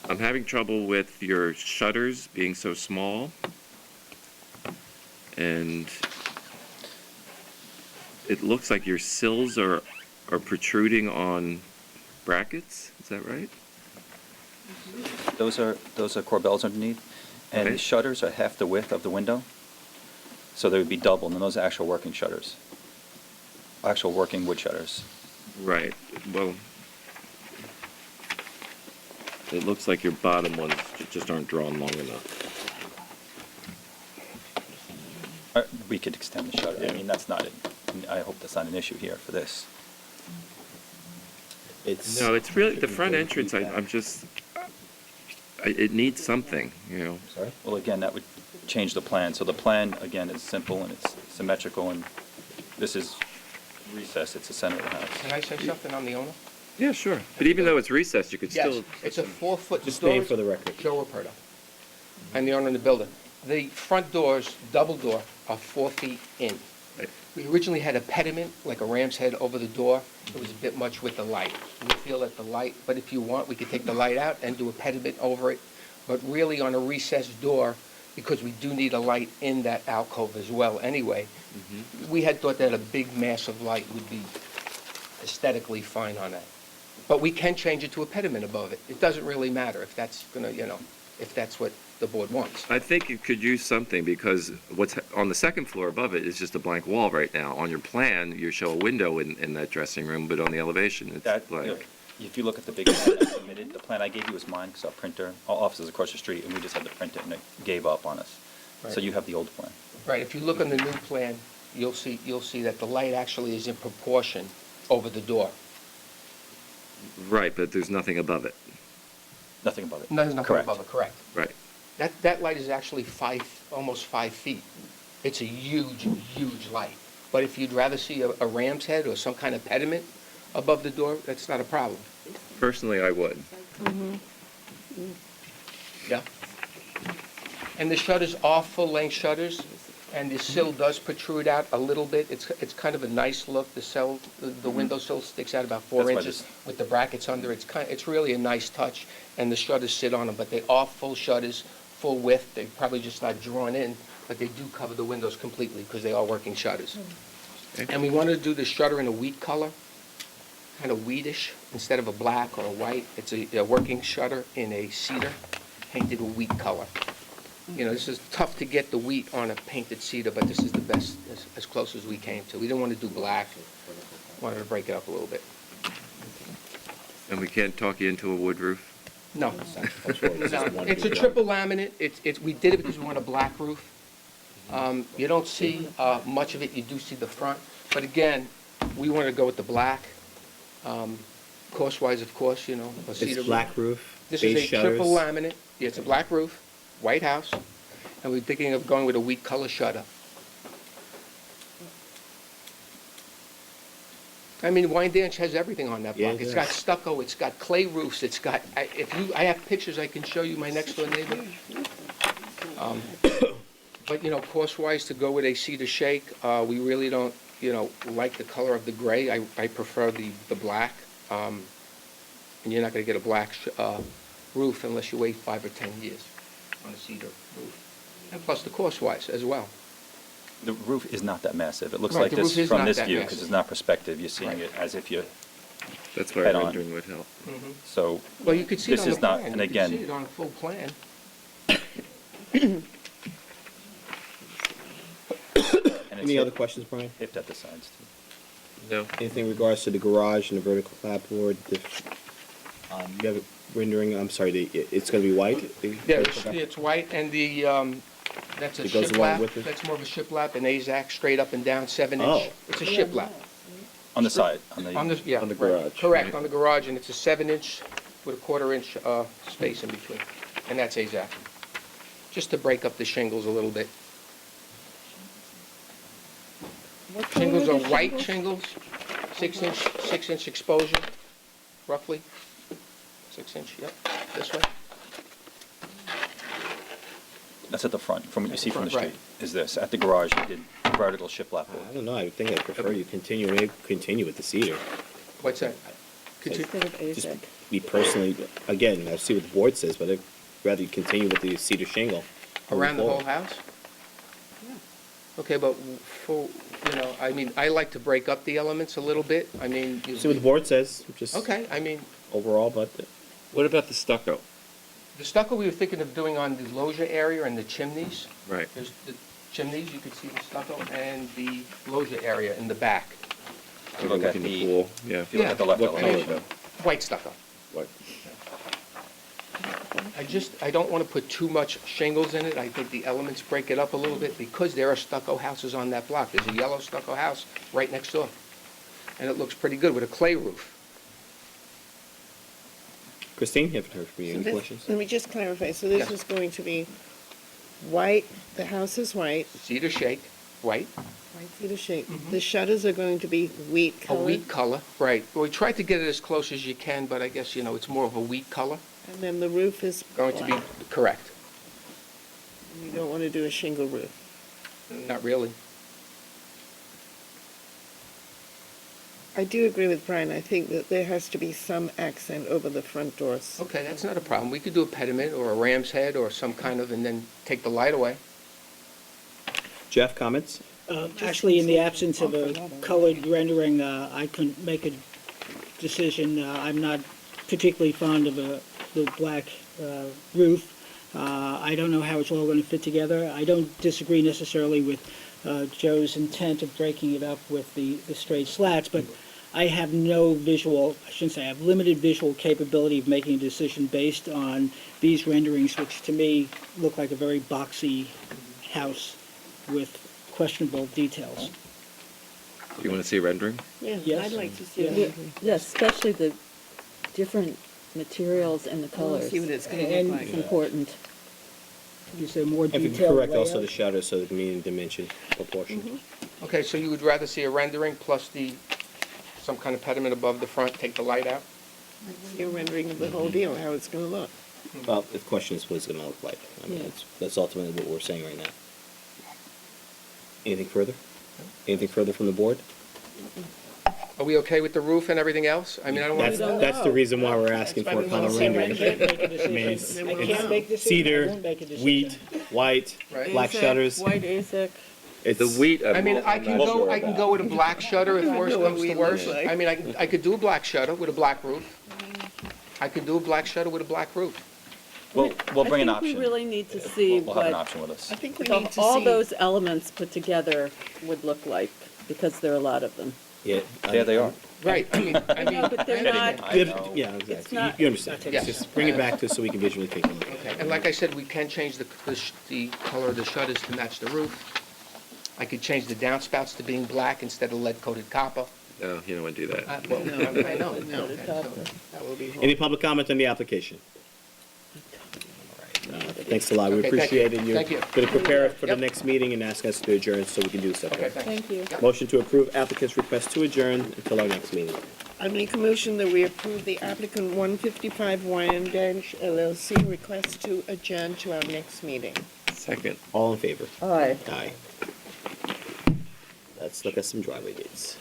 I'm having trouble with your shutters being so small. And it looks like your sills are protruding on brackets. Is that right? Those are corbels underneath, and the shutters are half the width of the window, so they would be double, and those are actual working shutters, actual working wood shutters. Right. Well, it looks like your bottom ones just aren't drawn long enough. We could extend the shutter. I mean, that's not it. And I hope that's not an issue here for this. No, it's really, the front entrance, I'm just, it needs something, you know. Sorry? Well, again, that would change the plan. So the plan, again, is simple and it's symmetrical, and this is recessed, it's the center of the house. Can I say something on the owner? Yeah, sure. But even though it's recessed, you could Yes, still. it's a 4-foot Just storage. name for the record. Joe Raperto. I'm the owner of the building. The front doors, double door, are 4 feet in. We originally had a pediment, like a ram's head over the door. It was a bit much with the light. We feel that the light, but if you want, we could take the light out and do a pediment over it. But really on a recessed door, because we do need a light in that alcove as well anyway, we had thought that a big mass of light would be aesthetically fine on that. But we can change it to a pediment above it. It doesn't really matter if that's gonna, if that's what the board wants. I think you could use something, because what's on the second floor above it is just a blank wall right now. On your plan, you show a window in that dressing room, but on the elevation, it's That, blank. if you look at the big plan I submitted, the plan I gave you was mine, because our printer, our office is across the street, and we just had to print it, and it gave up on us. So Right. you have the old plan. Right, if you look on the new plan, you'll see that the light actually is in proportion over the door. Right, but there's nothing above it. Nothing above it. There's nothing Correct. above it, correct. Right. That light is actually almost 5 feet. It's a huge, huge light. But if you'd rather see a ram's head or some kind of pediment above the door, that's not a problem. Personally, I would. Yeah. And the shutters are full-length shutters, and the sill does protrude out a little bit. It's kind of a nice look. The window sill sticks out about 4 That's why inches with the brackets under. It's really a nice touch, and the shutters sit on them, but they are full shutters, full width. They're probably just not drawn in, but they do cover the windows completely because they are working shutters. And we wanted to do the shutter in a wheat color, kind of wheatish, instead of a black or a white. It's a working shutter in a cedar, painted a wheat color. This is tough to get the wheat on a painted cedar, but this is the best, as close as we came to. We didn't want to do black, wanted to break it up a little bit. And we can't talk you into a wood roof? No. No, it's a triple laminate. We did it because we want a black roof. You don't see much of it, you do see the front. But again, we wanted to go with the black. Cost-wise, of course, a cedar It's black roof, This base is a shutters. triple laminate. Yeah, it's a black roof, white house, and we're thinking of going with a wheat color shutter. I mean, Wyandanch has everything on that Yeah, block. it It's got does. stucco, it's got clay roofs, it's got, I have pictures I can show you, my next door neighbor. But, cost-wise, to go with a cedar shake, we really don't, like the color of the gray. I prefer the black. And you're not gonna get a black roof unless you wait 5 or 10 years on a cedar roof. And plus the cost-wise as well. The roof is not that massive. It looks Right, like the this roof is from not this that view, because massive. it's not perspective. You're seeing it as if you're That's why head on. rendering would help. So Well, you could see it this on the is not, plan. and You could see again, it on a full plan. and it's Any other hip- questions, Brian? hipped at the sides too. No. Anything in regards to the garage and the vertical clapboard? You have it rendering, I'm sorry, it's gonna be white? the Yeah, vertical clap- it's white, and that's a It goes along shiplap. with it? That's more of a shiplap, an AZAC, straight up and down, 7-inch. Oh. It's a shiplap. On the side, on the, Yeah, On the right. garage. Correct, on the garage, and it's a 7-inch with a 1/4-inch space in between, and that's AZAC. Just to break up the shingles a little bit. What color Shingles are are the white shingles, 6-inch exposure, roughly. 6-inch, yep, this way. that's at the front, from what you see from the Right. street, is this. At the garage, you did vertical shiplap. I don't know, I think I'd prefer you continue with the cedar. What's that? Instead of Just AZAC? me personally, again, I see what the board says, but I'd rather you continue with the cedar shingle. Around the moving whole forward. house? Okay, but I like to break up the elements a little bit. I mean. See what the board says, just Okay, I mean, overall, but What about the stucco? the stucco we were thinking of doing on the loggia area and the chimneys. Right. There's the chimneys, you could see the stucco, and the loggia area in the back. Look at Overlooking the, pool, yeah. if you look at the left What color elevation. though? White stucco. What? I don't want to put too much shingles in it. I think the elements break it up a little bit because there are stucco houses on that block. There's a yellow stucco house right next door. And it looks pretty good with a clay roof. Christine, you haven't heard from you. So Any this- questions? Let me just clarify, so this Yes. is going to be white, the house is white, Cedar shake, white, white cedar shake. The shutters are going to be wheat a colored. wheat color, right. We tried to get it as close as you can, but I guess, it's more of a wheat color. And then the roof is Going to be black. correct. You don't want to do a shingle roof. Not really. I do agree with Brian, I think that there has to be some accent over the front doors. Okay, that's not a problem. We could do a pediment or a ram's head or some kind of, and then take the light away. Jeff, comments? Actually, in the absence of a colored rendering, I couldn't make a decision. I'm not particularly fond of the black roof. I don't know how it's all going to fit together. I don't disagree necessarily with Joe's intent of breaking it up with the straight slats, but I have no visual, I shouldn't say, I have limited visual capability of making a decision based on these renderings, which to me look like a very boxy house with questionable details. You want to see a rendering? Yeah, Yes. I'd like to see Yeah. it. Yeah, especially the different materials and the I wanna colors. see what it's gonna And- look like. It's important. You say more And if you detailed correct also the layout? shutters so they can meet in dimension proportion. Okay, so you would rather see a rendering plus some kind of pediment above the front, take the light out? You're rendering of the whole deal, how it's going to look. Well, the question is what it's gonna look like. I mean, Yeah. that's ultimately what we're saying right now. Anything further? Anything further from the board? Are we okay with the roof and everything else? I mean, I don't want That's the reason why we're asking That's for why a we color wanna see rendering. rendering. I mean, it's Then we'll I can't make this decision. I cedar, won't make a decision. wheat, white, Right. black AZEK, shutters. White AZEK. It's The wheat, I mean, I can go with a black shutter if I worse know what comes we to look worse. like. I mean, I could do a black shutter with a black roof. I could do a black shutter with a black roof. We'll bring an I option. think we really need to see We'll have an what option with us. I think we the- need to all see. those elements put together would look like, because there are a lot of them. Yeah. There they are. Right, I mean, know, but they're not- I Good- know. Yeah, exactly. It's not- You understand. Yes. Just bring it back to us so we can visually take a look. Okay, and like I said, we can change the color of the shutters to match the roof. I could change the downspouts to being black instead of lead-coated copper. No, you don't want to do that. Well, I know. No. That will be. Any public comment on the application? Thanks a lot. We Okay, thank appreciate you. it. You're Thank you. going to prepare for the Yep. next meeting and ask us to adjourn so we can do so. Okay, thanks. Thank you. Motion to approve applicant's request to adjourn until our next meeting. I make a motion that we approve the applicant 155 Wyandanch LLC request to adjourn to our next meeting. Second. All in favor? Aye. Aye. Let's look at some driveway dates.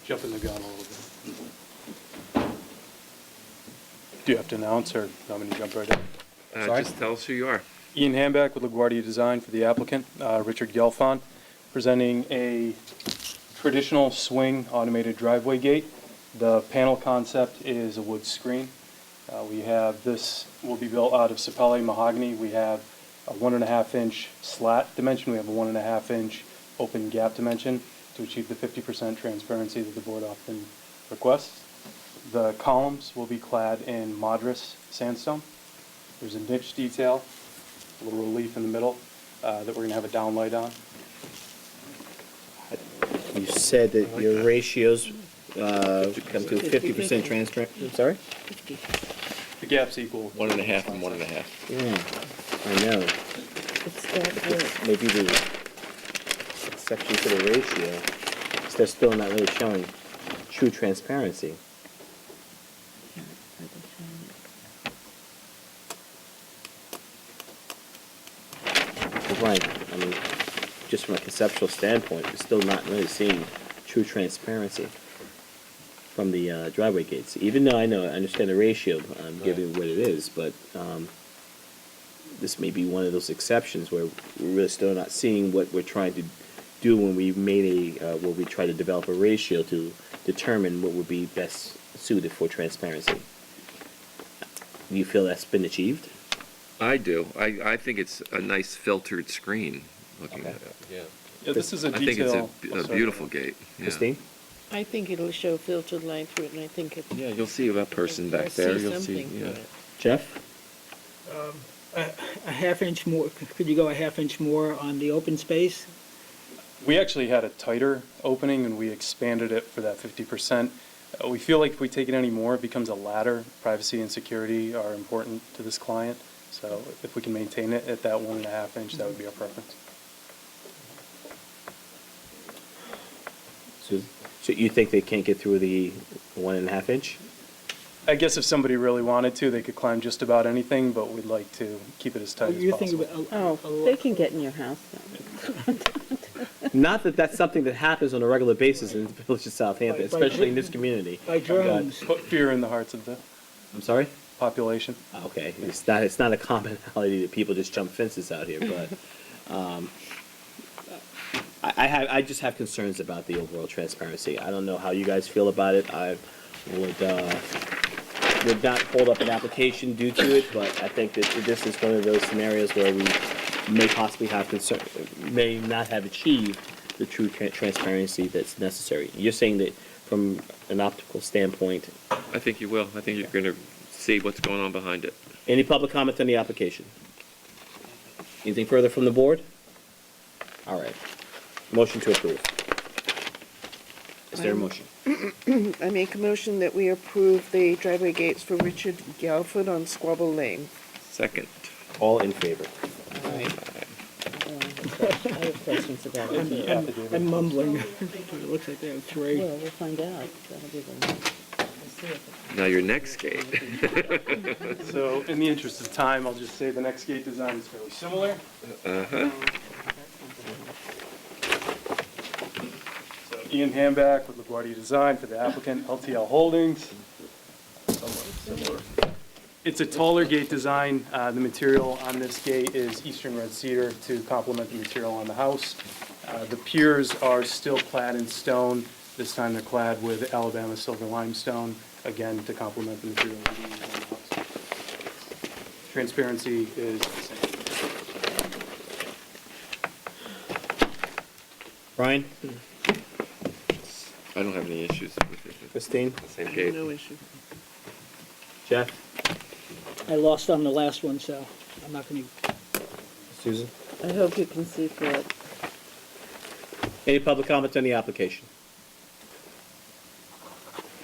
Jumping the gun a little bit. Do you have to announce, or I'm going to jump right in? Sorry? Just tell us who you are. Ian Hamback with LaGuardia Design for the applicant, Richard Gelfond, presenting a traditional swing automated driveway gate. The panel concept is a wood screen. This will be built out of Sapele mahogany. We have a 1.5-inch slat dimension. We have a 1.5-inch open gap dimension to achieve the 50% transparency that the board often requests. The columns will be clad in Madras sandstone. There's a niche detail, a little relief in the middle that we're going to have a downlight on. You said that your ratios come to 50% transparent. I'm sorry? The gap's equal. 1.5 and 1.5. Yeah, I know. Maybe the exception to the ratio, is they're still not really showing true transparency. Right, I mean, just from a conceptual standpoint, we're still not really seeing true transparency from the driveway gates. Even though I understand the ratio, given what it is, but this may be one of those exceptions where we're really still not seeing what we're trying to do when we made where we try to develop a ratio to determine what would be best suited for transparency. Do you feel that's been achieved? I do. I think it's a nice filtered screen looking at it. Yeah, this is a I think detail. it's a beautiful gate. Yeah. Christine? I think it'll show filtered light through it, and I think it. Yeah, you'll see that person back You'll there, see you'll see, something yeah. through it. Jeff? A half inch more, could you go a half inch more on the open space? We actually had a tighter opening and we expanded it for that 50%. We feel like if we take it any more, it becomes a ladder. Privacy and security are important to this client. So if we can maintain it at that 1.5 inch, that would be our preference. Susan? So you think they can't get through the 1.5 inch? I guess if somebody really wanted to, they could climb just about anything, but we'd like to keep it as tight as You possible. think Oh, they can get in your house then. Not that that's something that happens on a regular basis in the village of Southampton, By especially in this community. By drones. Put fear in the hearts of the I'm sorry? population. Okay, it's not a commonality that people just jump fences out here, but I just have concerns about the overall transparency. I don't know how you guys feel about it. I would not hold up an application due to it, but I think that this is one of those scenarios where we may possibly have concern, may not have achieved the true transparency that's necessary. You're saying that from an optical standpoint. I think you will. I think you're going to see what's going on behind it. Any public comment on the application? Anything further from the board? All right. Motion to approve. Is there a motion? I make a motion that we approve the driveway gates for Richard Gelford on Squabble Lane. Second. All in favor? Aye. I have questions about it. I'm mumbling. It looks like they have three. Well, we'll find out. That'll be the, we'll see if Now your next gate. So in the interest of time, I'll just say the next gate design is fairly similar. Uh-huh. So Ian Hamback with LaGuardia Design for the applicant, LTL Holdings. Similar. It's a taller gate design. The material on this gate is eastern red cedar to complement the material on the house. The piers are still clad in stone. This time they're clad with Alabama silver limestone, again, to complement the material we use on the house. Transparency is the same. Brian? I don't have any issues with it. Christine? Same gate. No issue. Jeff? I lost on the last one, so I'm not going to. Susan? I hope you can see through it. Any public comments on the application?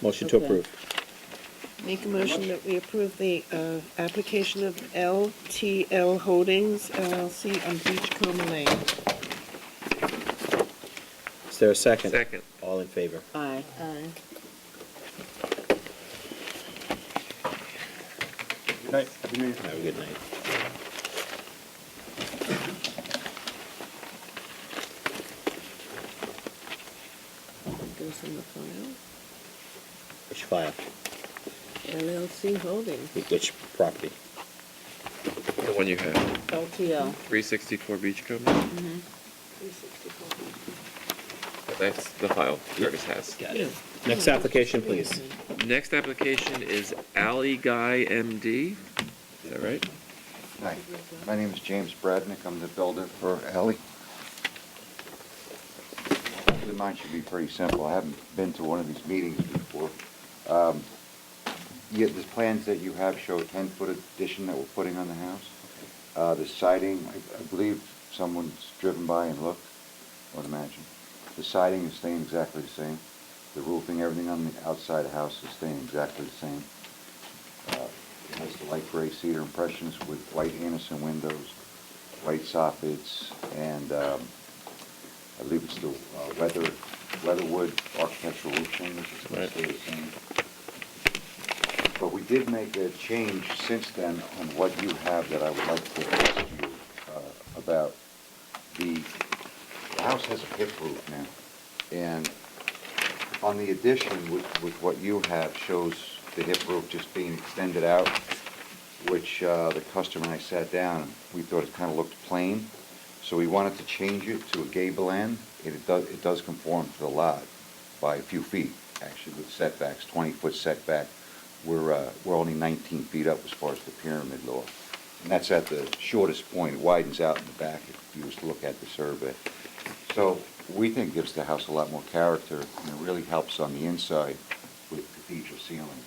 Motion to Okay. approve. Make a motion that we approve the application of LTL Holdings LLC on Beachcomber Lane. Is there a second? Second. All in favor? Aye. Aye. Good night. Happy New Year. Have a good night. Goes in the file. Which file? LLC Holdings. Which property? The one you have. LTL. 364 Beachcomber. Mm-hmm. 364. That's the file Curtis has. Got it. Next application, please. Next application is Alley Guy MD. Is that right? Hi, my name is James Bradnick. I'm the builder for Alley. Hopefully mine should be pretty simple. I haven't been to one of these meetings before. The plans that you have show a 10-foot addition that we're putting on the house. The siding, I believe someone's driven by and looked, I would imagine. The siding is staying exactly the same. The roofing, everything on the outside of the house is staying exactly the same. It has the light gray cedar impressions with white Anderson windows, white soffits, and I believe it's the weatherwood architectural roof shingles. It's going to stay the same. But we did make a change since then on what you have that I would like to ask you about. The house has a hip roof now, and on the addition with what you have shows the hip roof just being extended out, which the customer and I sat down and we thought it kind of looked plain. So we wanted to change it to a gable end. It does conform to the lot by a few feet, actually, with setbacks, 20-foot setback. We're only 19 feet up as far as the pyramid law. And that's at the shortest point. It widens out in the back if you was to look at the survey. So we think gives the house a lot more character, and it really helps on the inside with cathedral ceilings.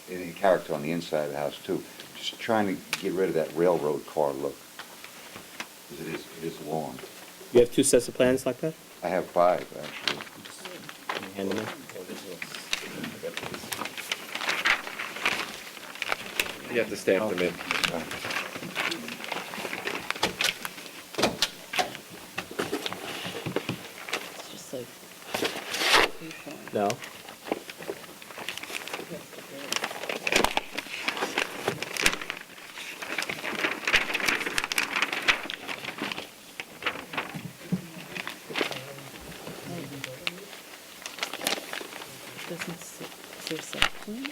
And character on the inside of the house too. Just trying to get rid of that railroad car look, because it is long. You have two sets of plans like that? I have 5, actually. Can you hand them in? You have to stamp them in. It's just like. No? Doesn't say, is there a site plan?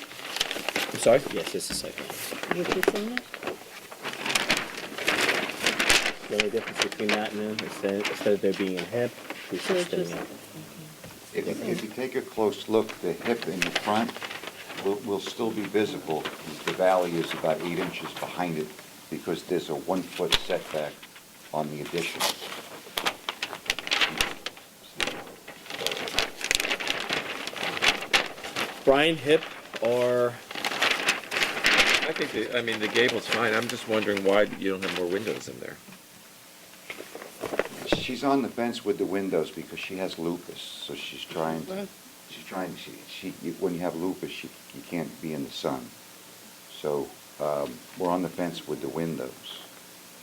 I'm sorry? Yes, it's a site plan. With this in it? The only difference between that and then, instead of there being a hip, she's So just it's spinning out. If you take a close look, the hip in the front will still be visible. The valley is about 8 inches behind it because there's a 1-foot setback on the addition. Brian, hip or? I think, the gable's fine. I'm just wondering why you don't have more windows in there. She's on the fence with the windows because she has lupus, so when you have lupus, you can't be in the sun. So, we're on the fence with the windows.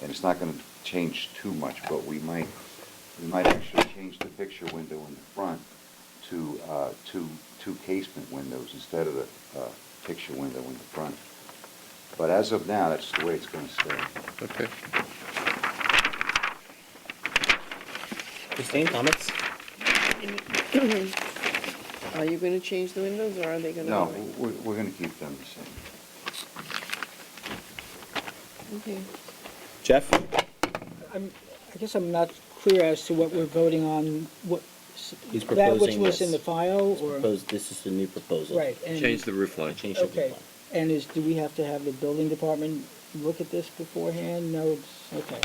And it's not gonna change too much, but we might actually change the picture window in the front to, two casement windows instead of the, picture window in the front. But as of now, that's the way it's gonna stay. Okay. Christine, comments? Are you going to change the windows, or are they going to? No, we're gonna keep them the same. Okay. Jeff? I guess I'm not clear as to what we're voting on, He's that which proposing was this. in the file, or? This is the new proposal. Right. and- Change the roof line. Change the Okay, roof and do we have to have the building department look at this beforehand? No, it's, okay,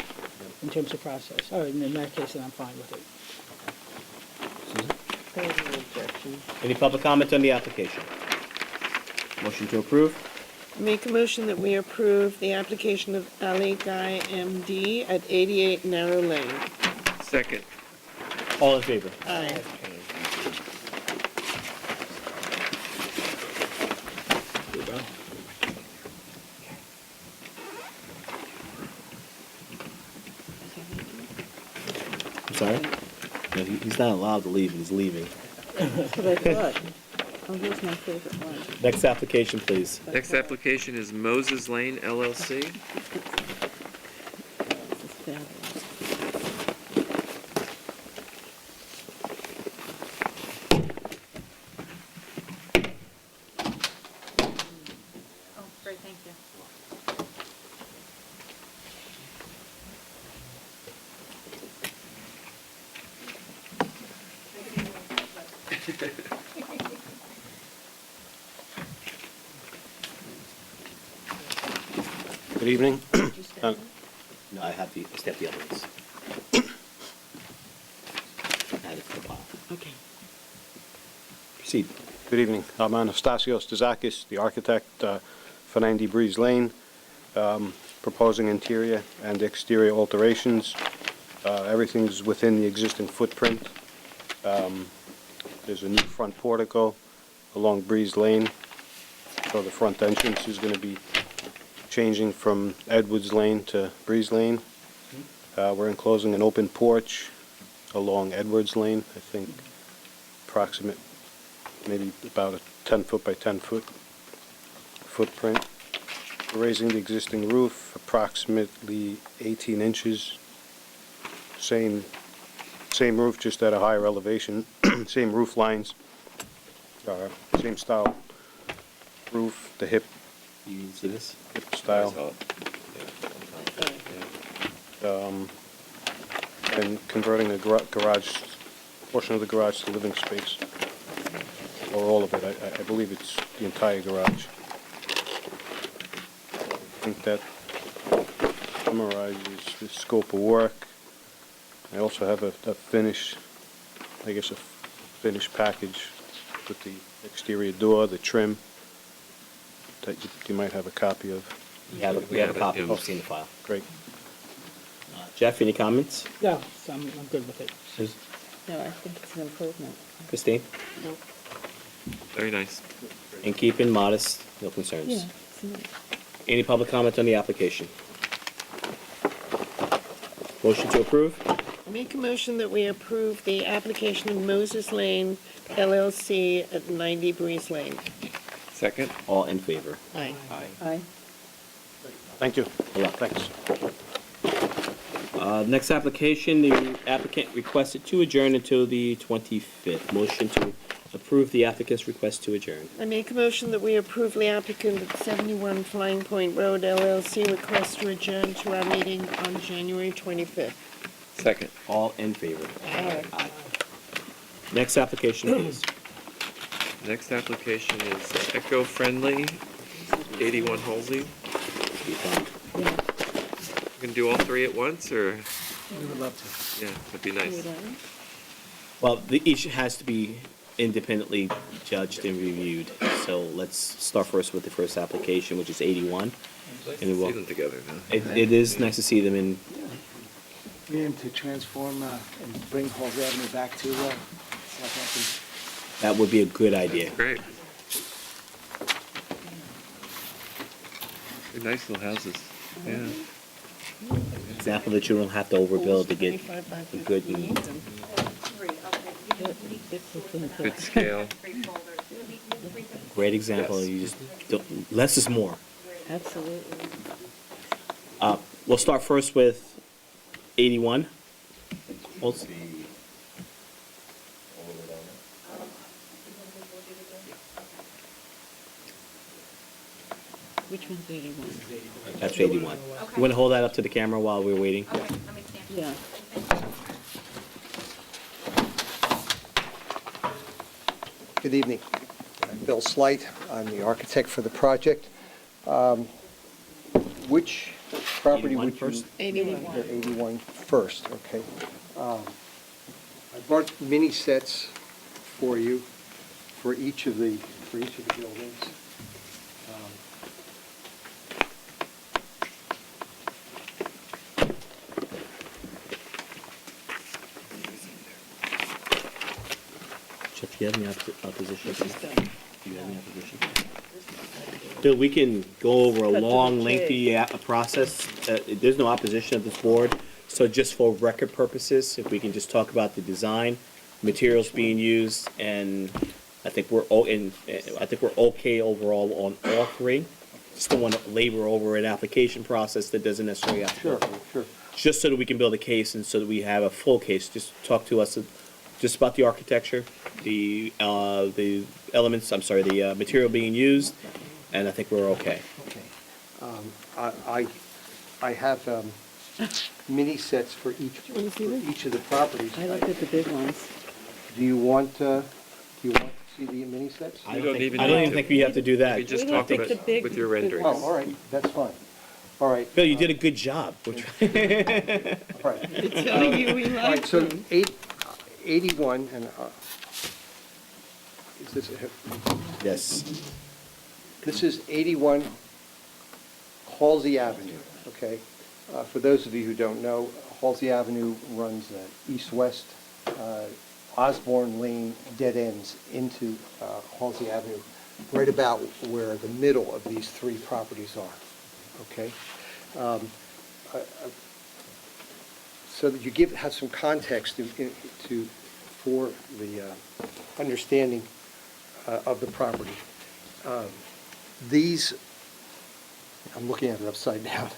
in terms of process. All right, and in that case, then I'm fine with it. line. Any public comment on the application? Motion to approve? Make a motion that we approve the application of Ali Guy MD at 88 Narrow Lane. Second. All in favor? Aye. I'm sorry? No, he's not allowed to leave, he's leaving. That's what I thought. Oh, here's my favorite one. Next application, please. Next application is Moses Lane LLC. This is fabulous. Oh, great, thank you. Good evening. No, I have the other ones. Add it to the pile. Okay. Proceed. Good evening. I'm Anastasios Dezakis, the architect for 90 Breeze Lane, proposing interior and exterior alterations. Everything's within the existing footprint. There's a new front portico along Breeze Lane, so the front entrance is going to be changing from Edwards Lane to Breeze Lane. We're enclosing an open porch along Edwards Lane, I think approximate, maybe about a 10-foot by 10-foot footprint. We're raising the existing roof approximately 18 inches. Same roof, just at a higher elevation. Same roof lines, same style roof, the hip. You can see this? Hip style. And converting a garage, portion of the garage to living space, or all of it. I believe it's the entire garage. I think that summarizes the scope of work. I also have a finished, I guess, a finished package with the exterior door, the trim, that you might have a copy of. We have a copy, we've seen the file. Great. Jeff, any comments? Yeah, so I'm good with it. No, I think it's an improvement. Christine? Very nice. In keeping, modest, no concerns. Yeah, it's nice. Any public comment on the application? Motion to approve? I make a motion that we approve the application of Moses Lane LLC at 90 Breeze Lane. Second? All in favor? Aye. Aye. Thank you. Good luck. Thanks. Next application, the applicant requested to adjourn until the 25th. Motion to approve the applicant's request to adjourn. I make a motion that we approve the applicant at 71 Flying Point Road LLC request to adjourn to our meeting on January 25th. Second. All in favor? Aye. Next application, please. Next application is Eco-Friendly, 81 Halsey. You can do all three at once, or? We would love to. Yeah, that'd be nice. Well, each has to be independently judged and reviewed. So let's start first with the first application, which is 81. Nice And to we'll- see them together, huh? It is nice to see them in. We aim to transform and bring Halls Avenue back to Southampton. That would be a good idea. Great. They're nice little houses, yeah. Example that you don't have to overbuild to get a good. Good scale. Great example. You just don't, less is more. Absolutely. We'll start first with 81. Which one's 81? That's 81. You want to hold that up to the camera while we're waiting? Yeah. Good evening. I'm Bill Slight. I'm the architect for the project. Which property 81 would you? first? 81. 81 first, okay. I brought mini sets for you for each of the buildings. Jeff, do you have any opposition? Do you have any opposition? Bill, we can go over a Cut to the long, chase. lengthy process. There's no opposition at this board. So just for record purposes, if we can just talk about the design, materials being used, and I think we're okay overall on all three. Just don't want to labor over an application process that doesn't necessarily have to go through. Sure. Just so that we can build a case and so that we have a full case. Just talk to us just about the architecture, the elements, the material being used, and I think we're okay. Okay. I have mini sets for each of the properties. I looked at the big ones. Do you want to see the mini sets? I don't even think we have to do that. We just talk about it with your renderings. Oh, all right, that's fine. All right. Bill, you did a good job. All right. They're telling you we All right, like so them. 81, and is this, Yes. this is 81 Halsey Avenue, okay? For those of you who don't know, Halsey Avenue runs east-west. Osborne Lane dead ends into Halsey Avenue, right about where the middle of these three properties are, okay? So that you have some context for the understanding of the property. These, I'm looking at it upside down.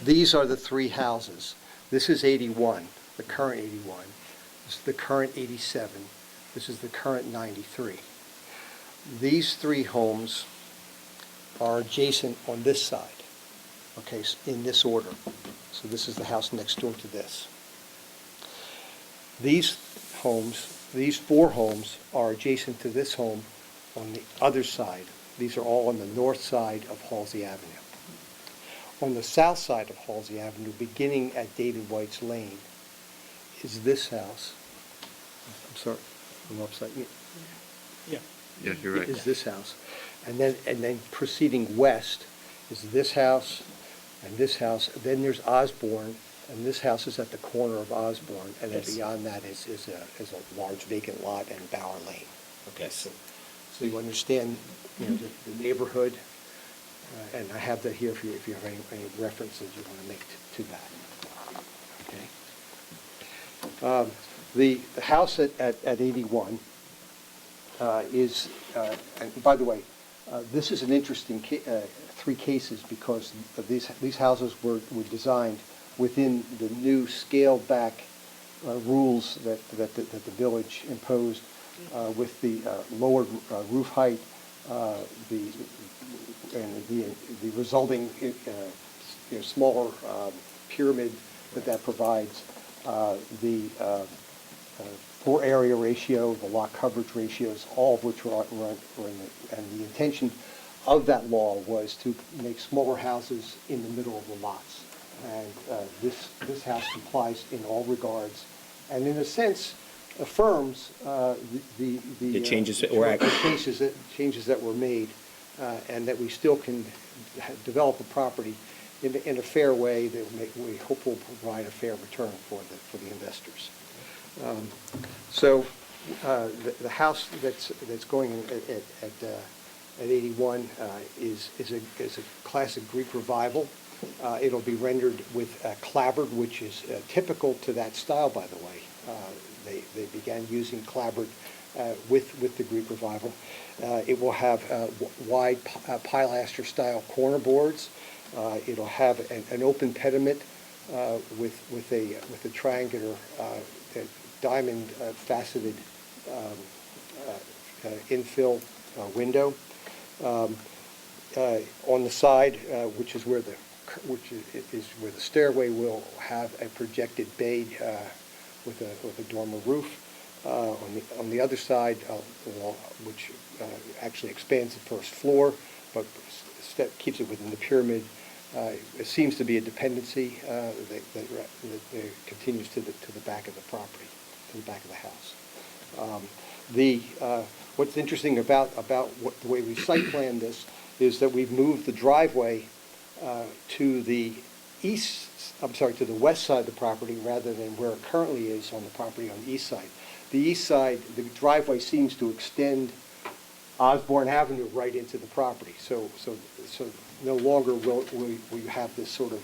These are the three houses. This is 81, the current 81. This is the current 87. This is the current 93. These three homes are adjacent on this side, okay, in this order. So this is the house next door to this. These four homes are adjacent to this home on the other side. These are all on the north side of Halsey Avenue. On the south side of Halsey Avenue, beginning at David White's Lane, is this house. I'm sorry, I'm upside. Yeah. Yeah, you're right. Is this house. And then proceeding west is this house and this house. Then there's Osborne, and this house is at the corner of Osborne. And then Yes. beyond that is a large vacant lot and Bower Lane. Okay, so you understand, the neighborhood, and I have that here if you have any references you want to make to that. Okay. The house at 81 is, and by the way, this is an interesting three cases because these houses were designed within the new scaled-back rules that the village imposed with the lowered roof height, the resulting smaller pyramid that provides, the floor area ratio, the lot coverage ratios, all of which were in the, and the intention of that law was to make smaller houses in the middle of the lots. And this house complies in all regards, and in a sense affirms the changes that changes that were made, and that we still can develop a property in a fair way that we hope will provide a fair return for the investors. So the house that's going at 81 is a classic Greek revival. It'll be rendered with clapboard, which is typical to that style, by the way. They began using clapboard with the Greek revival. It will have wide pilaster-style corner boards. It'll have an open pediment with a triangular diamond faceted infill window. On the side, which is where the stairway will have a projected bay with a dormer roof. On the other side, which actually expands the first floor, but keeps it within the pyramid. It seems to be a dependency that continues to the back of the property, to the back of the house. What's interesting about the way we site planned this is that we've moved the driveway to the to the west side of the property rather than where it currently is on the property on the east side. The east side, the driveway seems to extend Osborne Avenue right into the property. So no longer will you have this sort of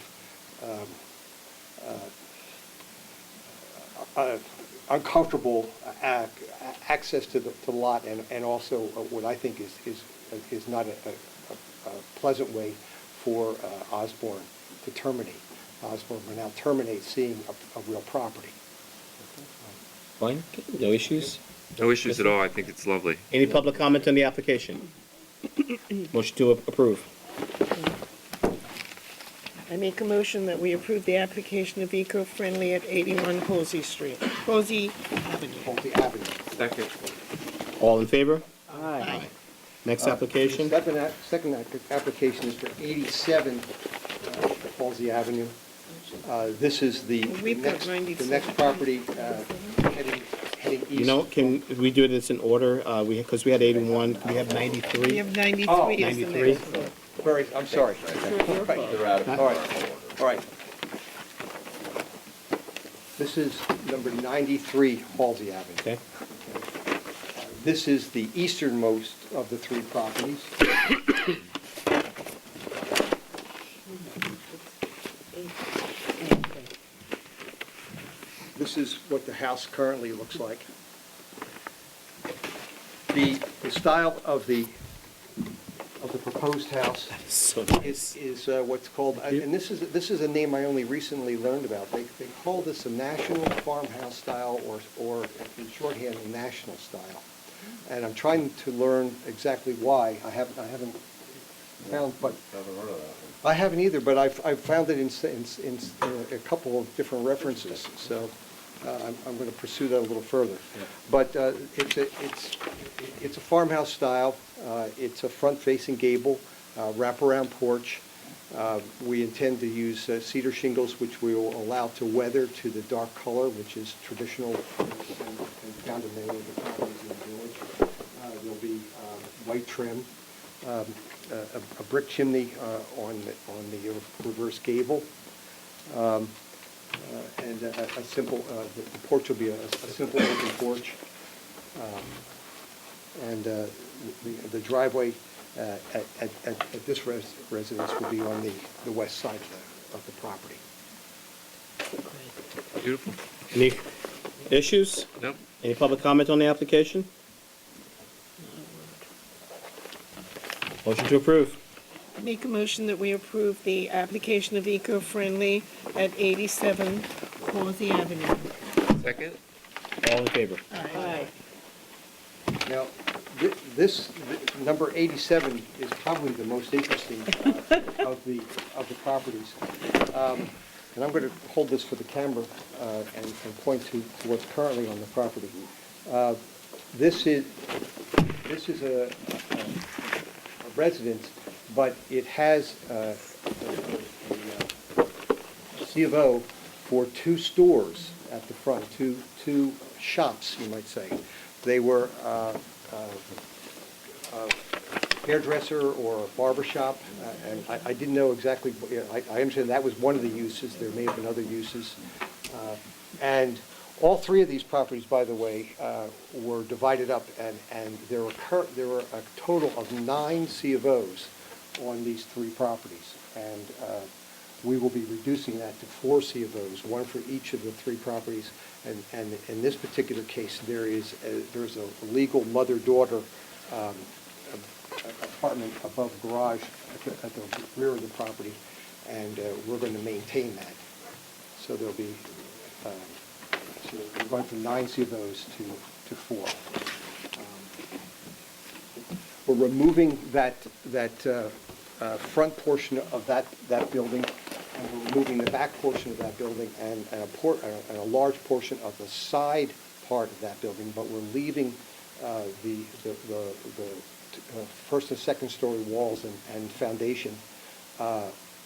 uncomfortable access to the lot, and also what I think is not a pleasant way for Osborne to terminate. Osborne will now terminate seeing a real property. Fine, no issues? No issues at all. I think it's lovely. Any public comment on the application? Motion to approve. I make a motion that we approve the application of Eco-Friendly at 81 Posey Street, Posey Avenue. Posey Avenue. Second. All in favor? Aye. Next application? Second application is for 87 Halsey Avenue. This is the next property heading east. You know, can we do this in order? Because we had 81, can we have 93? We have 93 Oh, is the 93? next one. Very, I'm sorry. All right. This is number 93 Halsey Avenue. Okay. This is the easternmost of the three properties. This is what the house currently looks like. The style of the proposed house is what's called, and this is a name I only recently learned about. They call this a national farmhouse style, or in shorthand, a national style. And I'm trying to learn exactly why. I haven't found, but I haven't either. But I've found it in a couple of different references. So I'm going to pursue that a little further. But it's a farmhouse style. It's a front-facing gable, wraparound porch. We intend to use cedar shingles, which we will allow to weather to the dark color, which is traditional and found in many of the properties in the village. There'll be white trim, a brick chimney on the reverse gable, and a simple, the porch will be a simple open porch. And the driveway at this residence will be on the west side of the property. Beautiful. Any issues? Nope. Any public comment on the application? Motion to approve. Make a motion that we approve the application of Eco-Friendly at 87 Causey Avenue. Second? All in favor? Aye. Now, this, number 87 is probably the most interesting of the properties. And I'm going to hold this for the camera and point to what's currently on the property. This is a residence, but it has a C of O for 2 stores at the front, two shops, you might say. They were a hairdresser or a barber shop, and I didn't know exactly, I understand that was one of the uses. There may have been other uses. And all 3 of these properties, by the way, were divided up, and there were a total of 9 C of Os on these 3 properties. And we will be reducing that to 4 C of Os, 1 for each of the 3 properties. And in this particular case, there's a legal mother-daughter apartment above garage at the rear of the property, and we're going to maintain that. So there'll be, so we're going from 9 C of Os to 4. We're removing that front portion of that building, and we're removing the back portion of that building and a large portion of the side part of that building, but we're leaving the first and second story walls and foundation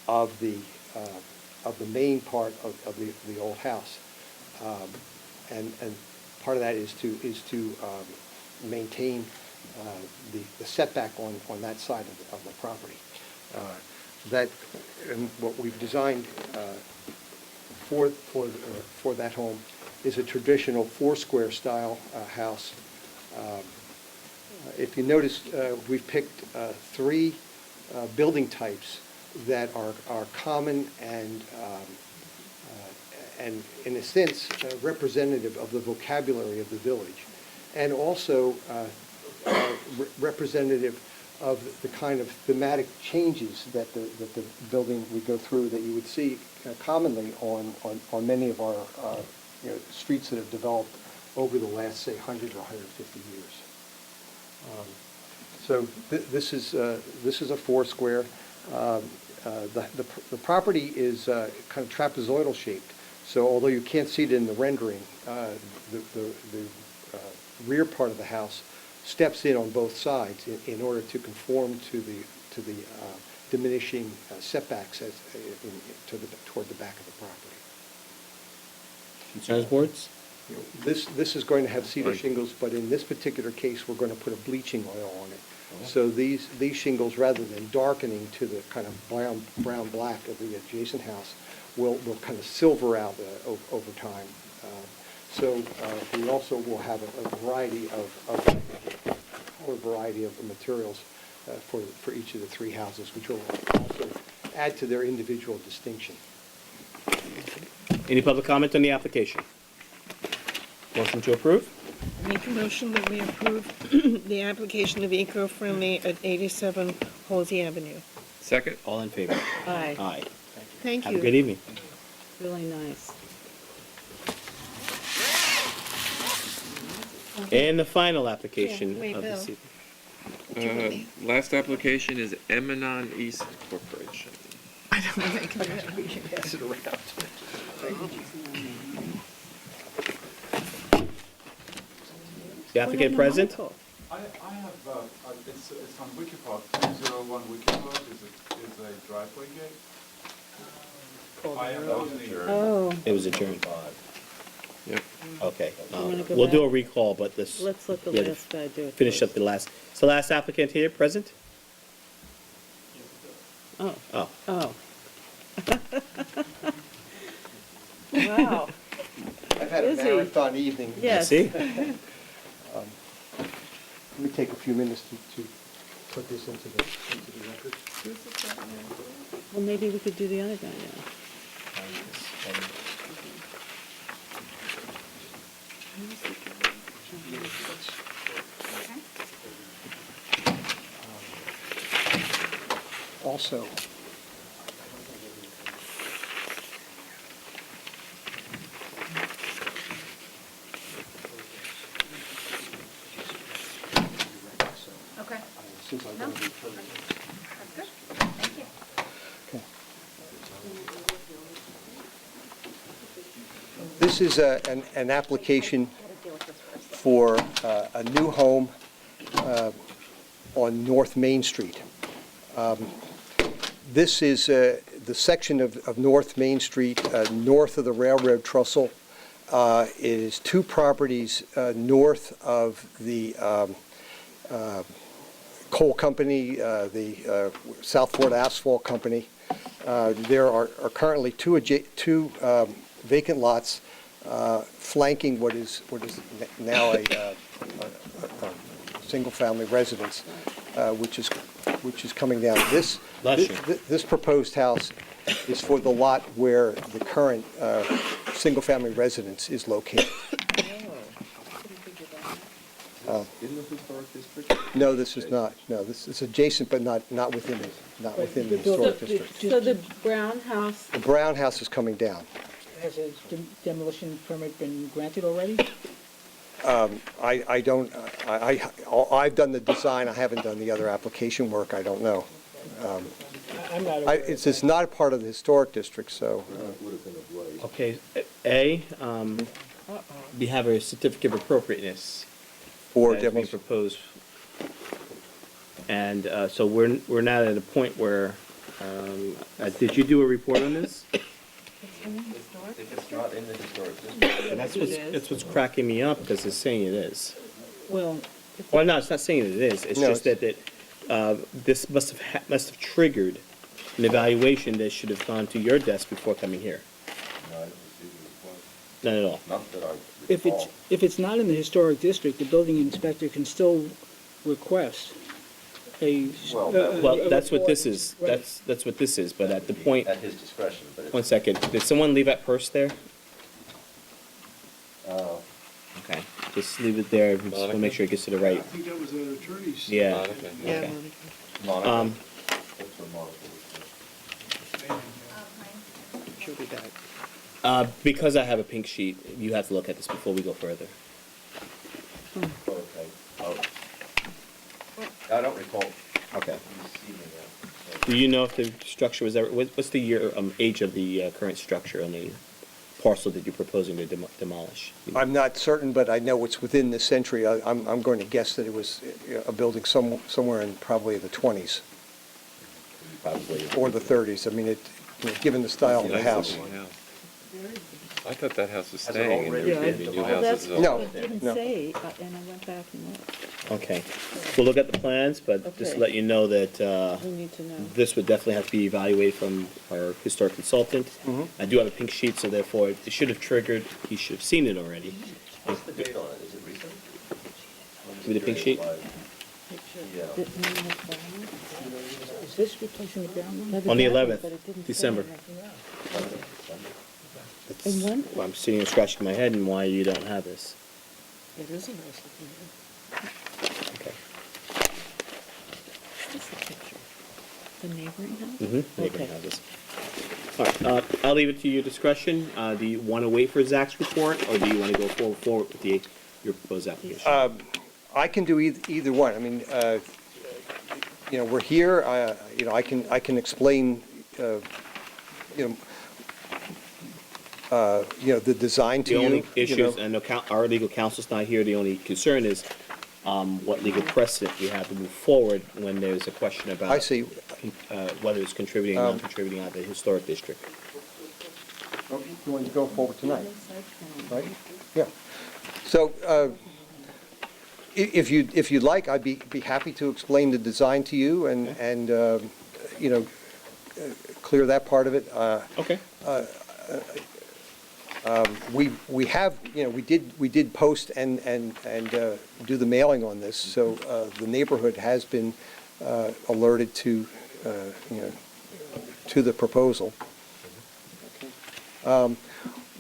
of the main part of the old house. And part of that is to maintain the setback on that side of the property. And what we've designed for that home is a traditional 4-square style house. If you notice, we've picked 3 building types that are common and in a sense representative of the vocabulary of the village, and also representative of the kind of thematic changes that the building would go through that you would see commonly on many of our streets that have developed over the last, say, 100 or 150 years. So this is a 4-square. The property is kind of trapezoidal shaped. So although you can't see it in the rendering, the rear part of the house steps in on both sides in order to conform to the diminishing setbacks toward the back of the property. Concerns, boards? This is going to have cedar shingles, but in this particular case, we're going to put a bleaching oil on it. So these shingles, rather than darkening to the kind of brown-black of the adjacent house, will kind of silver out over time. So we also will have a variety of materials for each of the 3 houses, which will also add to their individual distinction. Any public comment on the application? Motion to approve? Make a motion that we approve the application of Eco-Friendly at 87 Halsey Avenue. Second? All in favor? Aye. Aye. Thank you. Have a good evening. Really nice. And the final application Yeah, wait, of Bill. this evening. Last application is Emanon East Corporation. I don't know if I can Pass it around. The applicant present? I have, it's on Wikipart, 201 Wikipart is a driveway gate. Oh. It was adjourned. Yep. Okay. You wanna go We'll do a back? recall, but this. Let's let the we have to last guy do it Finish up the last, is the last applicant here present? Oh. Oh. Oh. Wow. I've had a Busy. marathon evening. Yes. See? Let me take a few minutes to put this into the record. Well, maybe we could do the other guy now. Also, Okay. since I'm No, going to be that's good. Thank you. This is an application for a new home on North Main Street. This is the section of North Main Street north of the railroad trestle. It is two properties north of the coal company, the South Florida Asphalt Company. There are currently two vacant lots flanking what is now a single-family residence, which is coming down. This proposed house is for the lot where the current single-family residence is located. In the historic district? No, this is not. No, this is adjacent, but not within the historic district. So the brown house, The brown house is coming down. Has a demolition permit been granted already? I don't, I've done the design, I haven't done the other application work, I don't know. I'm not aware. It's not a part of the historic district, so. Okay, we have a certificate of appropriateness. For that is being demolition. proposed. And so we're now at a point where, did you do a report on this? If it's not in the historic district. That's what's cracking me up, because it's saying it is. Well, Well, no, it's not saying it is, it's No, just that this must have triggered an evaluation that should have gone to your desk before coming here. Not at all. Not that I if it's not in the historic district, the building inspector can still request a. Well, that's what this is, Right. that's what this is, but at the point, At his discretion, but it's. one second, did someone leave that purse there? Okay, just leave it there, just want to make sure it gets to the right. I think that was an attorney's. Yeah. Monica. Okay. Monica. That's what Monica Because I have a pink sheet, you have to look at this before we go further. Okay. Oh. I don't recall. Okay. receiving that. Do you know if the structure was ever, what's the year, age of the current structure on the parcel that you're proposing to demolish? I'm not certain, but I know it's within this century. I'm going to guess that it was a building somewhere in probably the 20s. Probably. Or the 30s. I mean, given the style of the house. I thought that house was Has it staying, and already there were been new demolished? houses. No, it didn't no. say, and I went back and looked. Okay, we'll look at the plans, but just to Okay. let you know that We need to know. this would definitely have to be evaluated from our historic consultant. I do have a pink sheet, so therefore it should have triggered, he should have seen it already. What's the date on it? Is it recent? With the pink sheet? Yeah. Is this replacing the brown one? On the But 11th, it didn't say December. anything. In one, Well, I'm sitting here scratching my head and why you don't have this. it is a nice looking house. Okay. What's the picture? The neighboring house? Mm-hmm. Okay. All right, I'll leave it to your discretion. Do you want to wait for Zach's report, or do you want to go forward with your proposed application? I can do either one. I mean, we're here, I can explain, the design to The you. only issue is, know. I know our legal counsel's not here, the only concern is, what legal precedent we have to move forward when there's a question about. I see. Whether it's contributing or non-contributing out of the historic district. You want to go forward tonight, right? Yeah. So, if you'd like, I'd be happy to explain the design to you and you know, clear that part of it. Okay. We have, you know, we did post and do the mailing on this, so the neighborhood has been alerted to, you know, to the proposal.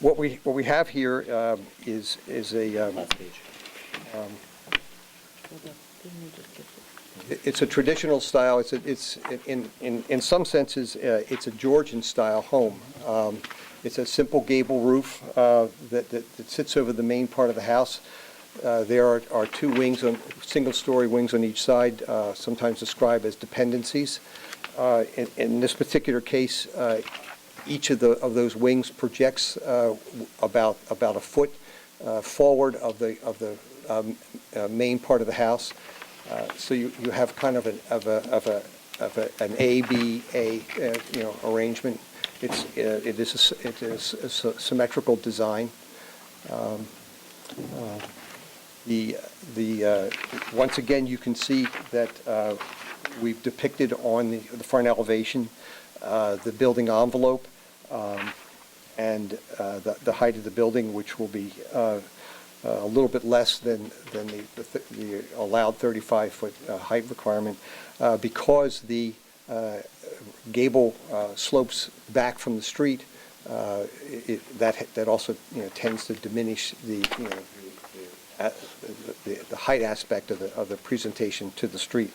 What we have here is a it's a traditional style. It's in some senses it's a Georgian style home. It's a simple gable roof that sits over the main part of the house. There are two wings, single-story wings on each side, sometimes described as dependencies. In this particular case, each of those wings projects about a foot forward of the main part of the house. So you have kind of an A, B, A, you know, arrangement. It is a symmetrical design. Once again, you can see that we've depicted on the front elevation the building envelope and the height of the building, which will be a little bit less than the allowed 35-foot height requirement, because the gable slopes back from the street. That also, you know, tends to diminish the height aspect of the presentation to the street.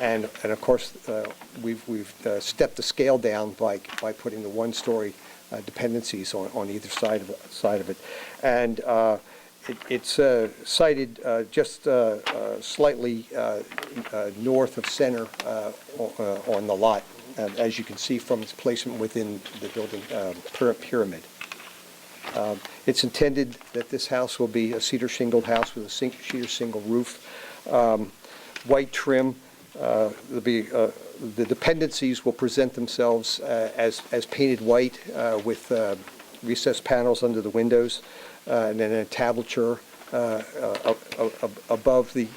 And of course, we've stepped the scale down by putting the one-story dependencies on either side of it, and it's sited just slightly north of center on the lot, as you can see from its placement within the building pyramid. It's intended that this house will be a cedar shingled house with a cedar shingle roof, white trim. There'll be, the dependencies will present themselves as painted white with recessed panels under the windows, and then a entablature above the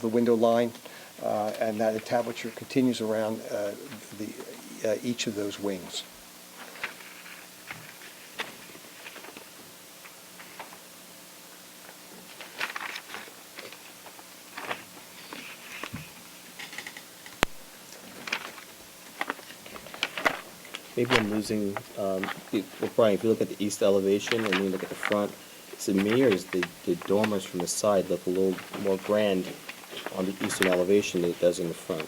window line, and that entablature continues around each of those wings. Maybe I'm losing, Brian, if you look at the east elevation and you look at the front, is it me or is the dormers from the side look a little more grand on the eastern elevation than it does in the front?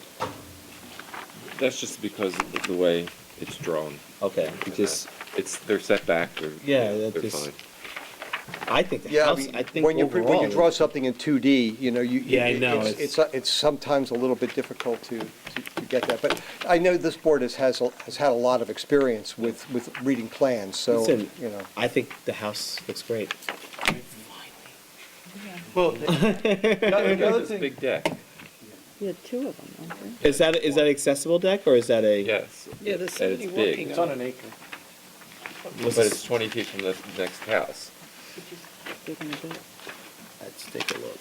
That's just because of the way it's drawn. Okay, they're set back, they're fine. I think the Yeah, house, I mean, I think when you overall, draw something in 2D, you know, Yeah, I know, it's sometimes a little bit difficult to get that. But I know this board has had a lot of experience with reading plans, so, Listen, you know. I think the house looks great. Well, the other It's a thing, big deck. You had two of them, aren't Is that accessible deck or is that a? Yes. Yeah, there's And somebody it's big. working it's on an acre. But it's 20 feet from the next house. they? Big and a bit. Let's take a look.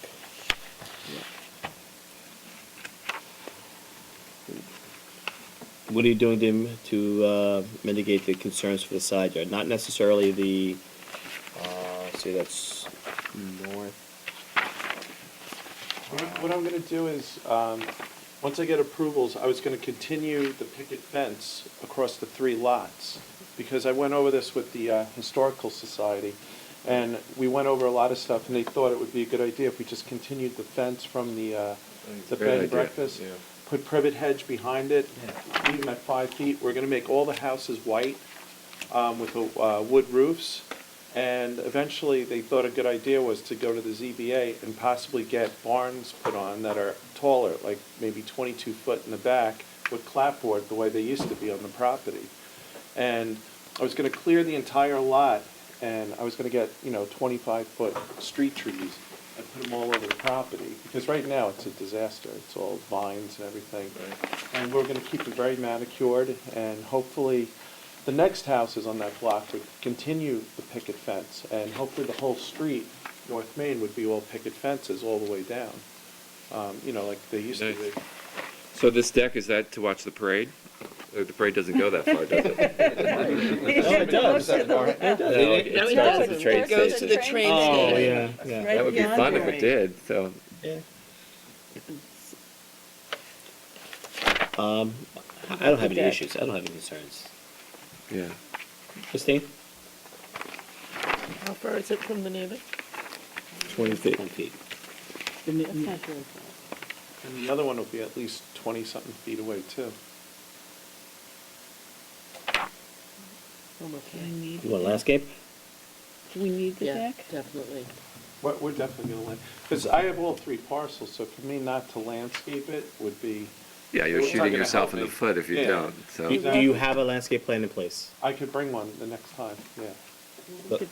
What are you doing to mitigate the concerns for the side yard? Not necessarily the, say that's north. What I'm gonna do is, once I get approvals, I was gonna continue the picket fence across the 3 lots, because I went over this with the Historical Society, and we went over a lot of stuff, and they thought it would be a good idea if we just continued the fence from the a bed great and idea, breakfast, yeah. put privet hedge behind it, leave them at 5 feet. We're gonna make all the houses white with wood roofs. And eventually, they thought a good idea was to go to the ZBA and possibly get barns put on that are taller, like maybe 22 foot in the back, with clapboard, the way they used to be on the property. And I was gonna clear the entire lot, and I was gonna get, 25-foot street trees and put them all over the property, because right now it's a disaster. It's all vines and everything. And we're gonna keep it very manicured, and hopefully the next houses on that block would continue the picket fence, and hopefully the whole street, North Main, would be all picket fences all the way down. You know, like they used to be. So this deck, is that to watch the parade? Or the parade doesn't go that far, does it? it does. It starts at the train It goes to the train Oh, station. yeah, yeah. That would be fun if it did, so. I don't have any issues. I don't have any concerns. Yeah. Christine? How far is it from the neighbor? 20 feet. 20 feet. That's not very far. And the other one will be at least 20-something feet away, too. You want landscape? Do we need the Yeah, deck? definitely. We're definitely gonna because I have all 3 parcels, so for me not to landscape it would be. Yeah, you're it's not shooting gonna yourself in help the me. foot if you Yeah. don't, so. Do you have a landscape plan in place? I could bring one the next time, yeah. But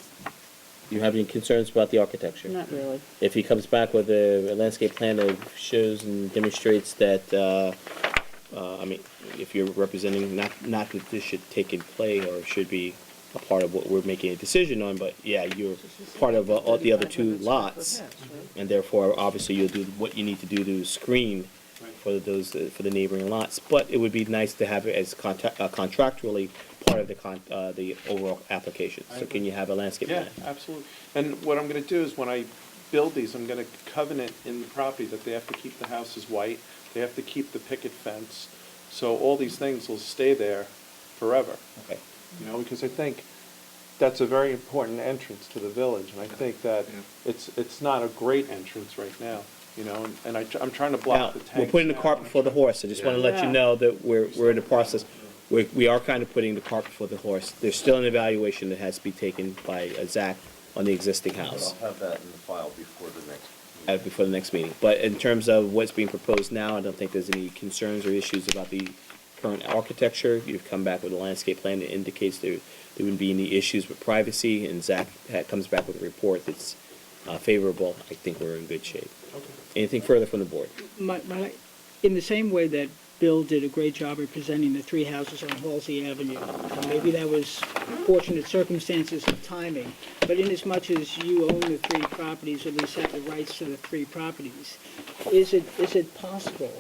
you have any concerns about the architecture? Not really. If he comes back with a landscape plan that shows and demonstrates that, I mean, if you're representing, not that this should take in play or should be a part of what we're making a decision on, but yeah, you're part of all the other 2 lots, and therefore, obviously, you'll do what you need to do to screen for those, for the neighboring lots. But it would be nice to have it as contractually part of the overall application. So can you have a landscape Yeah, plan? absolutely. And what I'm gonna do is when I build these, I'm gonna covenant in the property that they have to keep the houses white, they have to keep the picket fence, so all these things will stay there forever. Okay. You know, because I think that's a very important entrance to the village, and I think that it's not a great entrance right now, you know, and I'm trying to Now, block the tanks. we're putting the now. cart before the horse. I just want to let you Yeah. know that we're in the process. We are kind of putting the cart before the horse. There's still an evaluation that has to be taken by Zach on the existing house. I'll have that in the file before the next. Before the next meeting. But in terms of what's being proposed now, I don't think there's any concerns or issues about the current architecture. You've come back with a landscape plan that indicates there wouldn't be any issues with privacy, and Zach comes back with a report that's favorable. I think we're in good shape. Okay. Anything further from the board? In the same way that Bill did a great job representing the 3 houses on Halsey Avenue, and maybe that was fortunate circumstances of timing, but inasmuch as you own the 3 properties, or at least have the rights to the 3 properties, is it possible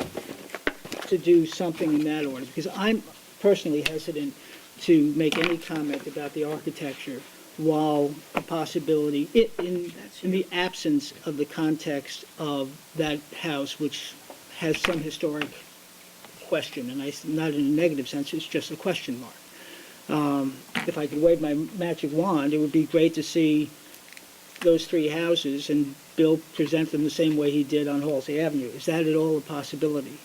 to do something in that order? Because I'm personally hesitant to make any comment about the architecture while a possibility, in the absence of the context of that house, which has some historic question, and not in a negative sense, it's just a question mark. If I could wave my magic wand, it would be great to see those 3 houses and Bill present them the same way he did on Halsey Avenue. Is that at all a possibility?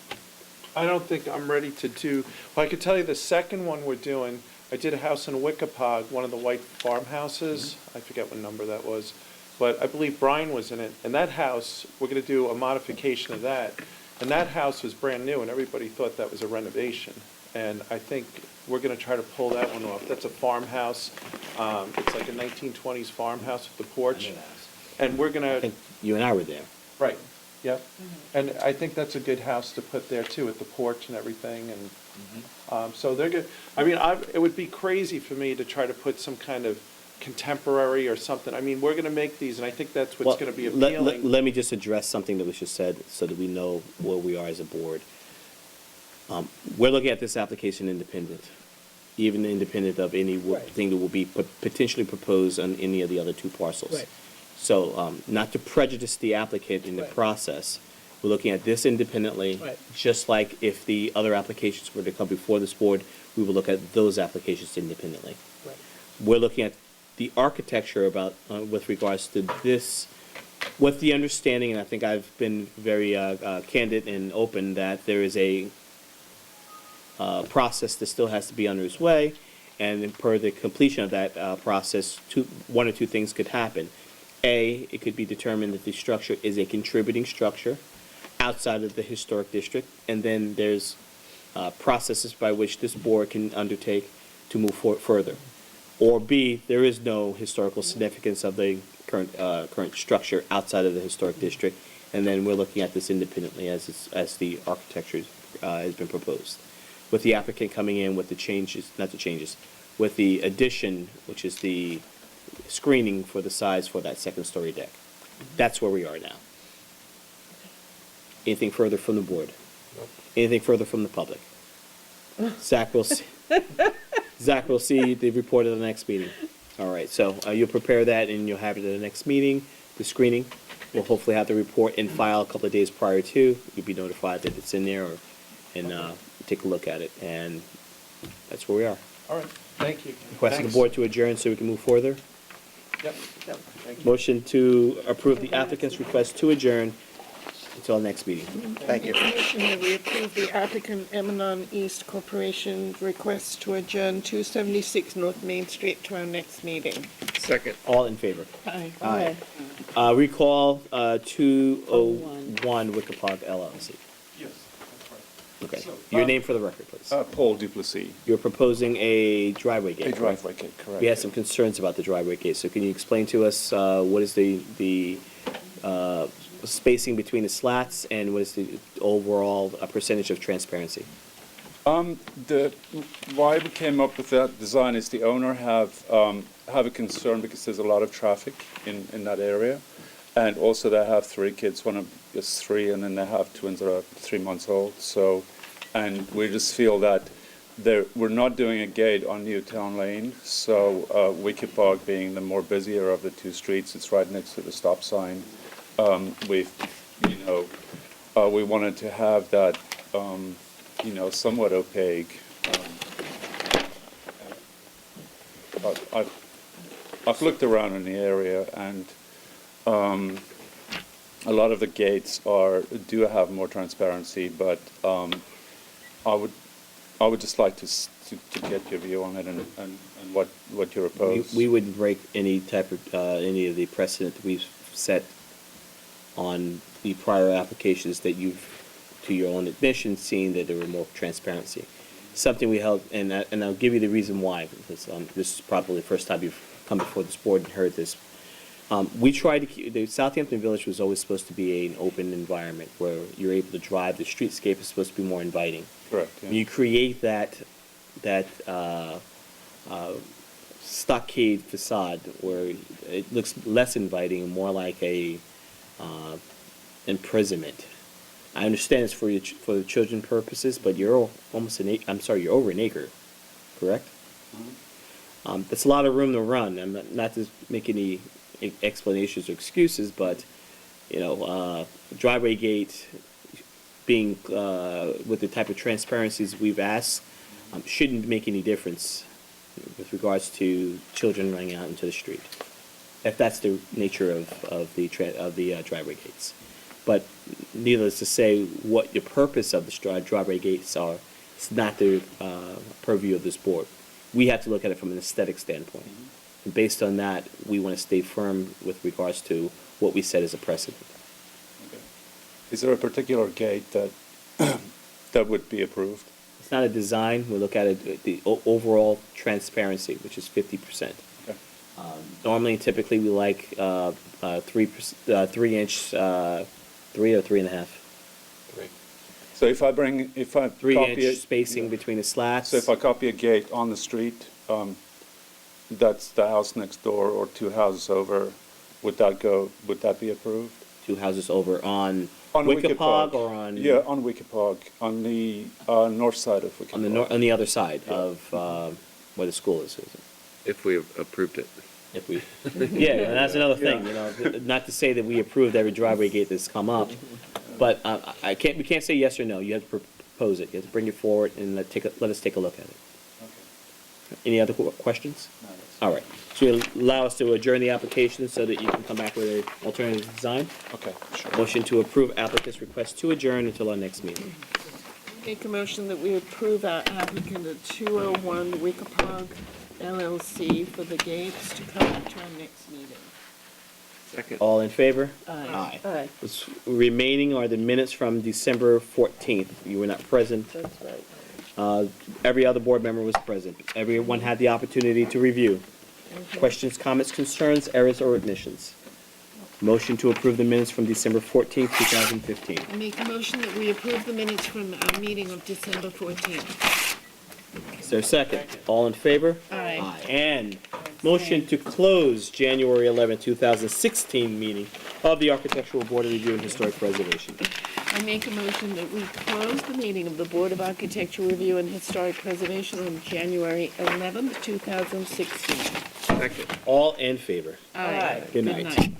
I don't think I'm ready to do, well, I could tell you the second one we're doing, I did a house in Wickapog, one of the white farmhouses. I forget what number that was, but I believe Brian was in it. And that house, we're gonna do a modification of that. And that house was brand new, and everybody thought that was a renovation. And I think we're gonna try to pull that one off. That's a farmhouse. It's like a 1920s farmhouse with the porch. And we're I gonna, think you and I were there. right, yep. And I think that's a good house to put there too, with the porch and everything, and, so they're good. I mean, it would be crazy for me to try to put some kind of contemporary or something. I mean, we're gonna make these, and I think that's what's gonna be appealing. Let me just address something that was just said, so that we know where we are as a board. We're looking at this application independent, even independent of any thing that will be potentially proposed on any of the other 2 parcels. Right. So, not to prejudice the applicant in the process, we're looking at this independently. Right. Just like if the other applications were to come before this board, we will look at those applications independently. Right. We're looking at the architecture about, with regards to this, with the understanding, and I think I've been very candid and open, that there is a process that still has to be under its way, and per the completion of that process, 1 or 2 things could happen. A, it could be determined that the structure is a contributing structure outside of the historic district, and then there's processes by which this board can undertake to move further. Or B, there is no historical significance of the current structure outside of the historic district, and then we're looking at this independently as the architecture has been proposed. With the applicant coming in with the changes, not the changes, with the addition, which is the screening for the size for that second-story deck. That's where we are now. Anything further from the board? Anything further from the public? Zach will see. Zach will see the report at the next meeting. All right, so you'll prepare that and you'll have it at the next meeting, the screening. We'll hopefully have the report in file a couple of days prior to. You'll be notified that it's in there, and take a look at it. And that's where we are. All right, thank you. Request of the Thanks. board to adjourn so we can move further. Yep, thank you. Motion to approve the applicant's request to adjourn until next meeting. Thank you. Motion that we approve the applicant Emanon East Corporation request to adjourn 276 North Main Street to our next meeting. Second. All in favor? Aye. Aye. Recall 201 Wickapog LLC. Yes, that's right. Okay. So, Your name for the record, please. Paul Duplessis. You're proposing a driveway gate. A correct? driveway gate, correct. We had some concerns about the driveway gate, so can you explain to us what is the spacing between the slats and what is the overall percentage of transparency? Why we came up with that design is the owner have a concern because there's a lot of traffic in that area. And also they have 3 kids, one is 3, and then they have twins that are 3 months old. So, and we just feel that we're not doing a gate on Newtown Lane. So Wickapog being the more busier of the 2 streets, it's right next to the stop sign. We wanted to have that, somewhat opaque. But I've looked around in the area, and a lot of the gates do have more transparency. But I would just like to get your view on it and what you oppose. We wouldn't break any type of any of the precedent that we've set on the prior applications that you've, to your own admission, seen that there were more transparency. Something we held, and I'll give you the reason why, because this is probably the first time you've come before this board and heard this. We tried to keep, the Southampton Village was always supposed to be an open environment where you're able to drive. The streetscape is supposed to be more inviting. Correct. Yeah. When you create that stockade facade where it looks less inviting and more like a imprisonment. I understand it's for the children purposes, but you're almost you're over an acre, correct? Mm-hmm. That's a lot of room to run. I'm not to make any explanations or excuses, but driveway gate being with the type of transparencies we've asked shouldn't make any difference with regards to children running out into the street, if that's the nature of the driveway gates. But needless to say, what the purpose of the driveway gates are, it's not the purview of this board. We have to look at it from an aesthetic standpoint. And based on that, we want to stay firm with regards to what we said as a precedent. Okay. Is there a particular gate that that would be approved? It's not a design. We look at it, the overall transparency, which is 50%. Okay. Normally, typically, we like 3 inch, 3 or 3.5. 3. So if I 3 copy inch it, spacing between the slats. So if I copy a gate on the street, that's the house next door or 2 houses over, would that be approved? 2 houses over on Wickapog or on? Yeah, on Wickapog, on the north side of Wickapog. On the other side of where the school is. If we approved it. If we, yeah, and that's another thing, not to say that we approved every driveway gate that's come up, but we can't say yes or no. You have to propose it. You have to bring it forward and let us take a look at it. Okay. Any other questions? No, all right. So you allow us to adjourn the application so that you can come back with an alternative design? Okay, sure. Motion to approve applicant's request to adjourn until our next meeting. Make a motion that we approve our applicant at 201 Wickapog LLC for the gates to come to our next meeting. Second. All in favor? Aye. Aye. What's remaining are the minutes from December 14th. You were not present. That's right. Every other board member was present. Everyone had the opportunity to review. Questions, comments, concerns, errors, or omissions? Motion to approve the minutes from December 14th, 2015. I make a motion that we approve the minutes from our meeting of December 14th. Is there a second? All in favor? Aye. And motion to close January 11th, 2016 meeting of the Architectural Board of Review and Historic Preservation. I make a motion that we close the meeting of the Board of Architectural Review and Historic Preservation on January 11th, 2016. Second. All in favor? Aye. Good night.